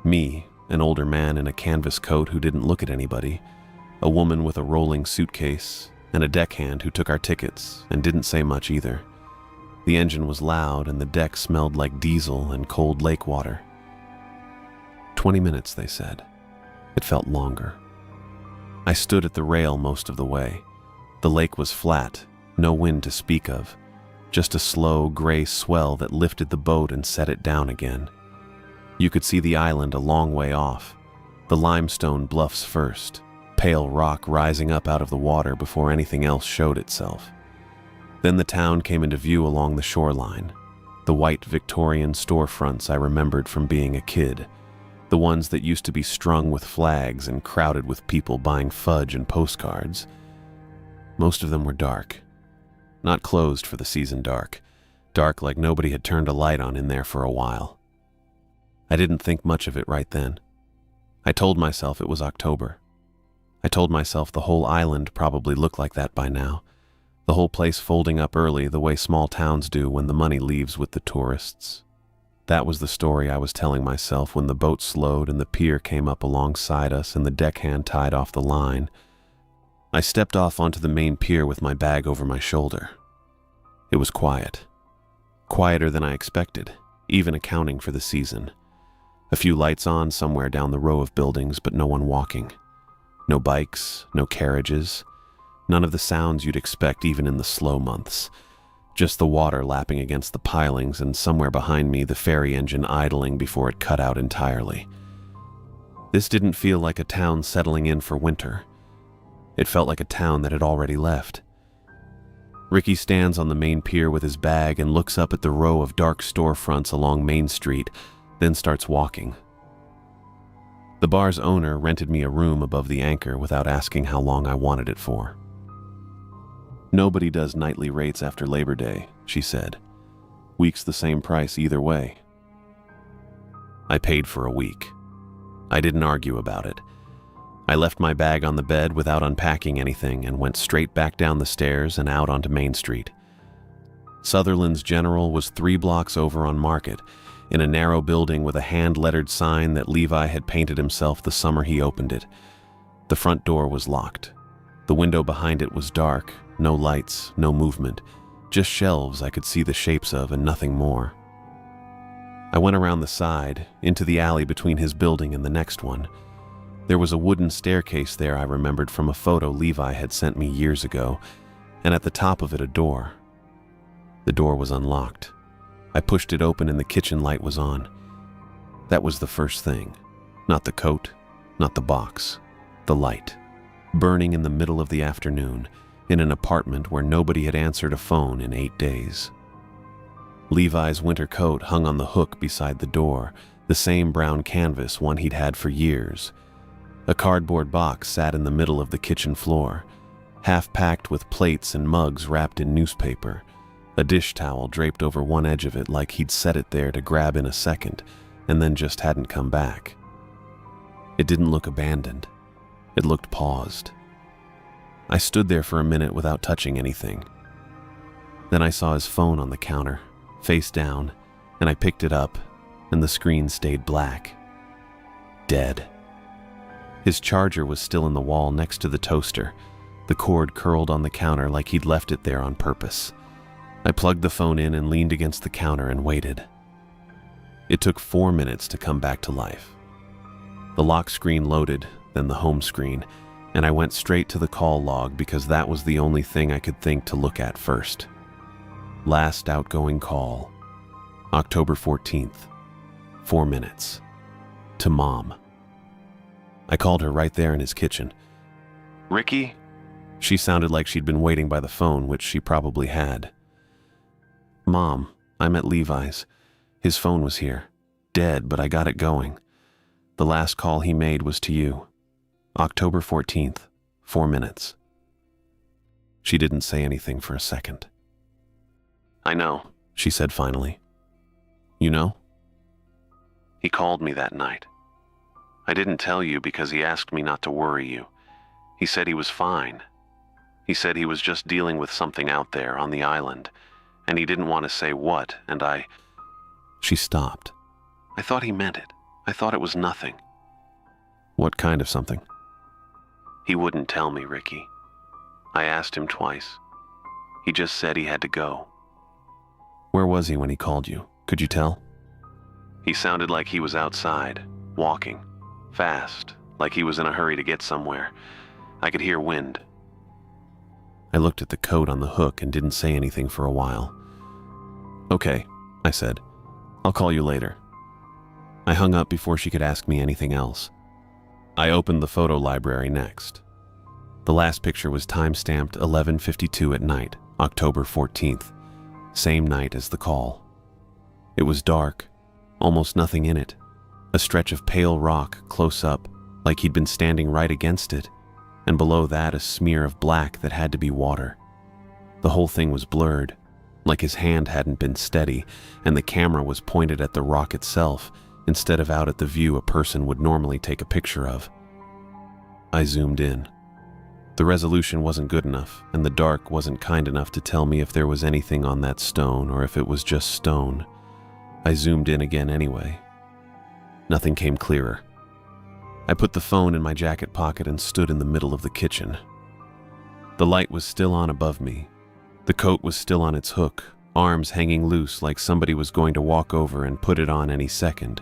Speaker 1: Me, an older man in a canvas coat who didn't look at anybody, a woman with a rolling suitcase, and a deckhand who took our tickets and didn't say much either. The engine was loud and the deck smelled like diesel and cold lake water. 20 minutes, they said. It felt longer. I stood at the rail most of the way. The lake was flat, no wind to speak of, just a slow gray swell that lifted the boat and set it down again. You could see the island a long way off, the limestone bluffs first, pale rock rising up out of the water before anything else showed itself. Then the town came into view along the shoreline, the white Victorian storefronts I remembered from being a kid, the ones that used to be strung with flags and crowded with people buying fudge and postcards. Most of them were dark. Not closed for the season dark like nobody had turned a light on in there for a while. I didn't think much of it right then. I told myself it was October. I told myself the whole island probably looked like that by now, the whole place folding up early the way small towns do when the money leaves with the tourists. That was the story I was telling myself when the boat slowed and the pier came up alongside us and the deckhand tied off the line. I stepped off onto the main pier with my bag over my shoulder. It was quiet. Quieter than I expected, even accounting for the season. A few lights on somewhere down the row of buildings, but no one walking. No bikes, no carriages. None of the sounds you'd expect even in the slow months. Just the water lapping against the pilings and somewhere behind me the ferry engine idling before it cut out entirely. This didn't feel like a town settling in for winter. It felt like a town that had already left. Ricky stands on the main pier with his bag and looks up at the row of dark storefronts along Main Street, then starts walking. The bar's owner rented me a room above the anchor without asking how long I wanted it for. "Nobody does nightly rates after Labor Day," she said. "Week's the same price either way." I paid for a week. I didn't argue about it. I left my bag on the bed without unpacking anything and went straight back down the stairs and out onto Main Street. Sutherland's General was 3 blocks over on Market, in a narrow building with a hand-lettered sign that Levi had painted himself the summer he opened it. The front door was locked. The window behind it was dark, no lights, no movement, just shelves I could see the shapes of and nothing more. I went around the side, into the alley between his building and the next one. There was a wooden staircase there I remembered from a photo Levi had sent me years ago, and at the top of it a door. The door was unlocked. I pushed it open and the kitchen light was on. That was the first thing. Not the coat, not the box. The light. Burning in the middle of the afternoon, in an apartment where nobody had answered a phone in 8 days. Levi's winter coat hung on the hook beside the door, the same brown canvas one he'd had for years. A cardboard box sat in the middle of the kitchen floor, half packed with plates and mugs wrapped in newspaper, a dish towel draped over one edge of it like he'd set it there to grab in a second, and then just hadn't come back. It didn't look abandoned. It looked paused. I stood there for a minute without touching anything. Then I saw his phone on the counter, face down, and I picked it up, and the screen stayed black. Dead. His charger was still in the wall next to the toaster, the cord curled on the counter like he'd left it there on purpose. I plugged the phone in and leaned against the counter and waited. It took 4 minutes to come back to life. The lock screen loaded, then the home screen, and I went straight to the call log because that was the only thing I could think to look at first. Last outgoing call, October 14th, 4 minutes, to Mom. I called her right there in his kitchen.
Speaker 3: Ricky?
Speaker 1: She sounded like she'd been waiting by the phone, which she probably had. Mom, I'm at Levi's. His phone was here. Dead, but I got it going. The last call he made was to you. October 14th, 4 minutes. She didn't say anything for a second.
Speaker 3: I know,
Speaker 1: She said finally. You know?
Speaker 3: he called me that night. I didn't tell you because he asked me not to worry you. He said he was fine. He said he was just dealing with something out there on the island, and he didn't want to say what, and
Speaker 1: She stopped.
Speaker 3: I thought he meant it. I thought it was nothing.
Speaker 1: What kind of something?
Speaker 3: He wouldn't tell me, Ricky. I asked him twice. He just said he had to go.
Speaker 1: Where was he when he called you? Could you tell?
Speaker 3: He sounded like he was outside, walking, fast, like he was in a hurry to get somewhere. I could hear wind.
Speaker 1: I looked at the coat on the hook and didn't say anything for a while. Okay, I said. I'll call you later. I hung up before she could ask me anything else. I opened the photo library next. The last picture was time-stamped 11:52 at night, October 14th, same night as the call. It was dark, almost nothing in it, a stretch of pale rock close up, like he'd been standing right against it, and below that a smear of black that had to be water. The whole thing was blurred, like his hand hadn't been steady, and the camera was pointed at the rock itself, instead of out at the view a person would normally take a picture of. I zoomed in. The resolution wasn't good enough, and the dark wasn't kind enough to tell me if there was anything on that stone or if it was just stone. I zoomed in again anyway. Nothing came clearer. I put the phone in my jacket pocket and stood in the middle of the kitchen. The light was still on above me. The coat was still on its hook, arms hanging loose like somebody was going to walk over and put it on any second.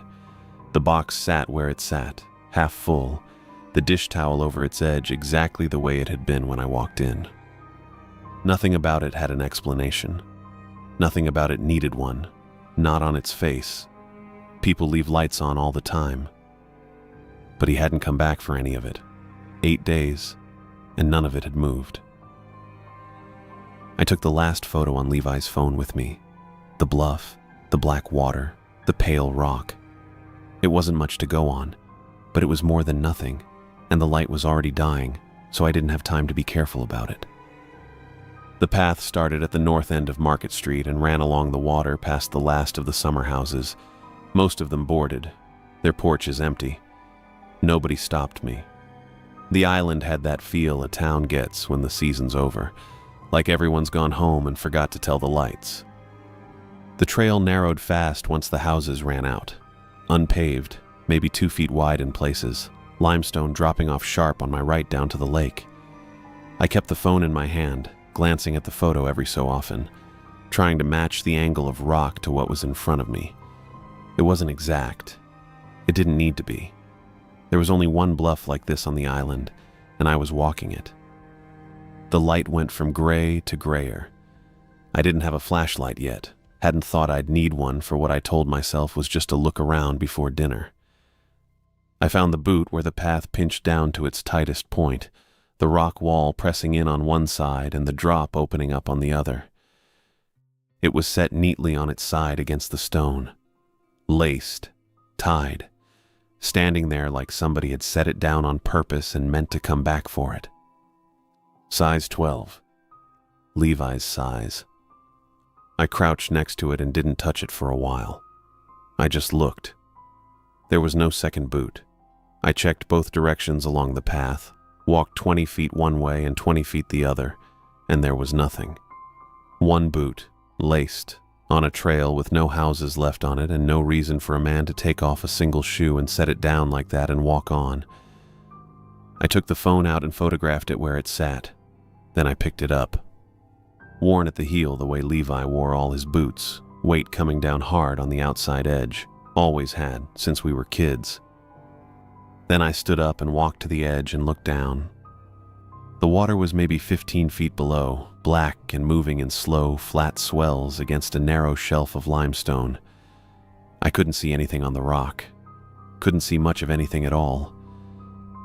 Speaker 1: The box sat where it sat, half full, the dish towel over its edge exactly the way it had been when I walked in. Nothing about it had an explanation. Nothing about it needed one, not on its face. People leave lights on all the time. But he hadn't come back for any of it. 8 days, and none of it had moved. I took the last photo on Levi's phone with me. The bluff, the black water, the pale rock. It wasn't much to go on, but it was more than nothing, and the light was already dying, so I didn't have time to be careful about it. The path started at the north end of Market Street and ran along the water past the last of the summer houses, most of them boarded, their porches empty. Nobody stopped me. The island had that feel a town gets when the season's over, like everyone's gone home and forgot to tell the lights. The trail narrowed fast once the houses ran out. Unpaved, maybe 2 feet wide in places, limestone dropping off sharp on my right down to the lake. I kept the phone in my hand, glancing at the photo every so often, trying to match the angle of rock to what was in front of me. It wasn't exact. It didn't need to be. There was only one bluff like this on the island, and I was walking it. The light went from gray to grayer. I didn't have a flashlight yet, hadn't thought I'd need one for what I told myself was just a look around before dinner. I found the boot where the path pinched down to its tightest point, the rock wall pressing in on one side and the drop opening up on the other. It was set neatly on its side against the stone, laced, tied, standing there like somebody had set it down on purpose and meant to come back for it. Size 12. Levi's size. I crouched next to it and didn't touch it for a while. I just looked. There was no second boot. I checked both directions along the path, walked 20 feet one way and 20 feet the other, and there was nothing. One boot, laced, on a trail with no houses left on it and no reason for a man to take off a single shoe and set it down like that and walk on. I took the phone out and photographed it where it sat. Then I picked it up. Worn at the heel the way Levi wore all his boots, weight coming down hard on the outside edge, always had since we were kids. Then I stood up and walked to the edge and looked down. The water was maybe 15 feet below, black and moving in slow, flat swells against a narrow shelf of limestone. I couldn't see anything on the rock. Couldn't see much of anything at all.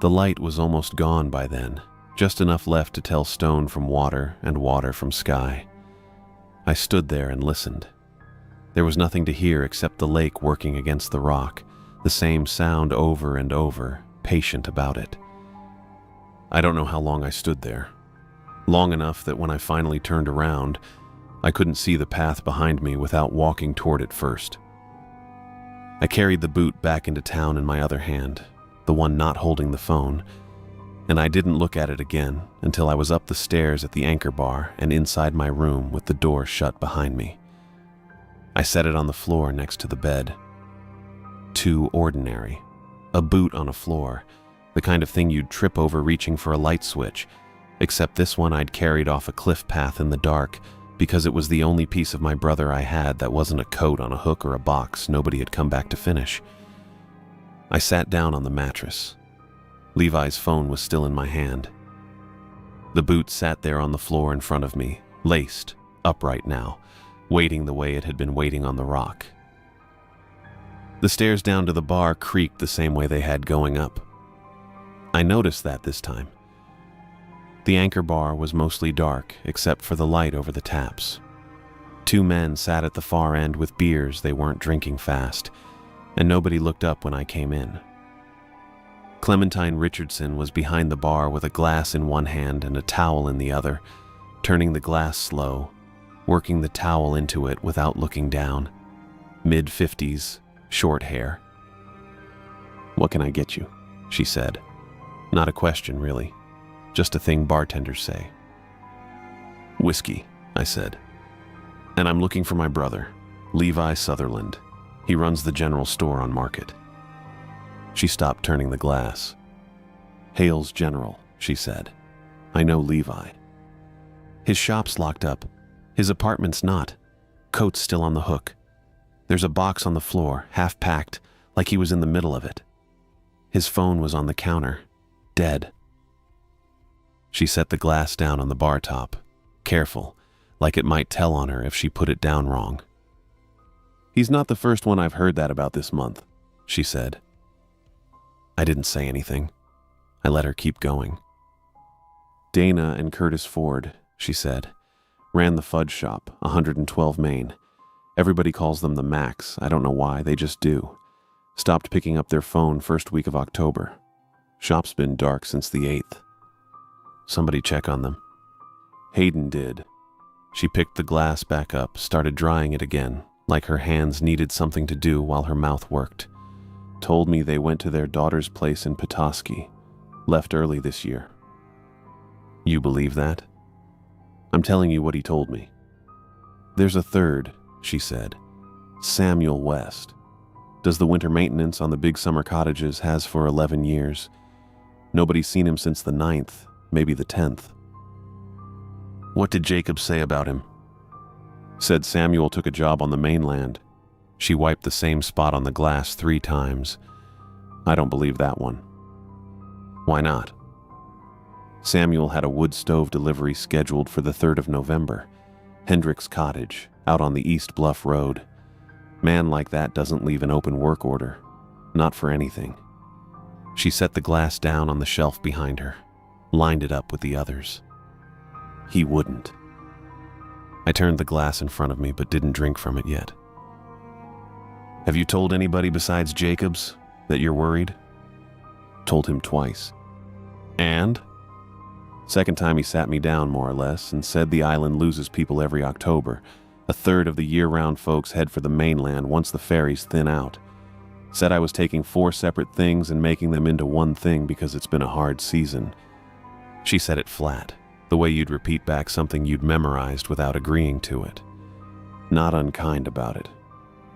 Speaker 1: The light was almost gone by then, just enough left to tell stone from water and water from sky. I stood there and listened. There was nothing to hear except the lake working against the rock, the same sound over and over, patient about it. I don't know how long I stood there. Long enough that when I finally turned around, I couldn't see the path behind me without walking toward it first. I carried the boot back into town in my other hand, the one not holding the phone, and I didn't look at it again until I was up the stairs at the anchor bar and inside my room with the door shut behind me. I set it on the floor next to the bed. Too ordinary. A boot on a floor, the kind of thing you'd trip over reaching for a light switch, except this one I'd carried off a cliff path in the dark because it was the only piece of my brother I had that wasn't a coat on a hook or a box nobody had come back to finish. I sat down on the mattress. Levi's phone was still in my hand. The boot sat there on the floor in front of me, laced, upright now, waiting the way it had been waiting on the rock. The stairs down to the bar creaked the same way they had going up. I noticed that this time. The anchor bar was mostly dark, except for the light over the taps. 2 men sat at the far end with beers they weren't drinking fast, and nobody looked up when I came in. Clementine Richardson was behind the bar with a glass in one hand and a towel in the other, turning the glass slow, working the towel into it without looking down. Mid-50s, short hair. "What can I get you?" she said. Not a question, really. Just a thing bartenders say. "Whiskey," I said. "And I'm looking for my brother, Levi Sutherland. He runs the general store on Market." She stopped turning the glass. "Hale's General," she said. "I know Levi. His shop's locked up. His apartment's not. Coat's still on the hook. There's a box on the floor, half packed, like he was in the middle of it. His phone was on the counter, dead." She set the glass down on the bar top, careful, like it might tell on her if she put it down wrong. "He's not the first one I've heard that about this month," she said. I didn't say anything. I let her keep going. "Dana and Curtis Ford," she said, "ran the fudge shop, 112 Main. Everybody calls them the Macs. I don't know why, they just do. Stopped picking up their phone first week of October. Shop's been dark since the 8th. Somebody check on them." Hayden did. She picked the glass back up, started drying it again, like her hands needed something to do while her mouth worked. Told me they went to their daughter's place in Petoskey. Left early this year. You believe that? I'm telling you what he told me. There's a third, she said. Samuel West. Does the winter maintenance on the big summer cottages, has for 11 years. Nobody's seen him since the 9th, maybe the 10th. What did Jacob say about him? Said Samuel took a job on the mainland. She wiped the same spot on the glass 3 times. I don't believe that one. Why not? Samuel had a wood stove delivery scheduled for the 3rd of November. Hendrick's cottage, out on the East Bluff Road. Man like that doesn't leave an open work order. Not for anything. She set the glass down on the shelf behind her, lined it up with the others. He wouldn't. I turned the glass in front of me but didn't drink from it yet. Have you told anybody besides Jacobs that you're worried? Told him twice. And? Second time he sat me down more or less and said the island loses people every October. A third of the year-round folks head for the mainland once the ferries thin out. Said I was taking 4 separate things and making them into one thing because it's been a hard season. She said it flat, the way you'd repeat back something you'd memorized without agreeing to it. Not unkind about it.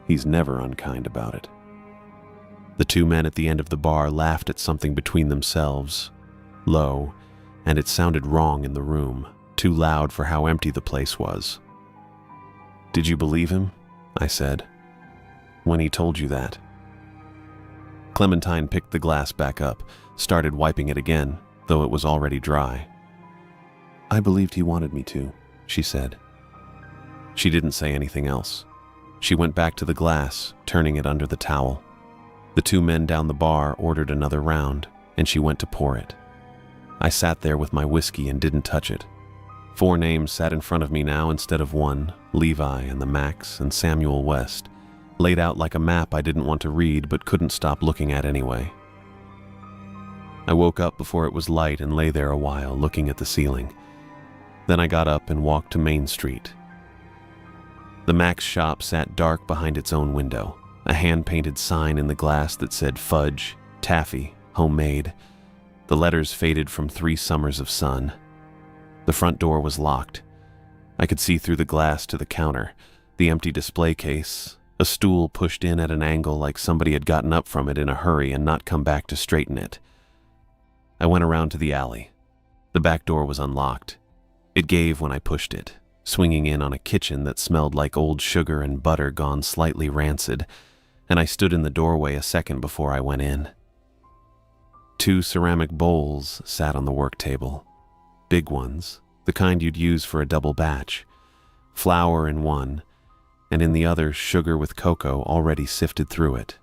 Speaker 1: He's never unkind about it. The 2 men at the end of the bar laughed at something between themselves, low, and it sounded wrong in the room, too loud for how empty the place was. Did you believe him? I said. When he told you that? Clementine picked the glass back up, started wiping it again, though it was already dry. I believed he wanted me to, she said. She didn't say anything else. She went back to the glass, turning it under the towel. The 2 men down the bar ordered another round, and she went to pour it. I sat there with my whiskey and didn't touch it. 4 names sat in front of me now instead of 1, Levi and the Max and Samuel West, laid out like a map I didn't want to read but couldn't stop looking at anyway. I woke up before it was light and lay there a while looking at the ceiling. Then I got up and walked to Main Street. The Max shop sat dark behind its own window, a hand-painted sign in the glass that said fudge, taffy, homemade. The letters faded from 3 summers of sun. The front door was locked. I could see through the glass to the counter, the empty display case, a stool pushed in at an angle like somebody had gotten up from it in a hurry and not come back to straighten it. I went around to the alley. The back door was unlocked. It gave when I pushed it, swinging in on a kitchen that smelled like old sugar and butter gone slightly rancid, and I stood in the doorway a second before I went in. 2 ceramic bowls sat on the work table. Big ones, the kind you'd use for a double batch. Flour in one, and in the other sugar with cocoa already sifted through it.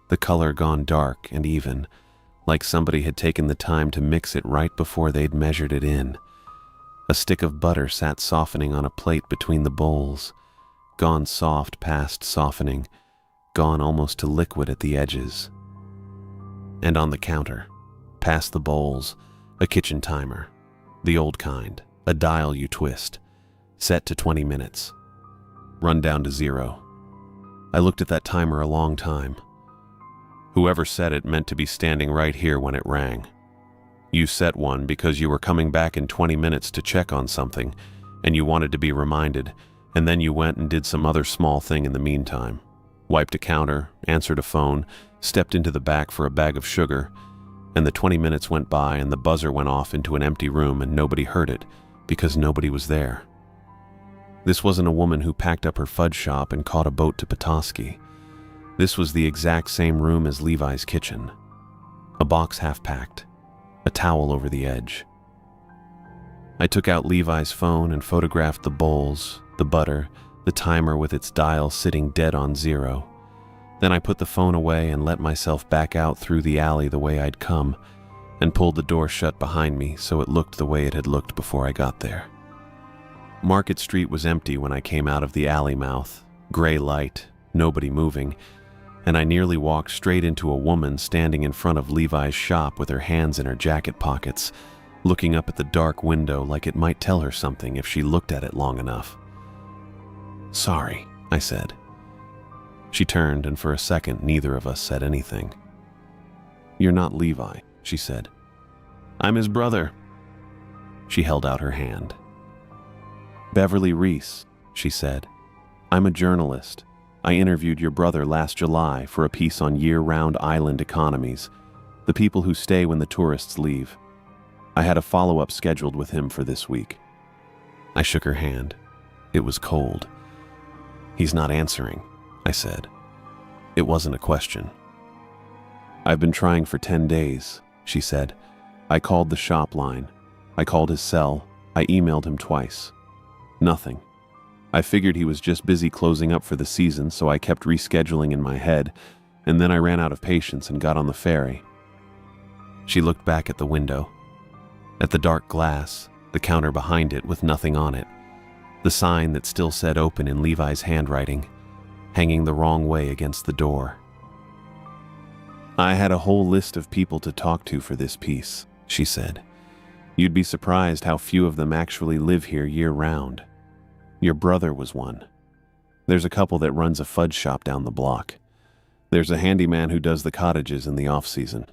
Speaker 1: The color gone dark and even, like somebody had taken the time to mix it right before they'd measured it in. A stick of butter sat softening on a plate between the bowls, gone soft past softening, gone almost to liquid at the edges. And on the counter, past the bowls, a kitchen timer. The old kind, a dial you twist, set to 20 minutes. Run down to 0. I looked at that timer a long time. Whoever set it meant to be standing right here when it rang. You set one because you were coming back in 20 minutes to check on something, and you wanted to be reminded, and then you went and did some other small thing in the meantime. Wiped a counter, answered a phone, stepped into the back for a bag of sugar, and the 20 minutes went by and the buzzer went off into an empty room and nobody heard it because nobody was there. This wasn't a woman who packed up her fudge shop and caught a boat to Petoskey. This was the exact same room as Levi's kitchen. A box half-packed, a towel over the edge. I took out Levi's phone and photographed the bowls, the butter, the timer with its dial sitting dead on 0. Then I put the phone away and let myself back out through the alley the way I'd come, and pulled the door shut behind me so it looked the way it had looked before I got there. Market Street was empty when I came out of the alley mouth, gray light, nobody moving, and I nearly walked straight into a woman standing in front of Levi's shop with her hands in her jacket pockets, looking up at the dark window like it might tell her something if she looked at it long enough. Sorry, I said. She turned, and for a second neither of us said anything. You're not Levi, she said. I'm his brother. She held out her hand. Beverly Reese, she said. I'm a journalist. I interviewed your brother last July for a piece on year-round island economies, the people who stay when the tourists leave. I had a follow-up scheduled with him for this week. I shook her hand. It was cold. He's not answering, I said. It wasn't a question. I've been trying for 10 days, she said. I called the shop line. I called his cell. I emailed him twice. Nothing. I figured he was just busy closing up for the season, so I kept rescheduling in my head, and then I ran out of patience and got on the ferry. She looked back at the window. At the dark glass, the counter behind it with nothing on it, the sign that still said open in Levi's handwriting, hanging the wrong way against the door. I had a whole list of people to talk to for this piece, she said. You'd be surprised how few of them actually live here year-round. Your brother was one. There's a couple that runs a fudge shop down the block. There's a handyman who does the cottages in the off-season.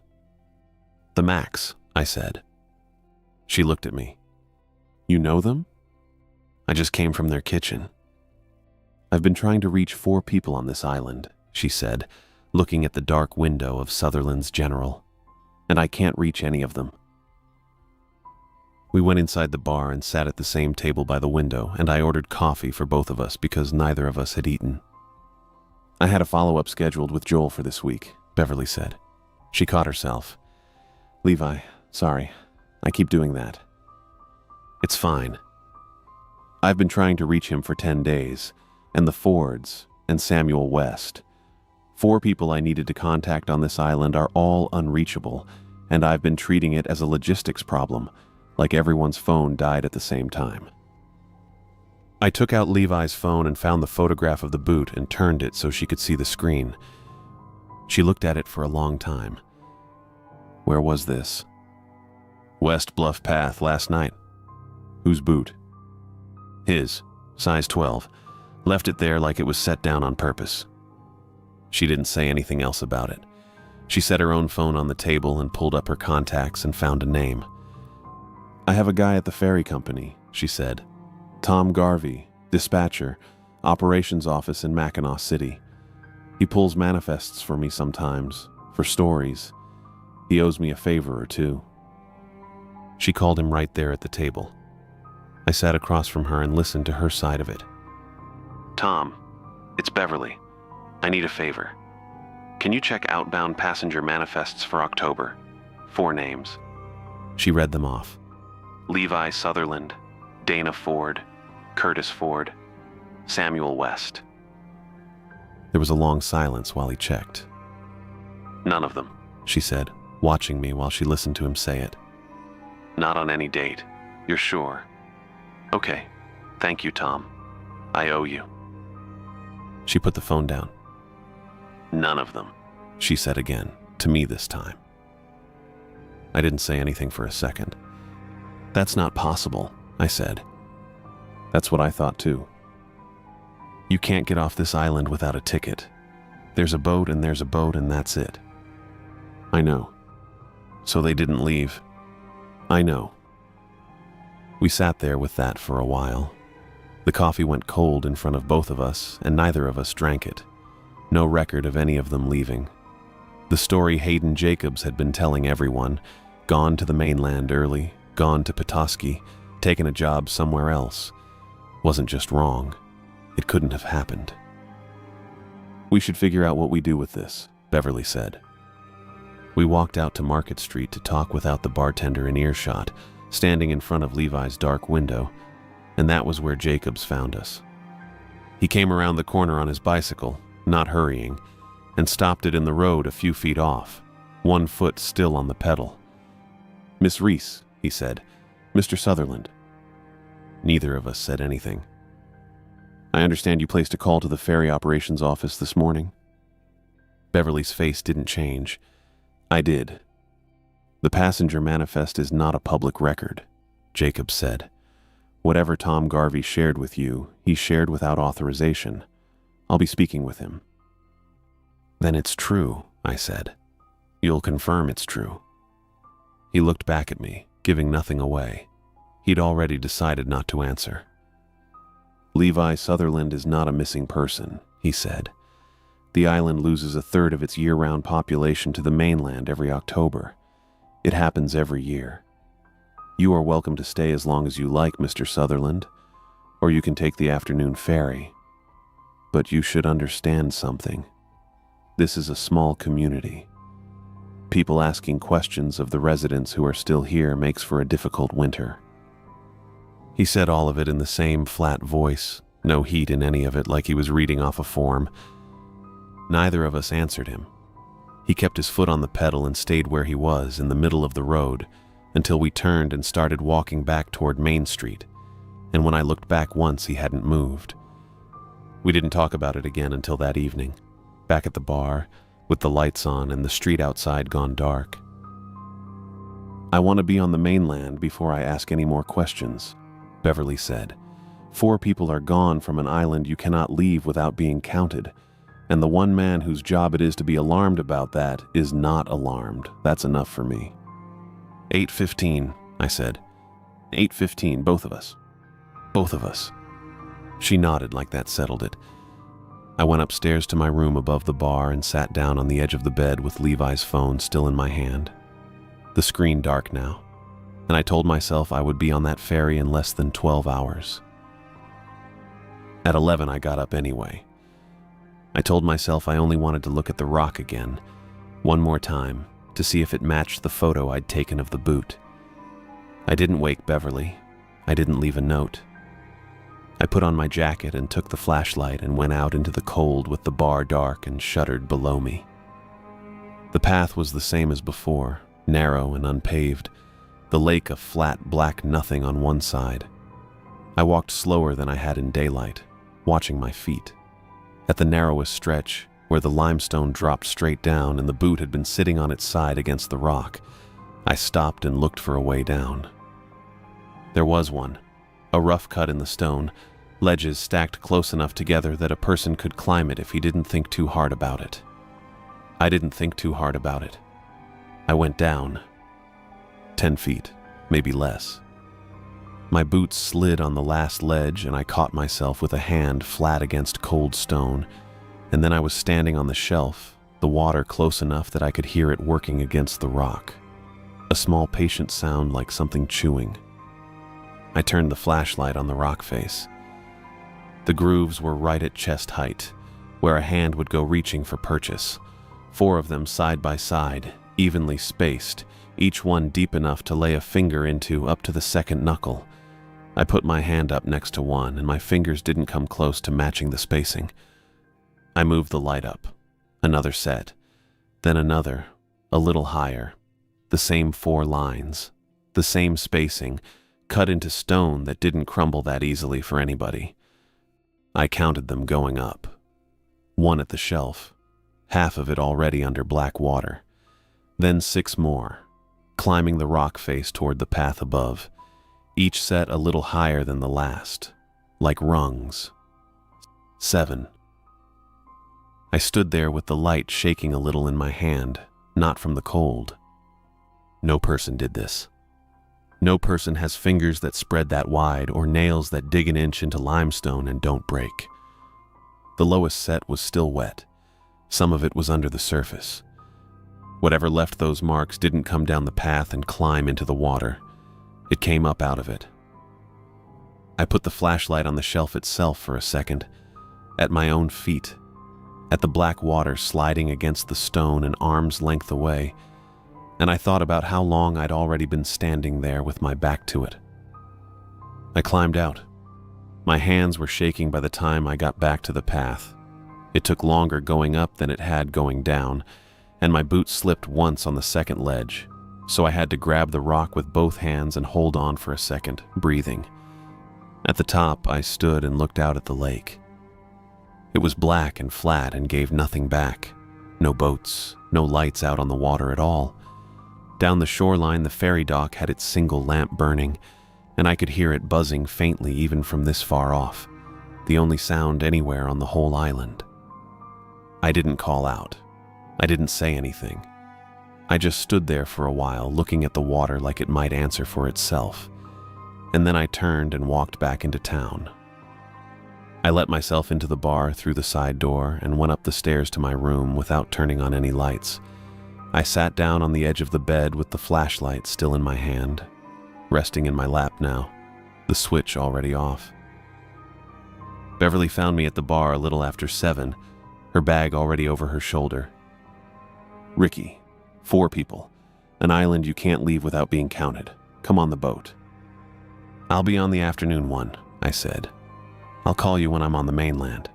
Speaker 1: The Macs, I said. She looked at me. You know them? I just came from their kitchen. I've been trying to reach 4 people on this island, she said, looking at the dark window of Sutherland's General, and I can't reach any of them. We went inside the bar and sat at the same table by the window, and I ordered coffee for both of us because neither of us had eaten. I had a follow-up scheduled with Joel for this week, Beverly said. She caught herself. Levi, sorry, I keep doing that. It's fine. I've been trying to reach him for 10 days, and the Fords, and Samuel West. 4 people I needed to contact on this island are all unreachable, and I've been treating it as a logistics problem, like everyone's phone died at the same time. I took out Levi's phone and found the photograph of the boot and turned it so she could see the screen. She looked at it for a long time. Where was this? West Bluff Path last night. Whose boot? His, size 12. Left it there like it was set down on purpose. She didn't say anything else about it. She set her own phone on the table and pulled up her contacts and found a name. I have a guy at the ferry company, she said. Tom Garvey, dispatcher, operations office in Mackinac City. He pulls manifests for me sometimes, for stories. He owes me a favor or two. She called him right there at the table. I sat across from her and listened to her side of it. Tom, it's Beverly. I need a favor. Can you check outbound passenger manifests for October? 4 names. She read them off. Levi Sutherland, Dana Ford, Curtis Ford, Samuel West. There was a long silence while he checked. None of them, she said, watching me while she listened to him say it. Not on any date. You're sure? Okay. Thank you, Tom. I owe you. She put the phone down. None of them, she said again, to me this time. I didn't say anything for a second. That's not possible, I said. That's what I thought too. You can't get off this island without a ticket. There's a boat and there's a boat and that's it. I know. So they didn't leave. I know. We sat there with that for a while. The coffee went cold in front of both of us, and neither of us drank it. No record of any of them leaving. The story Hayden Jacobs had been telling everyone, gone to the mainland early, gone to Petoskey, taken a job somewhere else, wasn't just wrong. It couldn't have happened. We should figure out what we do with this, Beverly said. We walked out to Market Street to talk without the bartender in earshot, standing in front of Levi's dark window, and that was where Jacobs found us. He came around the corner on his bicycle, not hurrying, and stopped it in the road a few feet off, 1 foot still on the pedal. Miss Reese, he said. Mr. Sutherland. Neither of us said anything. I understand you placed a call to the ferry operations office this morning. Beverly's face didn't change. I did. The passenger manifest is not a public record, Jacob said. Whatever Tom Garvey shared with you, he shared without authorization. I'll be speaking with him. Then it's true, I said. You'll confirm it's true. He looked back at me, giving nothing away. He'd already decided not to answer. "Levi Sutherland is not a missing person," he said. "The island loses a third of its year-round population to the mainland every October. It happens every year. You are welcome to stay as long as you like, Mr. Sutherland, or you can take the afternoon ferry. But you should understand something. This is a small community. People asking questions of the residents who are still here makes for a difficult winter." He said all of it in the same flat voice, no heat in any of it, like he was reading off a form. Neither of us answered him. He kept his foot on the pedal and stayed where he was, in the middle of the road, until we turned and started walking back toward Main Street, and when I looked back once, he hadn't moved. We didn't talk about it again until that evening, back at the bar, with the lights on and the street outside gone dark. "I want to be on the mainland before I ask any more questions," Beverly said. "4 people are gone from an island you cannot leave without being counted, and the one man whose job it is to be alarmed about that is not alarmed. That's enough for me." 8:15, I said. 8:15, both of us. Both of us. She nodded like that settled it. I went upstairs to my room above the bar and sat down on the edge of the bed with Levi's phone still in my hand. The screen dark now, and I told myself I would be on that ferry in less than 12 hours. At 11, I got up anyway. I told myself I only wanted to look at the rock again, one more time, to see if it matched the photo I'd taken of the boot. I didn't wake Beverly. I didn't leave a note. I put on my jacket and took the flashlight and went out into the cold with the bar dark and shuttered below me. The path was the same as before, narrow and unpaved, the lake a flat black nothing on one side. I walked slower than I had in daylight, watching my feet. At the narrowest stretch, where the limestone dropped straight down and the boot had been sitting on its side against the rock, I stopped and looked for a way down. There was one, a rough cut in the stone, ledges stacked close enough together that a person could climb it if he didn't think too hard about it. I didn't think too hard about it. I went down. 10 feet, maybe less. My boots slid on the last ledge and I caught myself with a hand flat against cold stone, and then I was standing on the shelf, the water close enough that I could hear it working against the rock. A small patient sound like something chewing. I turned the flashlight on the rock face. The grooves were right at chest height, where a hand would go reaching for purchase. 4 of them side by side, evenly spaced, each one deep enough to lay a finger into up to the second knuckle. I put my hand up next to one, and my fingers didn't come close to matching the spacing. I moved the light up. Another set. Then another, a little higher. The same 4 lines. The same spacing, cut into stone that didn't crumble that easily for anybody. I counted them going up. 1 at the shelf, half of it already under black water. Then 6 more, climbing the rock face toward the path above, each set a little higher than the last, like rungs. 7. I stood there with the light shaking a little in my hand, not from the cold. No person did this. No person has fingers that spread that wide or nails that dig an inch into limestone and don't break. The lowest set was still wet. Some of it was under the surface. Whatever left those marks didn't come down the path and climb into the water. It came up out of it. I put the flashlight on the shelf itself for a second, at my own feet, at the black water sliding against the stone an arm's length away, and I thought about how long I'd already been standing there with my back to it. I climbed out. My hands were shaking by the time I got back to the path. It took longer going up than it had going down, and my boot slipped once on the second ledge, so I had to grab the rock with both hands and hold on for a second, breathing. At the top, I stood and looked out at the lake. It was black and flat and gave nothing back. No boats, no lights out on the water at all. Down the shoreline, the ferry dock had its single lamp burning, and I could hear it buzzing faintly even from this far off, the only sound anywhere on the whole island. I didn't call out. I didn't say anything. I just stood there for a while, looking at the water like it might answer for itself, and then I turned and walked back into town. I let myself into the bar through the side door and went up the stairs to my room without turning on any lights. I sat down on the edge of the bed with the flashlight still in my hand, resting in my lap now, the switch already off. Beverly found me at the bar a little after 7, her bag already over her shoulder. "Ricky, 4 people. An island you can't leave without being counted. Come on the boat." "I'll be on the afternoon one," I said. "I'll call you when I'm on the mainland."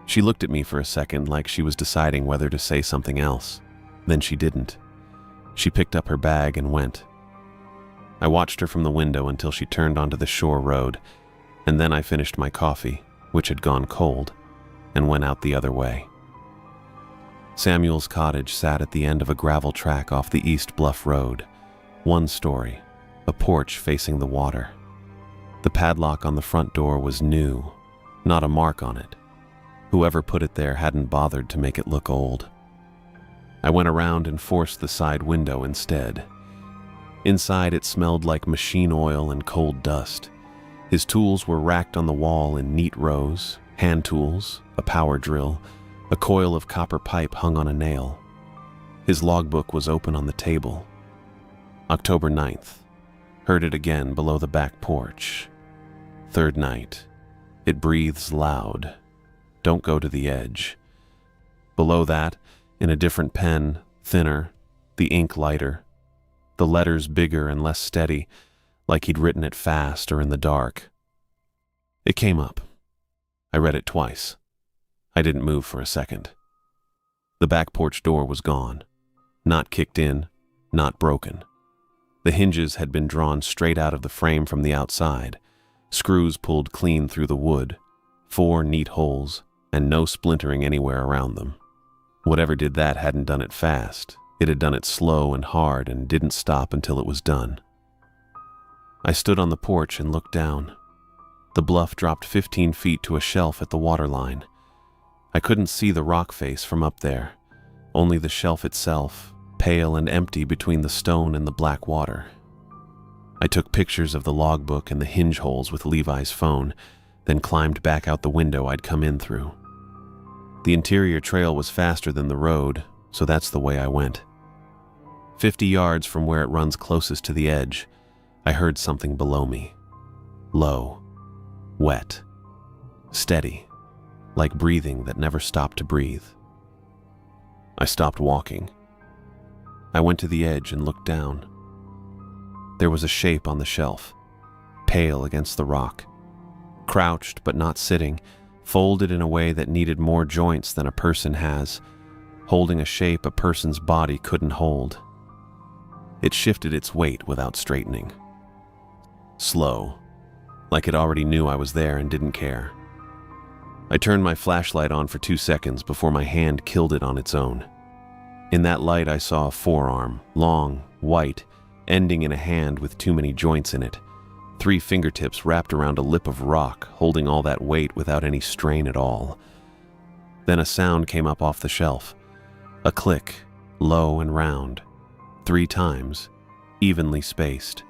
Speaker 1: She looked at me for a second like she was deciding whether to say something else. Then she didn't. She picked up her bag and went. I watched her from the window until she turned onto the shore road, and then I finished my coffee, which had gone cold, and went out the other way. Samuel's cottage sat at the end of a gravel track off the East Bluff Road, 1 story, a porch facing the water. The padlock on the front door was new, not a mark on it. Whoever put it there hadn't bothered to make it look old. I went around and forced the side window instead. Inside it smelled like machine oil and cold dust. His tools were racked on the wall in neat rows, hand tools, a power drill, a coil of copper pipe hung on a nail. His logbook was open on the table. October 9th. Heard it again below the back porch. 3rd night. It breathes loud. Don't go to the edge. Below that, in a different pen, thinner, the ink lighter, the letters bigger and less steady, like he'd written it fast or in the dark. It came up. I read it twice. I didn't move for a second. The back porch door was gone. Not kicked in, not broken. The hinges had been drawn straight out of the frame from the outside, screws pulled clean through the wood, 4 neat holes, and no splintering anywhere around them. Whatever did that hadn't done it fast. It had done it slow and hard and didn't stop until it was done. I stood on the porch and looked down. The bluff dropped 15 feet to a shelf at the waterline. I couldn't see the rock face from up there, only the shelf itself, pale and empty between the stone and the black water. I took pictures of the logbook and the hinge holes with Levi's phone, then climbed back out the window I'd come in through. The interior trail was faster than the road, so that's the way I went. 50 yards from where it runs closest to the edge, I heard something below me. Low, wet, steady, like breathing that never stopped to breathe. I stopped walking. I went to the edge and looked down. There was a shape on the shelf, pale against the rock, crouched but not sitting, folded in a way that needed more joints than a person has, holding a shape a person's body couldn't hold. It shifted its weight without straightening. Slow, like it already knew I was there and didn't care. I turned my flashlight on for 2 seconds before my hand killed it on its own. In that light I saw a forearm, long, white, ending in a hand with too many joints in it. 3 fingertips wrapped around a lip of rock, holding all that weight without any strain at all. Then a sound came up off the shelf. A click, low and round. 3 times, evenly spaced.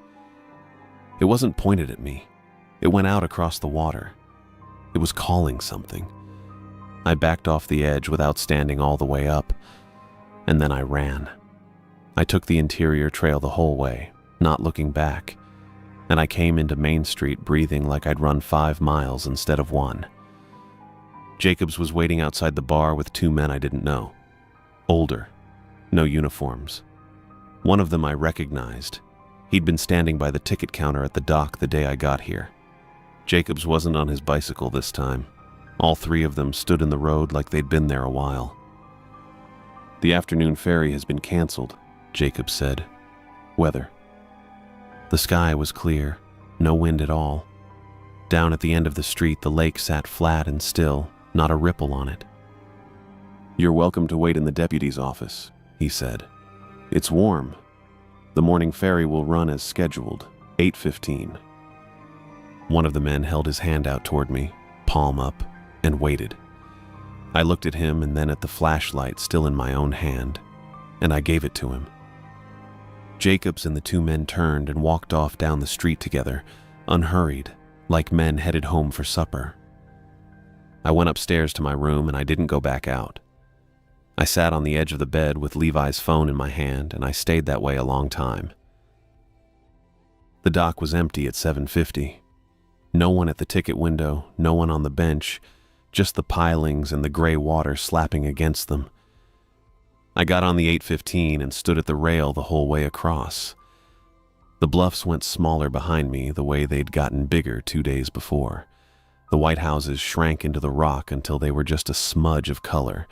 Speaker 1: It wasn't pointed at me. It went out across the water. It was calling something. I backed off the edge without standing all the way up, and then I ran. I took the interior trail the whole way, not looking back, and I came into Main Street breathing like I'd run 5 miles instead of 1. Jacobs was waiting outside the bar with 2 men I didn't know. Older, no uniforms. One of them I recognized. He'd been standing by the ticket counter at the dock the day I got here. Jacobs wasn't on his bicycle this time. All 3 of them stood in the road like they'd been there a while. "The afternoon ferry has been canceled," Jacobs said. "Weather." The sky was clear, no wind at all. Down at the end of the street, the lake sat flat and still, not a ripple on it. "You're welcome to wait in the deputy's office," he said. "It's warm. The morning ferry will run as scheduled, 8:15. One of the men held his hand out toward me, palm up, and waited. I looked at him and then at the flashlight still in my own hand. and I gave it to him. Jacobs and the two men turned and walked off down the street together, unhurried, like men headed home for supper. I went upstairs to my room and I didn't go back out. I sat on the edge of the bed with Levi's phone in my hand, and I stayed that way a long time. The dock was empty at 7:50. No one at the ticket window, no one on the bench, just the pilings and the gray water slapping against them. I got on the 8:15 and stood at the rail the whole way across. The bluffs went smaller behind me the way they'd gotten bigger 2 days before. The white houses shrank into the rock until they were just a smudge of color,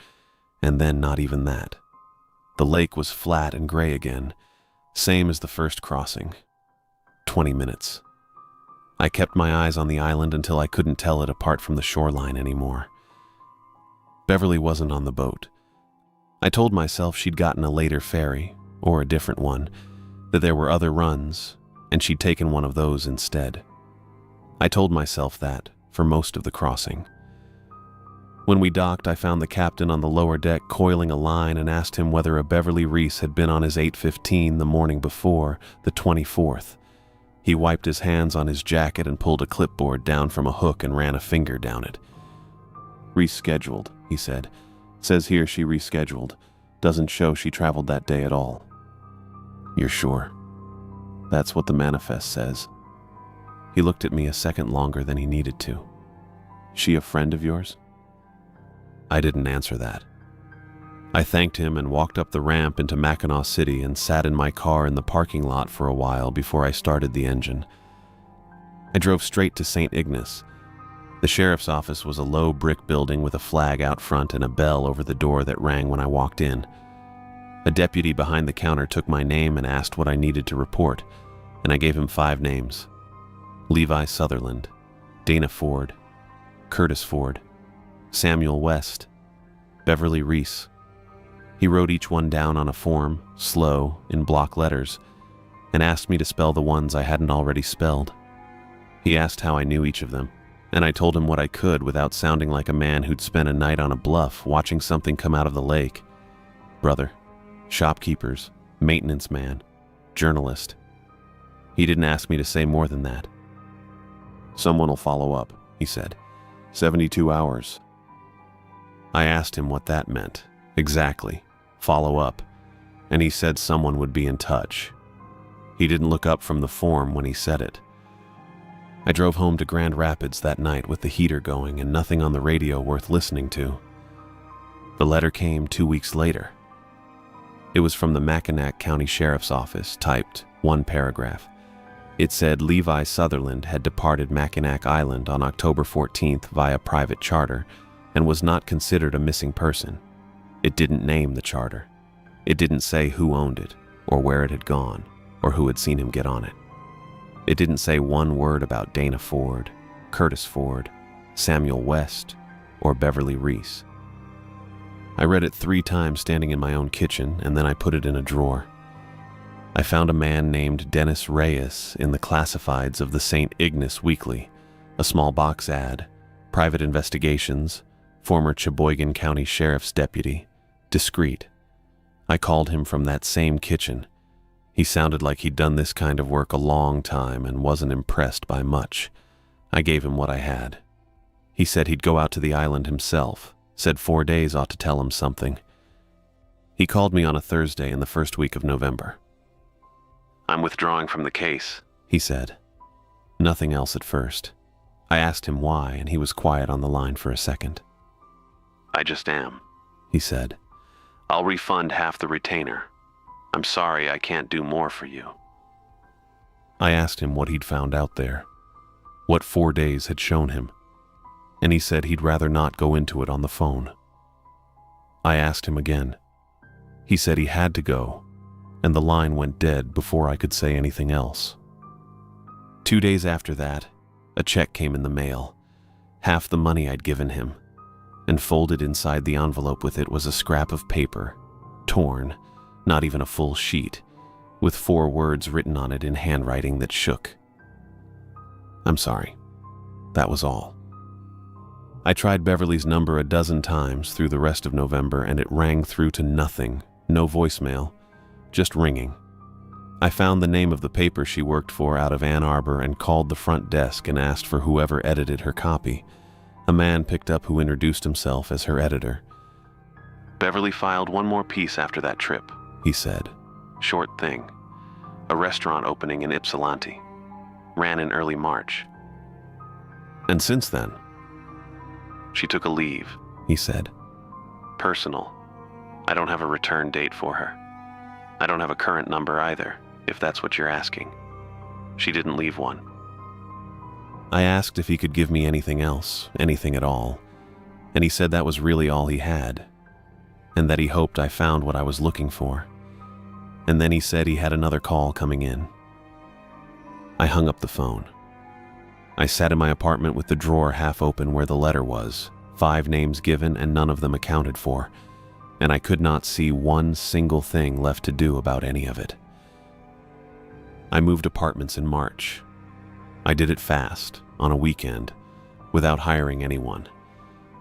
Speaker 1: and then not even that. The lake was flat and gray again, same as the first crossing. 20 minutes. I kept my eyes on the island until I couldn't tell it apart from the shoreline anymore. Beverly wasn't on the boat. I told myself she'd gotten a later ferry, or a different one, that there were other runs, and she'd taken one of those instead. I told myself that for most of the crossing. When we docked, I found the captain on the lower deck coiling a line and asked him whether a Beverly Reese had been on his 8:15 the morning before, the 24th. He wiped his hands on his jacket and pulled a clipboard down from a hook and ran a finger down it. "Rescheduled," he said. "Says here she rescheduled. Doesn't show she traveled that day at all." "You're sure?" "That's what the manifest says." He looked at me a second longer than he needed to. "She a friend of yours?" I didn't answer that. I thanked him and walked up the ramp into Mackinac City and sat in my car in the parking lot for a while before I started the engine. I drove straight to St. Ignace. The sheriff's office was a low brick building with a flag out front and a bell over the door that rang when I walked in. A deputy behind the counter took my name and asked what I needed to report, and I gave him 5 names: Levi Sutherland, Dana Ford, Curtis Ford, Samuel West, Beverly Reese. He wrote each one down on a form, slow, in block letters, and asked me to spell the ones I hadn't already spelled. He asked how I knew each of them, and I told him what I could without sounding like a man who'd spent a night on a bluff watching something come out of the lake. Brother, shopkeepers, maintenance man, journalist. He didn't ask me to say more than that. "Someone will follow up," he said. 72 hours. I asked him what that meant, exactly, follow up, and he said someone would be in touch. He didn't look up from the form when he said it. I drove home to Grand Rapids that night with the heater going and nothing on the radio worth listening to. The letter came 2 weeks later. It was from the Mackinac County Sheriff's Office, typed, 1 paragraph. It said Levi Sutherland had departed Mackinac Island on October 14th via private charter and was not considered a missing person. It didn't name the charter. It didn't say who owned it, or where it had gone, or who had seen him get on it. It didn't say one word about Dana Ford, Curtis Ford, Samuel West, or Beverly Reese. I read it 3 times standing in my own kitchen, and then I put it in a drawer. I found a man named Dennis Reyes in the classifieds of the St. Ignace Weekly, a small box ad, private investigations, former Cheboygan County Sheriff's deputy, discreet. I called him from that same kitchen. He sounded like he'd done this kind of work a long time and wasn't impressed by much. I gave him what I had. He said he'd go out to the island himself, said 4 days ought to tell him something. He called me on a Thursday in the first week of November. "I'm withdrawing from the case," he said. Nothing else at first. I asked him why, and he was quiet on the line for a second. "I just am," he said. "I'll refund half the retainer. I'm sorry I can't do more for you." I asked him what he'd found out there, what 4 days had shown him, and he said he'd rather not go into it on the phone. I asked him again. He said he had to go, and the line went dead before I could say anything else. 2 days after that, a check came in the mail, half the money I'd given him, and folded inside the envelope with it was a scrap of paper, torn, not even a full sheet, with 4 words written on it in handwriting that shook. "I'm sorry." That was all. I tried Beverly's number a dozen times through the rest of November, and it rang through to nothing No voicemail, just ringing. I found the name of the paper she worked for out of Ann Arbor and called the front desk and asked for whoever edited her copy. A man picked up who introduced himself as her editor.
Speaker 3: Beverly filed one more piece after that trip,
Speaker 1: He said.
Speaker 3: Short thing. A restaurant opening in Ypsilanti. Ran in early March.
Speaker 1: And since then,
Speaker 3: She took a leave.
Speaker 1: he said.
Speaker 3: Personal. I don't have a return date for her. I don't have a current number either, if that's what you're asking. She didn't leave one.
Speaker 1: I asked if he could give me anything else, anything at all, and he said that was really all he had, and that he hoped I found what I was looking for. And then he said he had another call coming in. I hung up the phone. I sat in my apartment with the drawer half open where the letter was, 5 names given and none of them accounted for, and I could not see one single thing left to do about any of it. I moved apartments in March. I did it fast, on a weekend, without hiring anyone,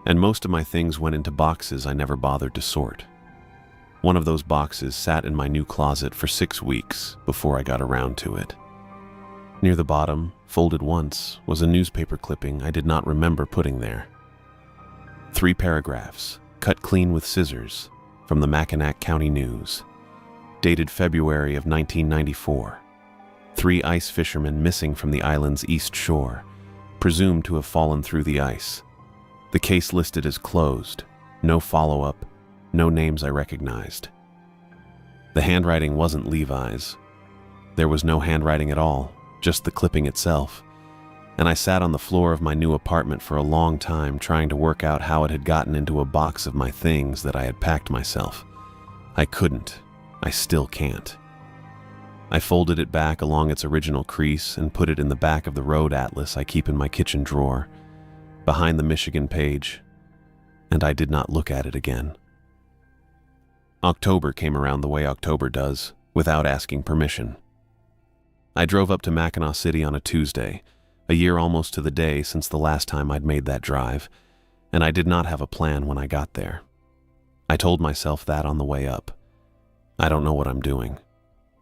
Speaker 1: and most of my things went into boxes I never bothered to sort. One of those boxes sat in my new closet for 6 weeks before I got around to it. Near the bottom, folded once, was a newspaper clipping I did not remember putting there. 3 paragraphs, cut clean with scissors, from the Mackinac County News, dated February of 1994. 3 ice fishermen missing from the island's east shore, presumed to have fallen through the ice. The case listed as closed, no follow-up, no names I recognized. The handwriting wasn't Levi's. There was no handwriting at all, just the clipping itself, and I sat on the floor of my new apartment for a long time trying to work out how it had gotten into a box of my things that I had packed myself. I couldn't. I still can't. I folded it back along its original crease and put it in the back of the road atlas I keep in my kitchen drawer, behind the Michigan page, and I did not look at it again. October came around the way October does, without asking permission. I drove up to Mackinac City on a Tuesday, a year almost to the day since the last time I'd made that drive, and I did not have a plan when I got there. I told myself that on the way up. I don't know what I'm doing.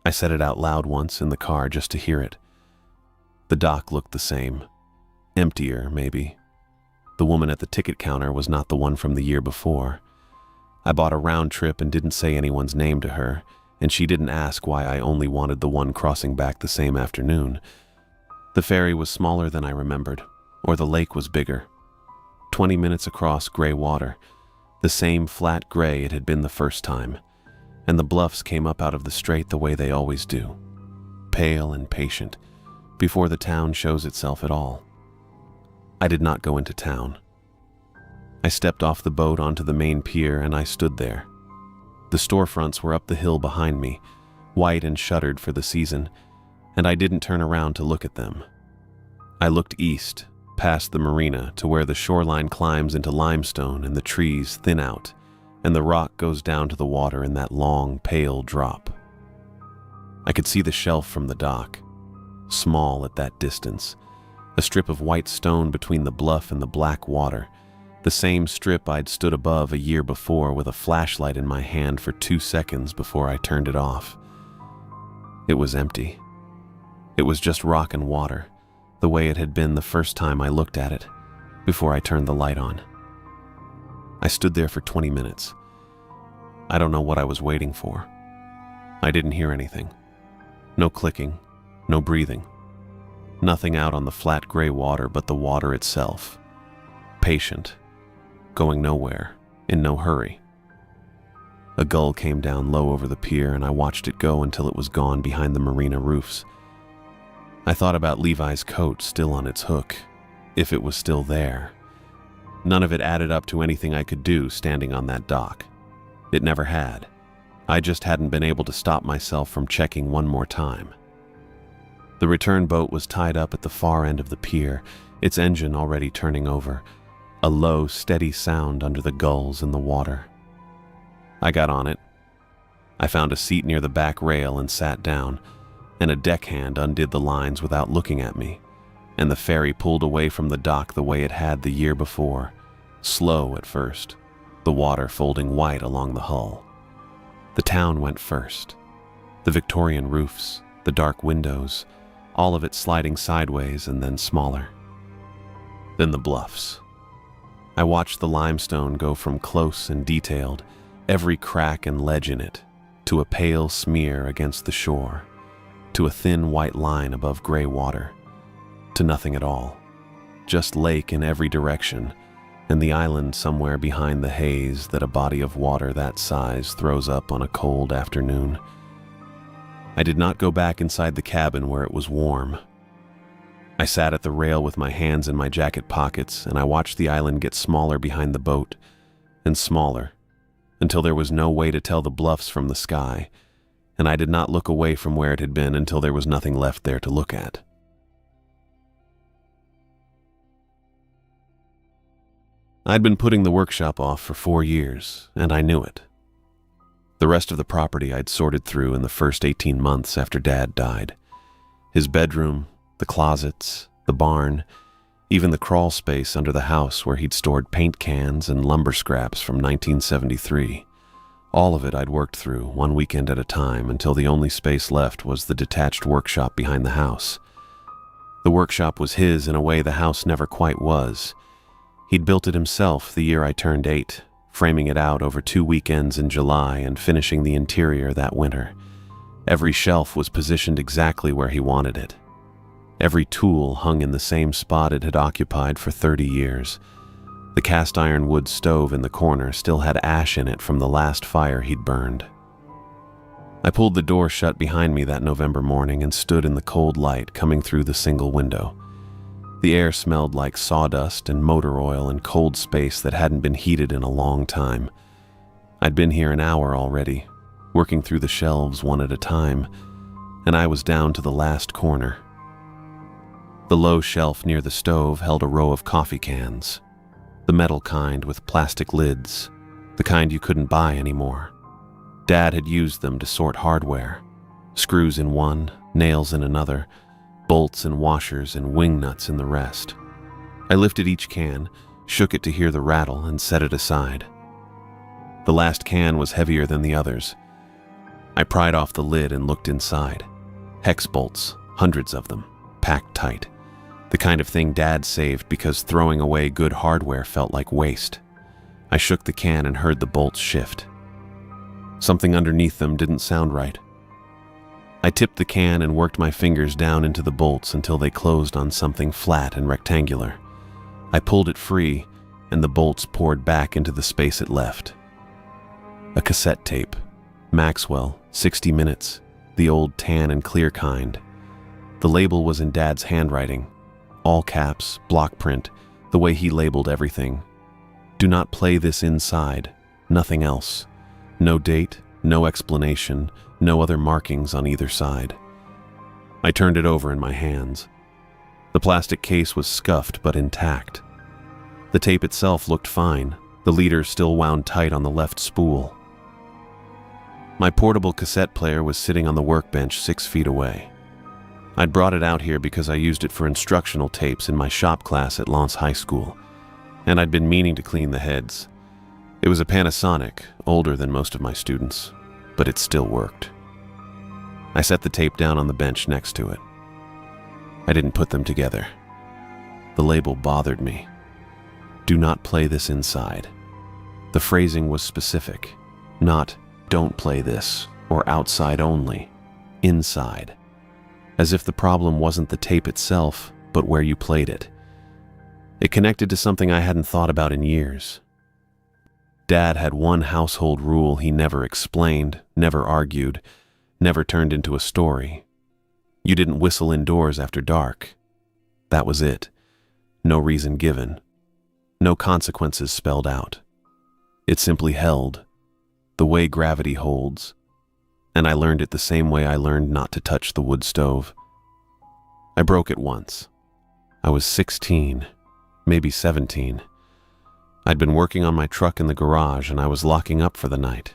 Speaker 1: I said it out loud once in the car just to hear it. The dock looked the same. Emptier, maybe. The woman at the ticket counter was not the one from the year before. I bought a round trip and didn't say anyone's name to her, and she didn't ask why I only wanted the one crossing back the same afternoon. The ferry was smaller than I remembered, or the lake was bigger. 20 minutes across gray water, the same flat gray it had been the first time, and the bluffs came up out of the strait the way they always do, pale and patient, before the town shows itself at all. I did not go into town. I stepped off the boat onto the main pier and I stood there. The storefronts were up the hill behind me, white and shuttered for the season, and I didn't turn around to look at them. I looked east, past the marina, to where the shoreline climbs into limestone and the trees thin out, and the rock goes down to the water in that long, pale drop. I could see the shelf from the dock, small at that distance, a strip of white stone between the bluff and the black water, the same strip I'd stood above a year before with a flashlight in my hand for 2 seconds before I turned it off. It was empty. It was just rock and water, the way it had been the first time I looked at it, before I turned the light on. I stood there for 20 minutes. I don't know what I was waiting for. I didn't hear anything. No clicking, no breathing. Nothing out on the flat gray water but the water itself. Patient, going nowhere, in no hurry. A gull came down low over the pier and I watched it go until it was gone behind the marina roofs. I thought about Levi's coat still on its hook, if it was still there. None of it added up to anything I could do standing on that dock. It never had. I just hadn't been able to stop myself from checking one more time. The return boat was tied up at the far end of the pier, its engine already turning over, a low, steady sound under the gulls in the water. I got on it. I found a seat near the back rail and sat down, and a deckhand undid the lines without looking at me, and the ferry pulled away from the dock the way it had the year before, slow at first, the water folding white along the hull. The town went first. The Victorian roofs, the dark windows, all of it sliding sideways and then smaller. Then the bluffs. I watched the limestone go from close and detailed, every crack and ledge in it, to a pale smear against the shore, to a thin white line above gray water, to nothing at all, just lake in every direction, and the island somewhere behind the haze that a body of water that size throws up on a cold afternoon. I did not go back inside the cabin where it was warm. I sat at the rail with my hands in my jacket pockets, and I watched the island get smaller behind the boat, and smaller, until there was no way to tell the bluffs from the sky, and I did not look away from where it had been until there was nothing left there to look at. I'd been putting the workshop off for 4 years, and I knew it. The rest of the property I'd sorted through in the first 18 months after Dad died. His bedroom, the closets, the barn, even the crawl space under the house where he'd stored paint cans and lumber scraps from 1973. All of it I'd worked through, one weekend at a time, until the only space left was the detached workshop behind the house. The workshop was his in a way the house never quite was. He'd built it himself the year I turned 8, framing it out over 2 weekends in July and finishing the interior that winter. Every shelf was positioned exactly where he wanted it. Every tool hung in the same spot it had occupied for 30 years. The cast iron wood stove in the corner still had ash in it from the last fire he'd burned. I pulled the door shut behind me that November morning and stood in the cold light coming through the single window. The air smelled like sawdust and motor oil and cold space that hadn't been heated in a long time. I'd been here an hour already, working through the shelves one at a time, and I was down to the last corner. The low shelf near the stove held a row of coffee cans, the metal kind with plastic lids, the kind you couldn't buy anymore. Dad had used them to sort hardware, screws in one, nails in another, bolts and washers and wing nuts in the rest. I lifted each can, shook it to hear the rattle, and set it aside. The last can was heavier than the others. I pried off the lid and looked inside. Hex bolts, hundreds of them, packed tight. The kind of thing Dad saved because throwing away good hardware felt like waste. I shook the can and heard the bolts shift. Something underneath them didn't sound right. I tipped the can and worked my fingers down into the bolts until they closed on something flat and rectangular. I pulled it free, and the bolts poured back into the space it left. A cassette tape. Maxwell, 60 Minutes, the old tan and clear kind. The label was in Dad's handwriting. All caps, block print, the way he labeled everything. Do not play this inside, nothing else. No date, no explanation, no other markings on either side. I turned it over in my hands. The plastic case was scuffed but intact. The tape itself looked fine, the leader still wound tight on the left spool. My portable cassette player was sitting on the workbench 6 feet away. I'd brought it out here because I used it for instructional tapes in my shop class at Lance High School, and I'd been meaning to clean the heads. It was a Panasonic, older than most of my students, but it still worked. I set the tape down on the bench next to it. I didn't put them together. The label bothered me. Do not play this inside. The phrasing was specific, not don't play this or outside only, inside. As if the problem wasn't the tape itself, but where you played it. It connected to something I hadn't thought about in years. Dad had one household rule he never explained, never argued, never turned into a story. You didn't whistle indoors after dark. That was it. No reason given. No consequences spelled out. It simply held, the way gravity holds, and I learned it the same way I learned not to touch the wood stove. I broke it once. I was 16, maybe 17. I'd been working on my truck in the garage and I was locking up for the night.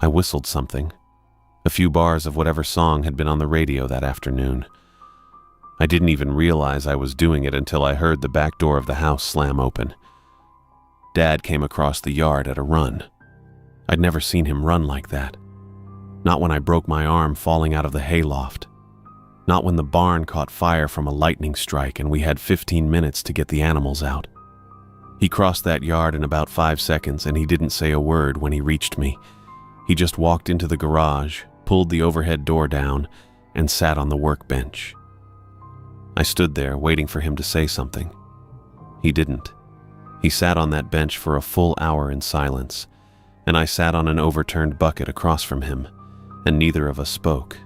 Speaker 1: I whistled something, a few bars of whatever song had been on the radio that afternoon. I didn't even realize I was doing it until I heard the back door of the house slam open. Dad came across the yard at a run. I'd never seen him run like that. Not when I broke my arm falling out of the hayloft. Not when the barn caught fire from a lightning strike and we had 15 minutes to get the animals out. He crossed that yard in about 5 seconds and he didn't say a word when he reached me. He just walked into the garage, pulled the overhead door down, and sat on the workbench. I stood there waiting for him to say something. He didn't. He sat on that bench for a full hour in silence, and I sat on an overturned bucket across from him, and neither of us spoke.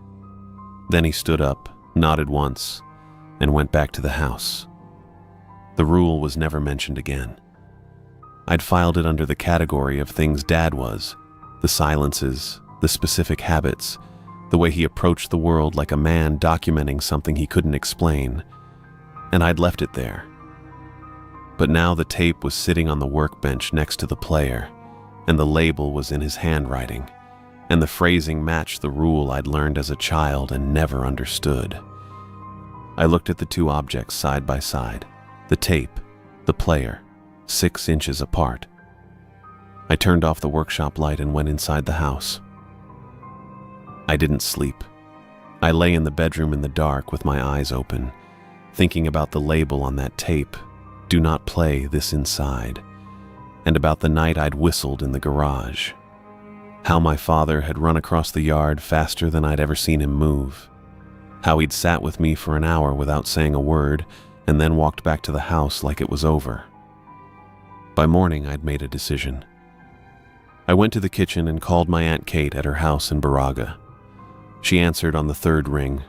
Speaker 1: Then he stood up, nodded once, and went back to the house. The rule was never mentioned again. I'd filed it under the category of things Dad was, the silences, the specific habits, the way he approached the world like a man documenting something he couldn't explain, and I'd left it there. But now the tape was sitting on the workbench next to the player, and the label was in his handwriting, and the phrasing matched the rule I'd learned as a child and never understood. I looked at the two objects side by side, the tape, the player, 6 inches apart. I turned off the workshop light and went inside the house. I didn't sleep. I lay in the bedroom in the dark with my eyes open, thinking about the label on that tape, "Do not play this inside," and about the night I'd whistled in the garage. How my father had run across the yard faster than I'd ever seen him move. How he'd sat with me for an hour without saying a word and then walked back to the house like it was over. By morning, I'd made a decision. I went to the kitchen and called my Aunt Kate at her house in Baraga. She answered on the 3rd ring,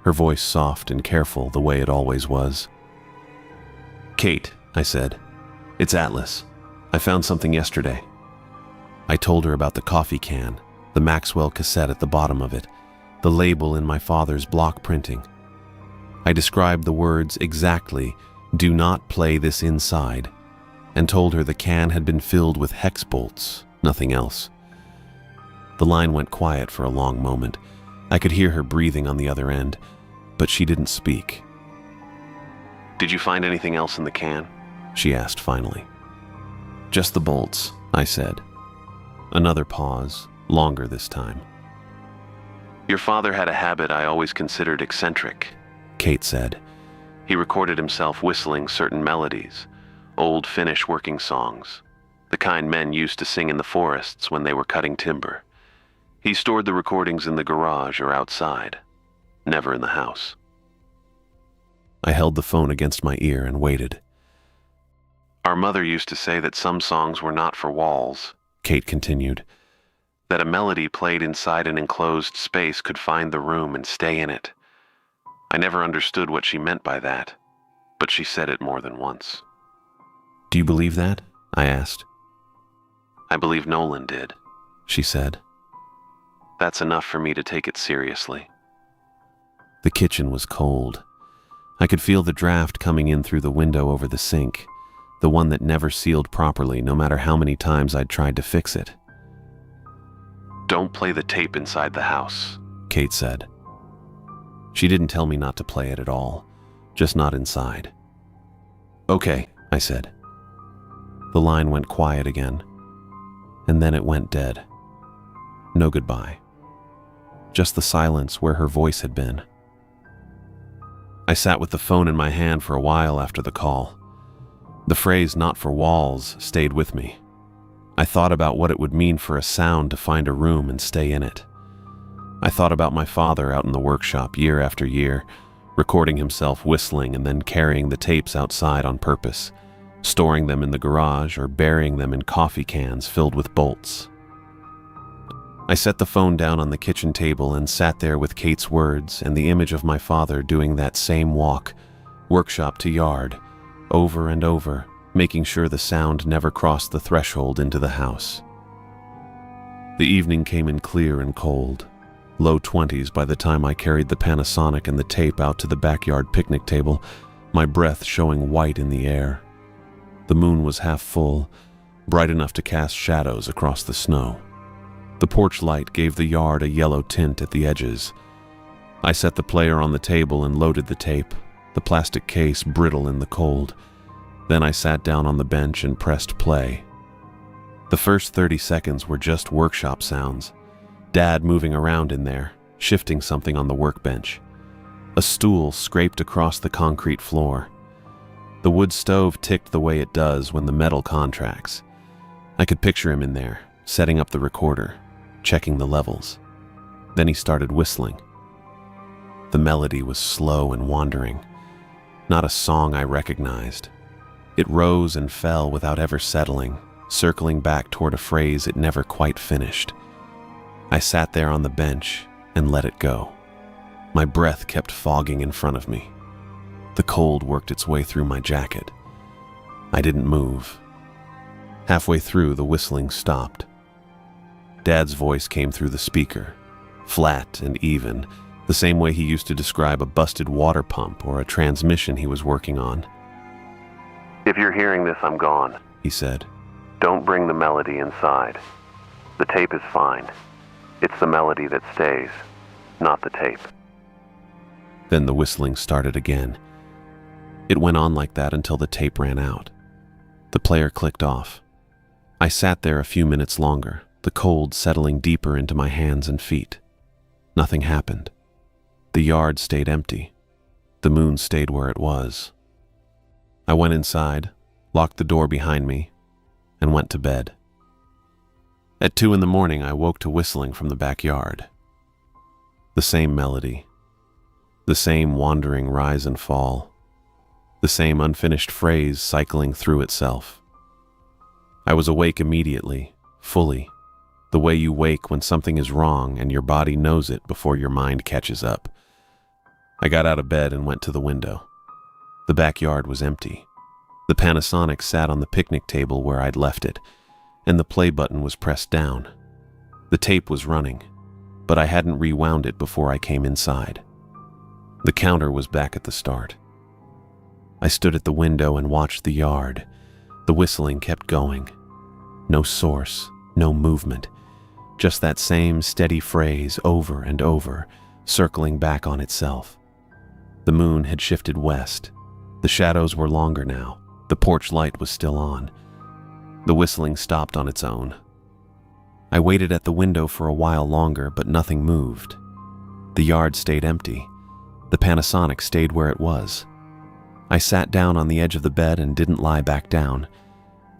Speaker 1: her voice soft and careful the way it always was. "Kate," I said, "it's Atlas. I found something yesterday." I told her about the coffee can, the Maxwell cassette at the bottom of it, the label in my father's block printing. I described the words exactly, "Do not play this inside," and told her the can had been filled with hex bolts, nothing else. The line went quiet for a long moment. I could hear her breathing on the other end, but she didn't speak. "Did you find anything else in the can?" she asked finally. "Just the bolts," I said. Another pause, longer this time. "Your father had a habit I always considered eccentric," Kate said. "He recorded himself whistling certain melodies, old Finnish working songs, the kind men used to sing in the forests when they were cutting timber. He stored the recordings in the garage or outside, never in the house." I held the phone against my ear and waited. "Our mother used to say that some songs were not for walls," Kate continued, "that a melody played inside an enclosed space could find the room and stay in it. I never understood what she meant by that, but she said it more than once." "Do you believe that?" I asked. "I believe Nolan did," she said. "That's enough for me to take it seriously." The kitchen was cold. I could feel the draft coming in through the window over the sink, the one that never sealed properly no matter how many times I'd tried to fix it. "Don't play the tape inside the house," Kate said. She didn't tell me not to play it at all, just not inside. "Okay," I said. The line went quiet again, and then it went dead. No goodbye. Just the silence where her voice had been. I sat with the phone in my hand for a while after the call. The phrase "not for walls" stayed with me. I thought about what it would mean for a sound to find a room and stay in it. I thought about my father out in the workshop year after year, recording himself whistling and then carrying the tapes outside on purpose, storing them in the garage or burying them in coffee cans filled with bolts. I set the phone down on the kitchen table and sat there with Kate's words and the image of my father doing that same walk, workshop to yard, over and over, making sure the sound never crossed the threshold into the house. The evening came in clear and cold, low 20s by the time I carried the Panasonic and the tape out to the backyard picnic table, my breath showing white in the air. The moon was half full, bright enough to cast shadows across the snow. The porch light gave the yard a yellow tint at the edges. I set the player on the table and loaded the tape, the plastic case brittle in the cold. Then I sat down on the bench and pressed play. The first 30 seconds were just workshop sounds, Dad moving around in there, shifting something on the workbench. A stool scraped across the concrete floor. The wood stove ticked the way it does when the metal contracts. I could picture him in there, setting up the recorder, checking the levels. Then he started whistling. The melody was slow and wandering, not a song I recognized. It rose and fell without ever settling, circling back toward a phrase it never quite finished. I sat there on the bench and let it go. My breath kept fogging in front of me. The cold worked its way through my jacket. I didn't move. Halfway through, the whistling stopped. Dad's voice came through the speaker, flat and even, the same way he used to describe a busted water pump or a transmission he was working on.
Speaker 3: If you're hearing this, I'm gone,
Speaker 1: he said.
Speaker 3: Don't bring the melody inside. The tape is fine. It's the melody that stays, not the tape.
Speaker 1: Then the whistling started again. It went on like that until the tape ran out. The player clicked off. I sat there a few minutes longer, the cold settling deeper into my hands and feet. Nothing happened. The yard stayed empty. The moon stayed where it was. I went inside, locked the door behind me, and went to bed. At 2 a.m, I woke to whistling from the backyard. The same melody. The same wandering rise and fall. The same unfinished phrase cycling through itself. I was awake immediately, fully, the way you wake when something is wrong and your body knows it before your mind catches up. I got out of bed and went to the window. The backyard was empty. The Panasonic sat on the picnic table where I'd left it, and the play button was pressed down. The tape was running, but I hadn't rewound it before I came inside. The counter was back at the start. I stood at the window and watched the yard. The whistling kept going. No source, no movement, just that same steady phrase over and over, circling back on itself. The moon had shifted west. The shadows were longer now. The porch light was still on. The whistling stopped on its own. I waited at the window for a while longer, but nothing moved. The yard stayed empty. The Panasonic stayed where it was. I sat down on the edge of the bed and didn't lie back down.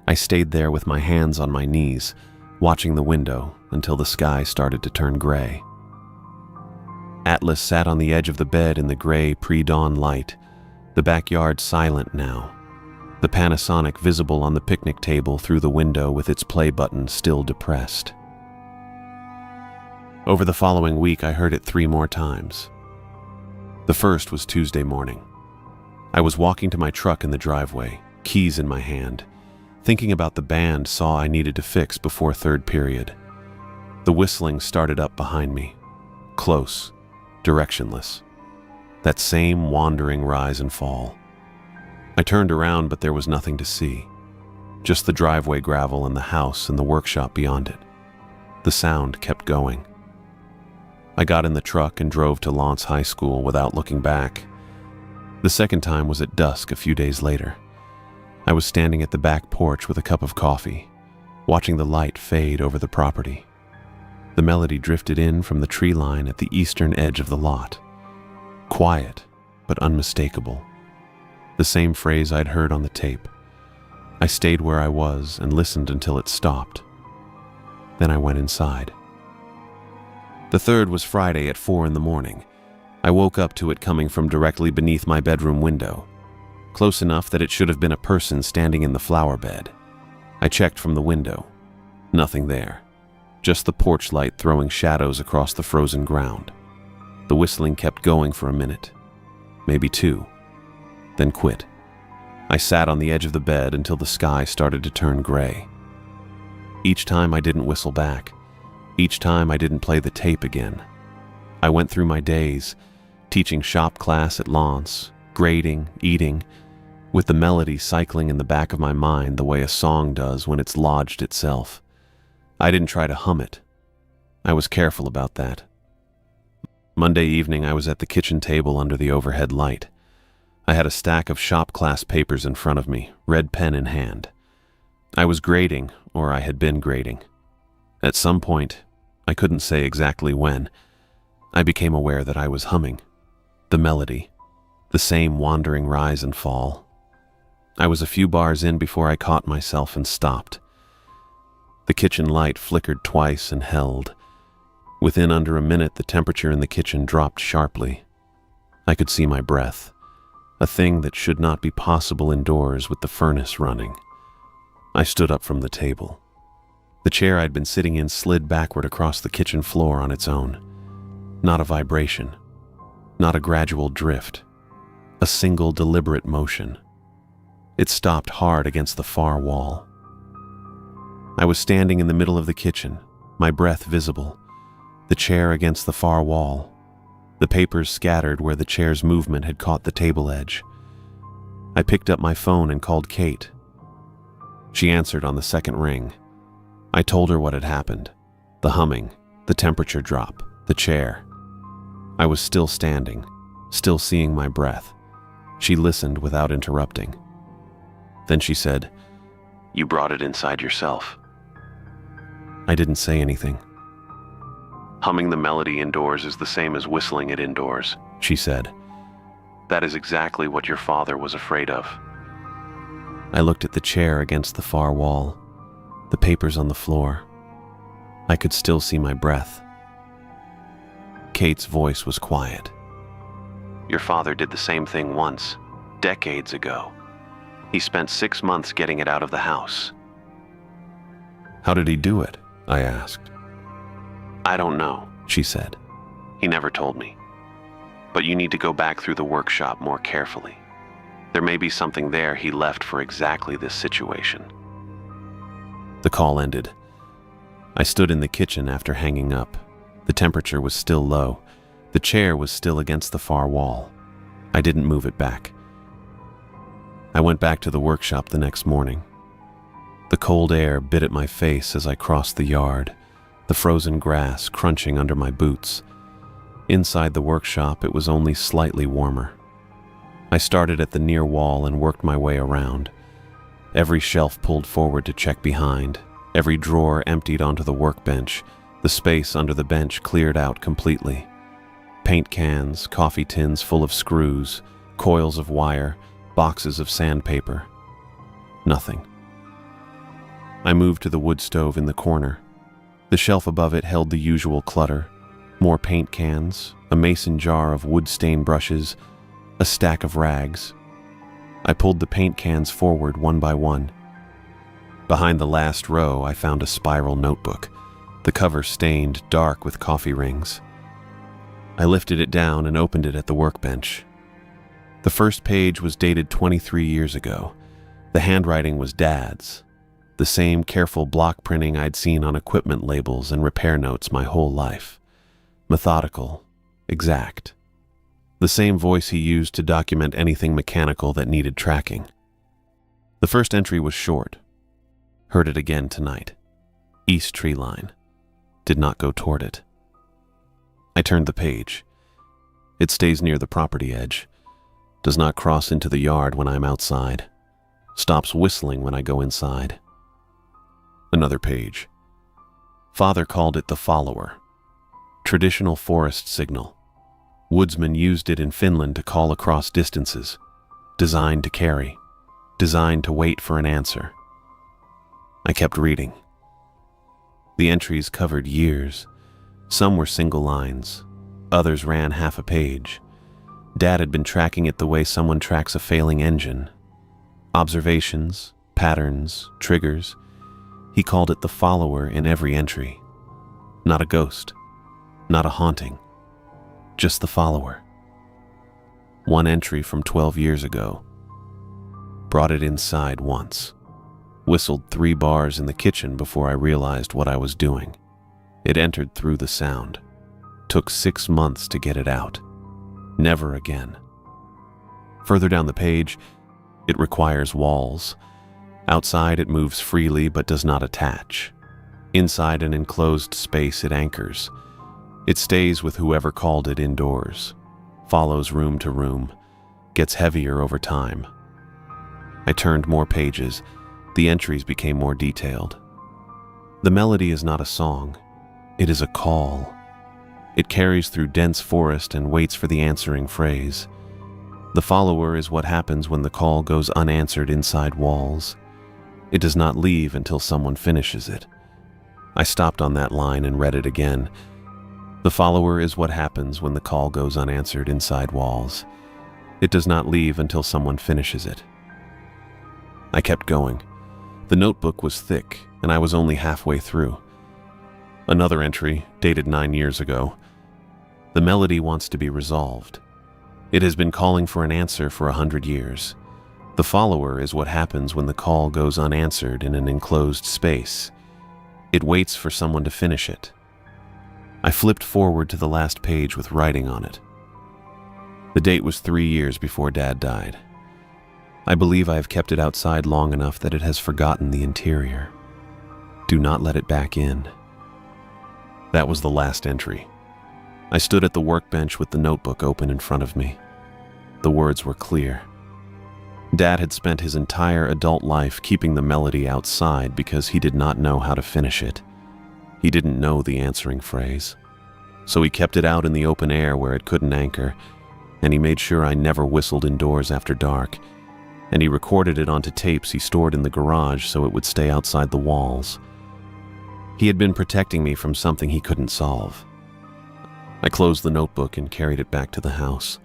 Speaker 1: I stayed there with my hands on my knees, watching the window until the sky started to turn gray. Atlas sat on the edge of the bed in the gray pre-dawn light, the backyard silent now. The Panasonic visible on the picnic table through the window with its play button still depressed. Over the following week, I heard it 3 more times. The first was Tuesday morning. I was walking to my truck in the driveway, keys in my hand, thinking about the band saw I needed to fix before 3rd period. The whistling started up behind me, close, directionless. That same wandering rise and fall. I turned around, but there was nothing to see. Just the driveway gravel and the house and the workshop beyond it. The sound kept going. I got in the truck and drove to Lawrence High School without looking back. The second time was at dusk a few days later. I was standing at the back porch with a cup of coffee, watching the light fade over the property. The melody drifted in from the tree line at the eastern edge of the lot. Quiet, but unmistakable. The same phrase I'd heard on the tape. I stayed where I was and listened until it stopped. Then I went inside. The third was Friday at 4 a.m. I woke up to it coming from directly beneath my bedroom window, close enough that it should have been a person standing in the flower bed. I checked from the window. Nothing there. Just the porch light throwing shadows across the frozen ground. The whistling kept going for a minute, maybe 2, then quit. I sat on the edge of the bed until the sky started to turn gray. Each time I didn't whistle back. Each time I didn't play the tape again. I went through my days, teaching shop class at Lawrence, grading, eating, with the melody cycling in the back of my mind the way a song does when it's lodged itself. I didn't try to hum it. I was careful about that. Monday evening, I was at the kitchen table under the overhead light. I had a stack of shop class papers in front of me, red pen in hand. I was grading, or I had been grading. At some point, I couldn't say exactly when. I became aware that I was humming. The melody. The same wandering rise and fall. I was a few bars in before I caught myself and stopped. The kitchen light flickered twice and held. Within under a minute, the temperature in the kitchen dropped sharply. I could see my breath, a thing that should not be possible indoors with the furnace running. I stood up from the table. The chair I'd been sitting in slid backward across the kitchen floor on its own. Not a vibration, not a gradual drift, a single deliberate motion. It stopped hard against the far wall. I was standing in the middle of the kitchen, my breath visible, the chair against the far wall, the papers scattered where the chair's movement had caught the table edge. I picked up my phone and called Kate. She answered on the second ring. I told her what had happened. The humming, the temperature drop, the chair. I was still standing, still seeing my breath. She listened without interrupting. Then she said,
Speaker 3: You brought it inside yourself.
Speaker 1: I didn't say anything.
Speaker 3: Humming the melody indoors is the same as whistling it indoors,
Speaker 1: She said.
Speaker 3: That is exactly what your father was afraid of.
Speaker 1: I looked at the chair against the far wall, the papers on the floor. I could still see my breath. Kate's voice was quiet.
Speaker 3: Your father did the same thing once, decades ago. He spent 6 months getting it out of the house.
Speaker 1: How did he do it? I asked.
Speaker 3: I don't know,
Speaker 1: She said.
Speaker 3: He never told me. But you need to go back through the workshop more carefully. There may be something there he left for exactly this situation.
Speaker 1: The call ended. I stood in the kitchen after hanging up. The temperature was still low. The chair was still against the far wall. I didn't move it back. I went back to the workshop the next morning. The cold air bit at my face as I crossed the yard, the frozen grass crunching under my boots. Inside the workshop, it was only slightly warmer. I started at the near wall and worked my way around. Every shelf pulled forward to check behind, every drawer emptied onto the workbench, the space under the bench cleared out completely. Paint cans, coffee tins full of screws, coils of wire, boxes of sandpaper. Nothing. I moved to the wood stove in the corner. The shelf above it held the usual clutter. More paint cans, a mason jar of wood-stain brushes, a stack of rags. I pulled the paint cans forward one by one. Behind the last row, I found a spiral notebook, the cover stained dark with coffee rings. I lifted it down and opened it at the workbench. The first page was dated 23 years ago. The handwriting was Dad's, the same careful block printing I'd seen on equipment labels and repair notes my whole life. Methodical, exact. The same voice he used to document anything mechanical that needed tracking. The first entry was short. Heard it again tonight. East tree line. Did not go toward it. I turned the page. It stays near the property edge. Does not cross into the yard when I'm outside. Stops whistling when I go inside. Another page. Father called it the follower. Traditional forest signal. Woodsmen used it in Finland to call across distances. Designed to carry. Designed to wait for an answer. I kept reading. The entries covered years. Some were single lines. Others ran half a page. Dad had been tracking it the way someone tracks a failing engine. Observations, patterns, triggers. He called it the follower in every entry. Not a ghost. Not a haunting. Just the follower. One entry from 12 years ago. Brought it inside once. Whistled 3 bars in the kitchen before I realized what I was doing. It entered through the sound. Took 6 months to get it out. Never again. Further down the page, it requires walls. Outside it moves freely but does not attach. Inside an enclosed space it anchors. It stays with whoever called it indoors. Follows room to room. Gets heavier over time. I turned more pages. The entries became more detailed. The melody is not a song. It is a call. It carries through dense forest and waits for the answering phrase. The follower is what happens when the call goes unanswered inside walls. It does not leave until someone finishes it. I stopped on that line and read it again. The follower is what happens when the call goes unanswered inside walls. It does not leave until someone finishes it. I kept going. The notebook was thick, and I was only halfway through. Another entry, dated 9 years ago. The melody wants to be resolved. It has been calling for an answer for 100 years. The follower is what happens when the call goes unanswered in an enclosed space. It waits for someone to finish it. I flipped forward to the last page with writing on it. The date was 3 years before Dad died. I believe I have kept it outside long enough that it has forgotten the interior. Do not let it back in. That was the last entry. I stood at the workbench with the notebook open in front of me. The words were clear. Dad had spent his entire adult life keeping the melody outside because he did not know how to finish it. He didn't know the answering phrase. So he kept it out in the open air where it couldn't anchor, and he made sure I never whistled indoors after dark, and he recorded it onto tapes he stored in the garage so it would stay outside the walls. He had been protecting me from something he couldn't solve. I closed the notebook and carried it back to the house.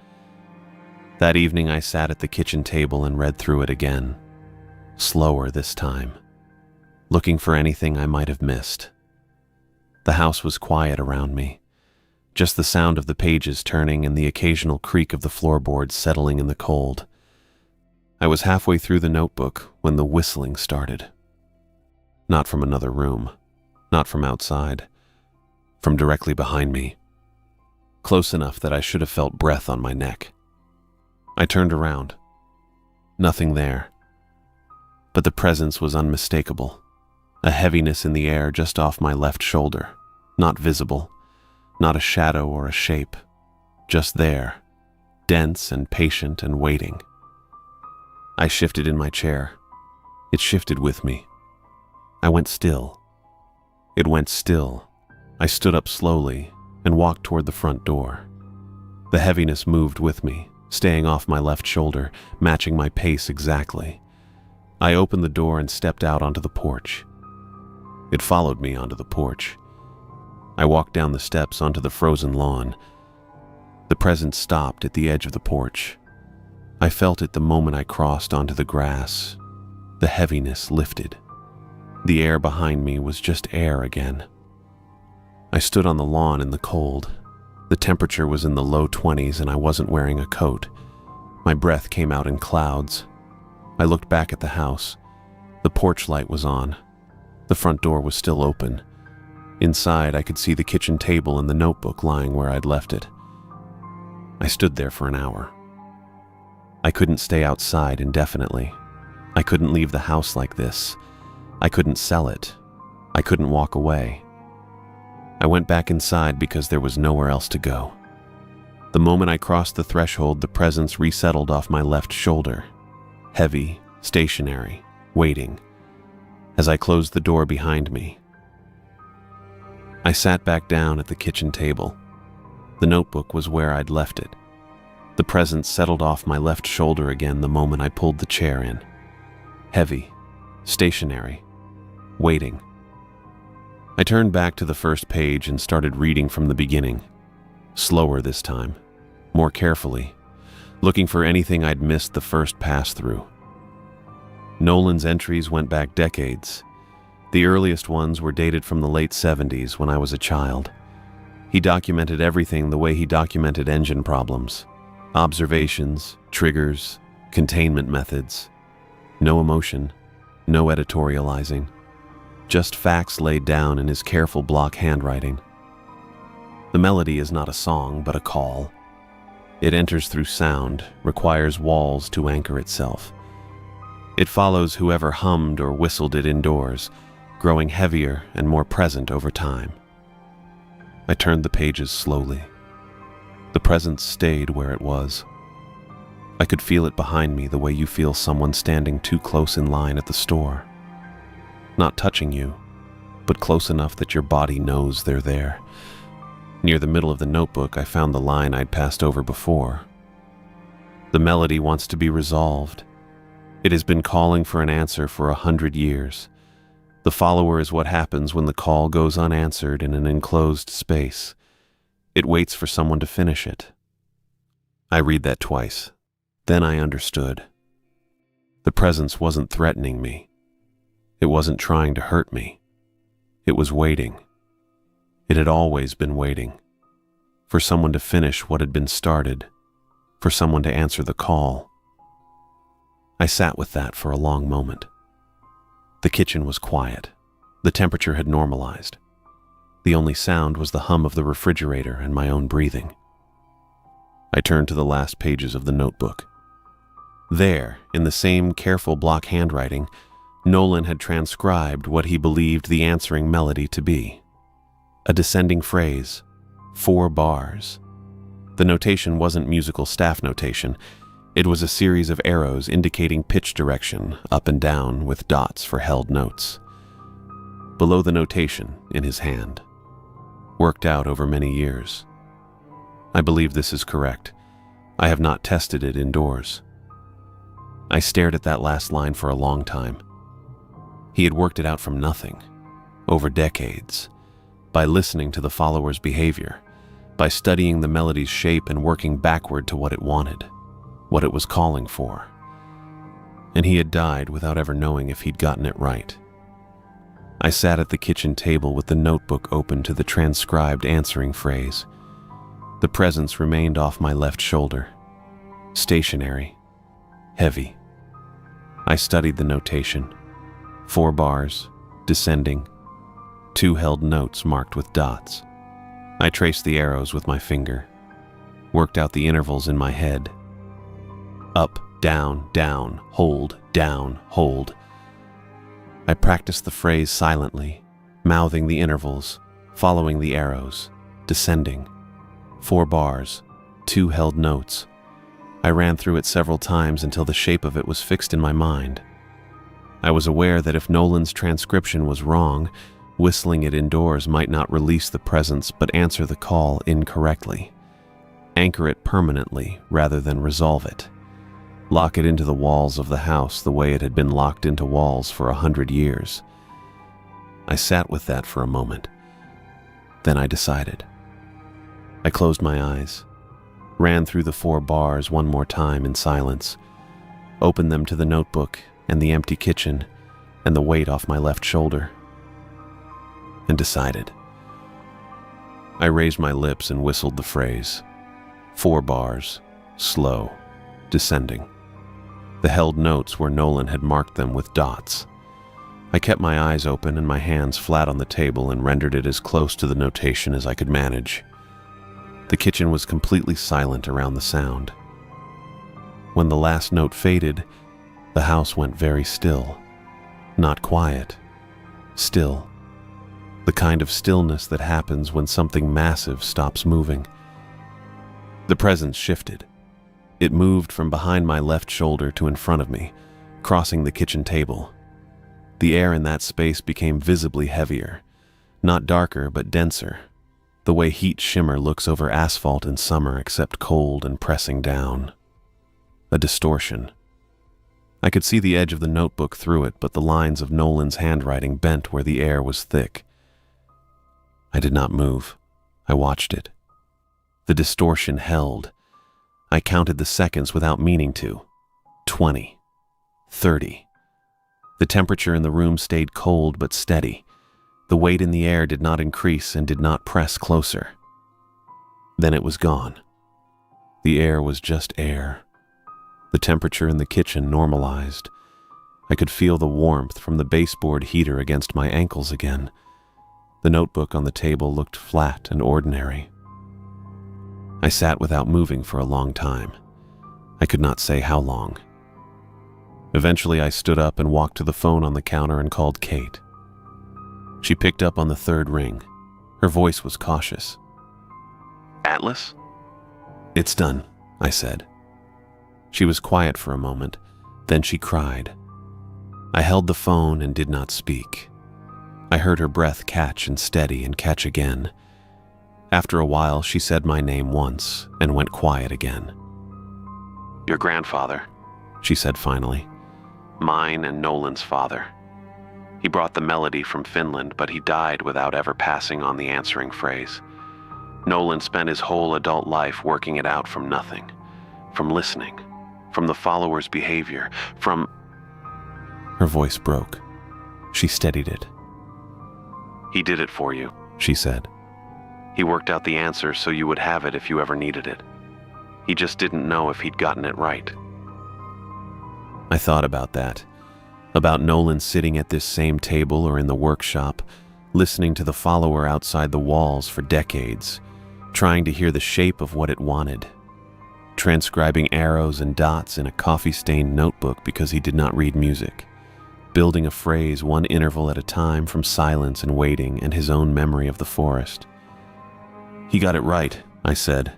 Speaker 1: That evening I sat at the kitchen table and read through it again, slower this time, looking for anything I might have missed. The house was quiet around me, just the sound of the pages turning and the occasional creak of the floorboards settling in the cold. I was halfway through the notebook when the whistling started. Not from another room, not from outside, from directly behind me, close enough that I should have felt breath on my neck. I turned around. Nothing there. But the presence was unmistakable. A heaviness in the air just off my left shoulder, not visible, not a shadow or a shape, just there, dense and patient and waiting. I shifted in my chair. It shifted with me. I went still. It went still. I stood up slowly and walked toward the front door. The heaviness moved with me, staying off my left shoulder, matching my pace exactly. I opened the door and stepped out onto the porch. It followed me onto the porch. I walked down the steps onto the frozen lawn. The presence stopped at the edge of the porch. I felt it the moment I crossed onto the grass. The heaviness lifted. The air behind me was just air again. I stood on the lawn in the cold. The temperature was in the low 20s and I wasn't wearing a coat. My breath came out in clouds. I looked back at the house. The porch light was on. The front door was still open. Inside, I could see the kitchen table and the notebook lying where I'd left it. I stood there for an hour. I couldn't stay outside indefinitely. I couldn't leave the house like this. I couldn't sell it. I couldn't walk away. I went back inside because there was nowhere else to go. The moment I crossed the threshold, the presence resettled off my left shoulder. Heavy, stationary, waiting. As I closed the door behind me, I sat back down at the kitchen table. The notebook was where I'd left it. The presence settled off my left shoulder again the moment I pulled the chair in. Heavy, stationary, waiting. I turned back to the first page and started reading from the beginning. Slower this time, more carefully, looking for anything I'd missed the first pass through. Nolan's entries went back decades. The earliest ones were dated from the late 70s when I was a child. He documented everything the way he documented engine problems. Observations, triggers, containment methods. No emotion, no editorializing. Just facts laid down in his careful block handwriting. The melody is not a song, but a call. It enters through sound, requires walls to anchor itself. It follows whoever hummed or whistled it indoors, growing heavier and more present over time. I turned the pages slowly. The presence stayed where it was. I could feel it behind me the way you feel someone standing too close in line at the store. Not touching you, but close enough that your body knows they're there. Near the middle of the notebook, I found the line I'd passed over before. The melody wants to be resolved. It has been calling for an answer for 100 years. The follower is what happens when the call goes unanswered in an enclosed space. It waits for someone to finish it. I read that twice. Then I understood. The presence wasn't threatening me. It wasn't trying to hurt me. It was waiting. It had always been waiting. For someone to finish what had been started. For someone to answer the call. I sat with that for a long moment. The kitchen was quiet. The temperature had normalized. The only sound was the hum of the refrigerator and my own breathing. I turned to the last pages of the notebook. There, in the same careful block handwriting, Nolan had transcribed what he believed the answering melody to be. A descending phrase, 4 bars. The notation wasn't musical staff notation. It was a series of arrows indicating pitch direction, up and down, with dots for held notes. Below the notation, in his hand. Worked out over many years. I believe this is correct. I have not tested it indoors. I stared at that last line for a long time. He had worked it out from nothing, over decades, by listening to the follower's behavior, by studying the melody's shape and working backward to what it wanted, what it was calling for. And he had died without ever knowing if he'd gotten it right. I sat at the kitchen table with the notebook open to the transcribed answering phrase. The presence remained off my left shoulder, stationary, heavy. I studied the notation. 4 bars, descending, 2 held notes marked with dots. I traced the arrows with my finger, worked out the intervals in my head. Up, down, down, hold, down, hold. I practiced the phrase silently, mouthing the intervals, following the arrows, descending. 4 bars, 2 held notes. I ran through it several times until the shape of it was fixed in my mind. I was aware that if Nolan's transcription was wrong, whistling it indoors might not release the presence but answer the call incorrectly. Anchor it permanently rather than resolve it. Lock it into the walls of the house the way it had been locked into walls for 100 years. I sat with that for a moment. Then I decided. I closed my eyes, ran through the 4 bars one more time in silence, opened them to the notebook and the empty kitchen and the weight off my left shoulder, and decided. I raised my lips and whistled the phrase. 4 bars, slow, descending. The held notes where Nolan had marked them with dots. I kept my eyes open and my hands flat on the table and rendered it as close to the notation as I could manage. The kitchen was completely silent around the sound. When the last note faded, the house went very still. Not quiet. Still. The kind of stillness that happens when something massive stops moving. The presence shifted. It moved from behind my left shoulder to in front of me, crossing the kitchen table. The air in that space became visibly heavier, not darker but denser, the way heat shimmer looks over asphalt in summer except cold and pressing down. A distortion. I could see the edge of the notebook through it, but the lines of Nolan's handwriting bent where the air was thick. I did not move. I watched it. The distortion held. I counted the seconds without meaning to. 20. 30. The temperature in the room stayed cold but steady. The weight in the air did not increase and did not press closer. Then it was gone. The air was just air. The temperature in the kitchen normalized. I could feel the warmth from the baseboard heater against my ankles again. The notebook on the table looked flat and ordinary. I sat without moving for a long time. I could not say how long. Eventually, I stood up and walked to the phone on the counter and called Kate. She picked up on the 3rd ring. Her voice was cautious.
Speaker 3: Atlas?
Speaker 1: "It's done," I said. She was quiet for a moment, then she cried. I held the phone and did not speak. I heard her breath catch and steady and catch again. After a while, she said my name once and went quiet again.
Speaker 3: Your grandfather, she said finally. Mine and Nolan's father. He brought the melody from Finland, but he died without ever passing on the answering phrase. Nolan spent his whole adult life working it out from nothing, from listening, from the followers' behavior, from...
Speaker 1: Her voice broke. She steadied it.
Speaker 3: He did it for you,
Speaker 1: she said.
Speaker 3: He worked out the answer so you would have it if you ever needed it. He just didn't know if he'd gotten it right.
Speaker 1: I thought about that. About Nolan sitting at this same table or in the workshop, listening to the follower outside the walls for decades, trying to hear the shape of what it wanted, transcribing arrows and dots in a coffee-stained notebook because he did not read music, building a phrase one interval at a time from silence and waiting and his own memory of the forest. He got it right, I said.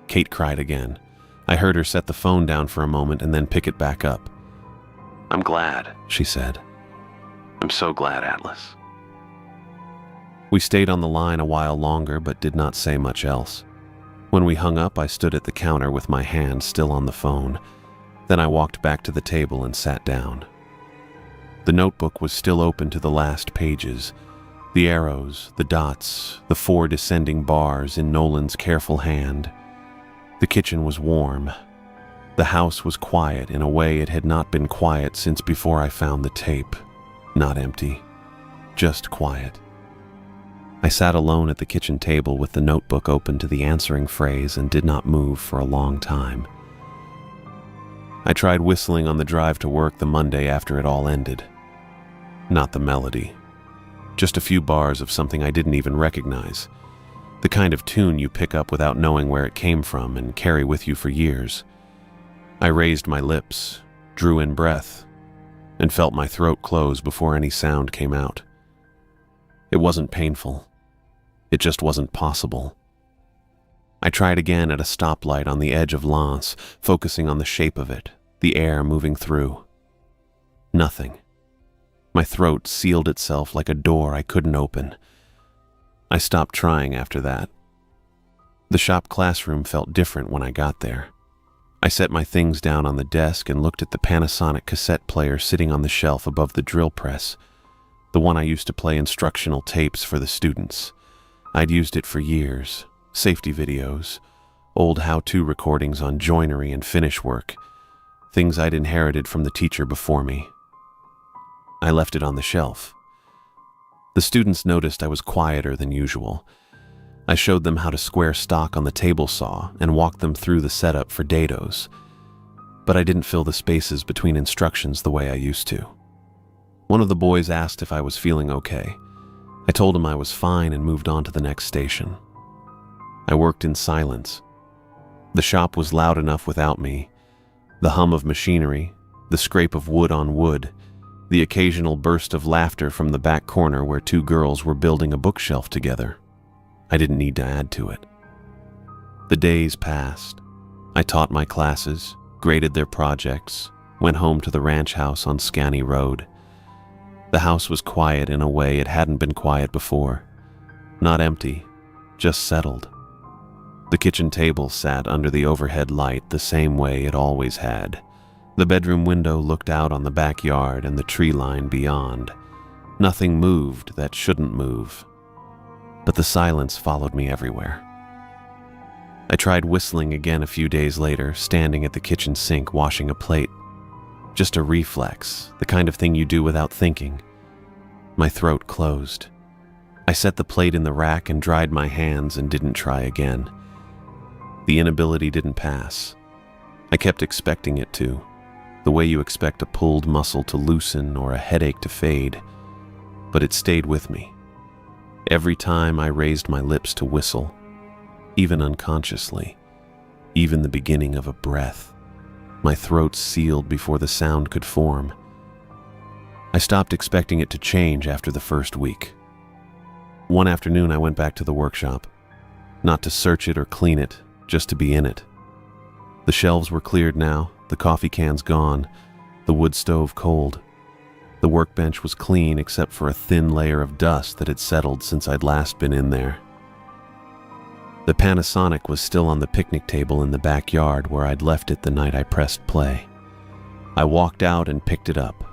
Speaker 1: Kate cried again. I heard her set the phone down for a moment and then pick it back up.
Speaker 3: I'm glad,
Speaker 1: she said.
Speaker 3: I'm so glad, Atlas.
Speaker 1: We stayed on the line a while longer but did not say much else. When we hung up, I stood at the counter with my hand still on the phone. Then I walked back to the table and sat down. The notebook was still open to the last pages. The arrows, the dots, the 4 descending bars in Nolan's careful hand. The kitchen was warm. The house was quiet in a way it had not been quiet since before I found the tape. Not empty, just quiet. I sat alone at the kitchen table with the notebook open to the answering phrase and did not move for a long time. I tried whistling on the drive to work the Monday after it all ended. Not the melody. Just a few bars of something I didn't even recognize. The kind of tune you pick up without knowing where it came from and carry with you for years. I raised my lips, drew in breath, and felt my throat close before any sound came out. It wasn't painful. It just wasn't possible. I tried again at a stoplight on the edge of Lens, focusing on the shape of it, the air moving through. Nothing. My throat sealed itself like a door I couldn't open. I stopped trying after that. The shop classroom felt different when I got there. I set my things down on the desk and looked at the Panasonic cassette player sitting on the shelf above the drill press, the one I used to play instructional tapes for the students. I'd used it for years, safety videos, old how-to recordings on joinery and finish work, things I'd inherited from the teacher before me. I left it on the shelf. The students noticed I was quieter than usual. I showed them how to square stock on the table saw and walked them through the setup for dados, but I didn't fill the spaces between instructions the way I used to. One of the boys asked if I was feeling okay. I told him I was fine and moved on to the next station. I worked in silence. The shop was loud enough without me. The hum of machinery, the scrape of wood on wood, the occasional burst of laughter from the back corner where 2 girls were building a bookshelf together. I didn't need to add to it. The days passed. I taught my classes, graded their projects, went home to the ranch house on Scanny Road. The house was quiet in a way it hadn't been quiet before. Not empty, just settled. The kitchen table sat under the overhead light the same way it always had. The bedroom window looked out on the backyard and the tree line beyond. Nothing moved that shouldn't move. But the silence followed me everywhere. I tried whistling again a few days later, standing at the kitchen sink washing a plate. Just a reflex, the kind of thing you do without thinking. My throat closed. I set the plate in the rack and dried my hands and didn't try again. The inability didn't pass. I kept expecting it to, the way you expect a pulled muscle to loosen or a headache to fade, but it stayed with me. Every time I raised my lips to whistle, even unconsciously, even the beginning of a breath, my throat sealed before the sound could form. I stopped expecting it to change after the first week. One afternoon I went back to the workshop, not to search it or clean it, just to be in it. The shelves were cleared now, the coffee cans gone, the wood stove cold. The workbench was clean except for a thin layer of dust that had settled since I'd last been in there. The Panasonic was still on the picnic table in the backyard where I'd left it the night I pressed play. I walked out and picked it up,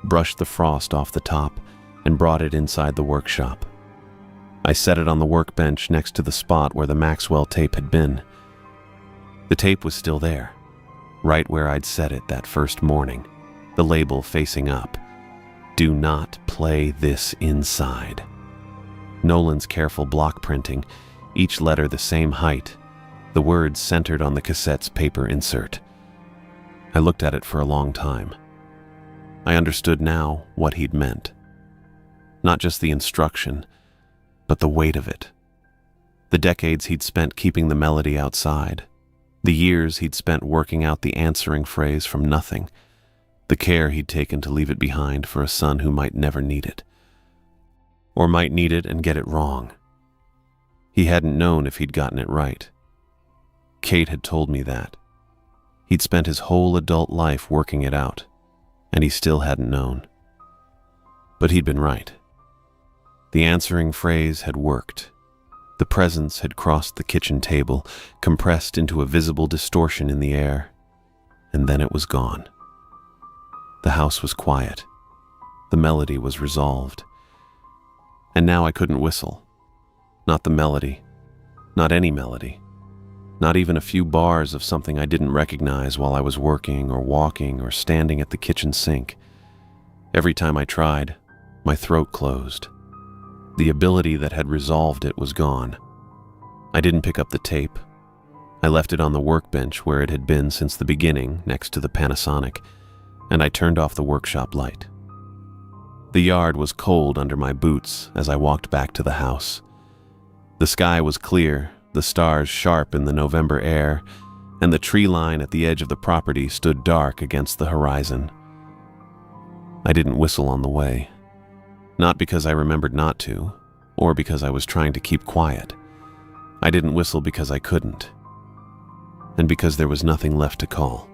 Speaker 1: brushed the frost off the top, and brought it inside the workshop. I set it on the workbench next to the spot where the Maxwell tape had been. The tape was still there, right where I'd set it that first morning, the label facing up. Do not play this inside. Nolan's careful block printing, each letter the same height, the words centered on the cassette's paper insert. I looked at it for a long time. I understood now what he'd meant. Not just the instruction, but the weight of it. The decades he'd spent keeping the melody outside, the years he'd spent working out the answering phrase from nothing, the care he'd taken to leave it behind for a son who might never need it. Or might need it and get it wrong. He hadn't known if he'd gotten it right. Kate had told me that. He'd spent his whole adult life working it out, and he still hadn't known. But he'd been right. The answering phrase had worked. The presence had crossed the kitchen table, compressed into a visible distortion in the air, and then it was gone. The house was quiet. The melody was resolved. And now I couldn't whistle. Not the melody. Not any melody. Not even a few bars of something I didn't recognize while I was working or walking or standing at the kitchen sink. Every time I tried, my throat closed. The ability that had resolved it was gone. I didn't pick up the tape. I left it on the workbench where it had been since the beginning, next to the Panasonic, and I turned off the workshop light. The yard was cold under my boots as I walked back to the house. The sky was clear, the stars sharp in the November air, and the tree line at the edge of the property stood dark against the horizon. I didn't whistle on the way. Not because I remembered not to, or because I was trying to keep quiet. I didn't whistle because I couldn't, and because there was nothing left to call.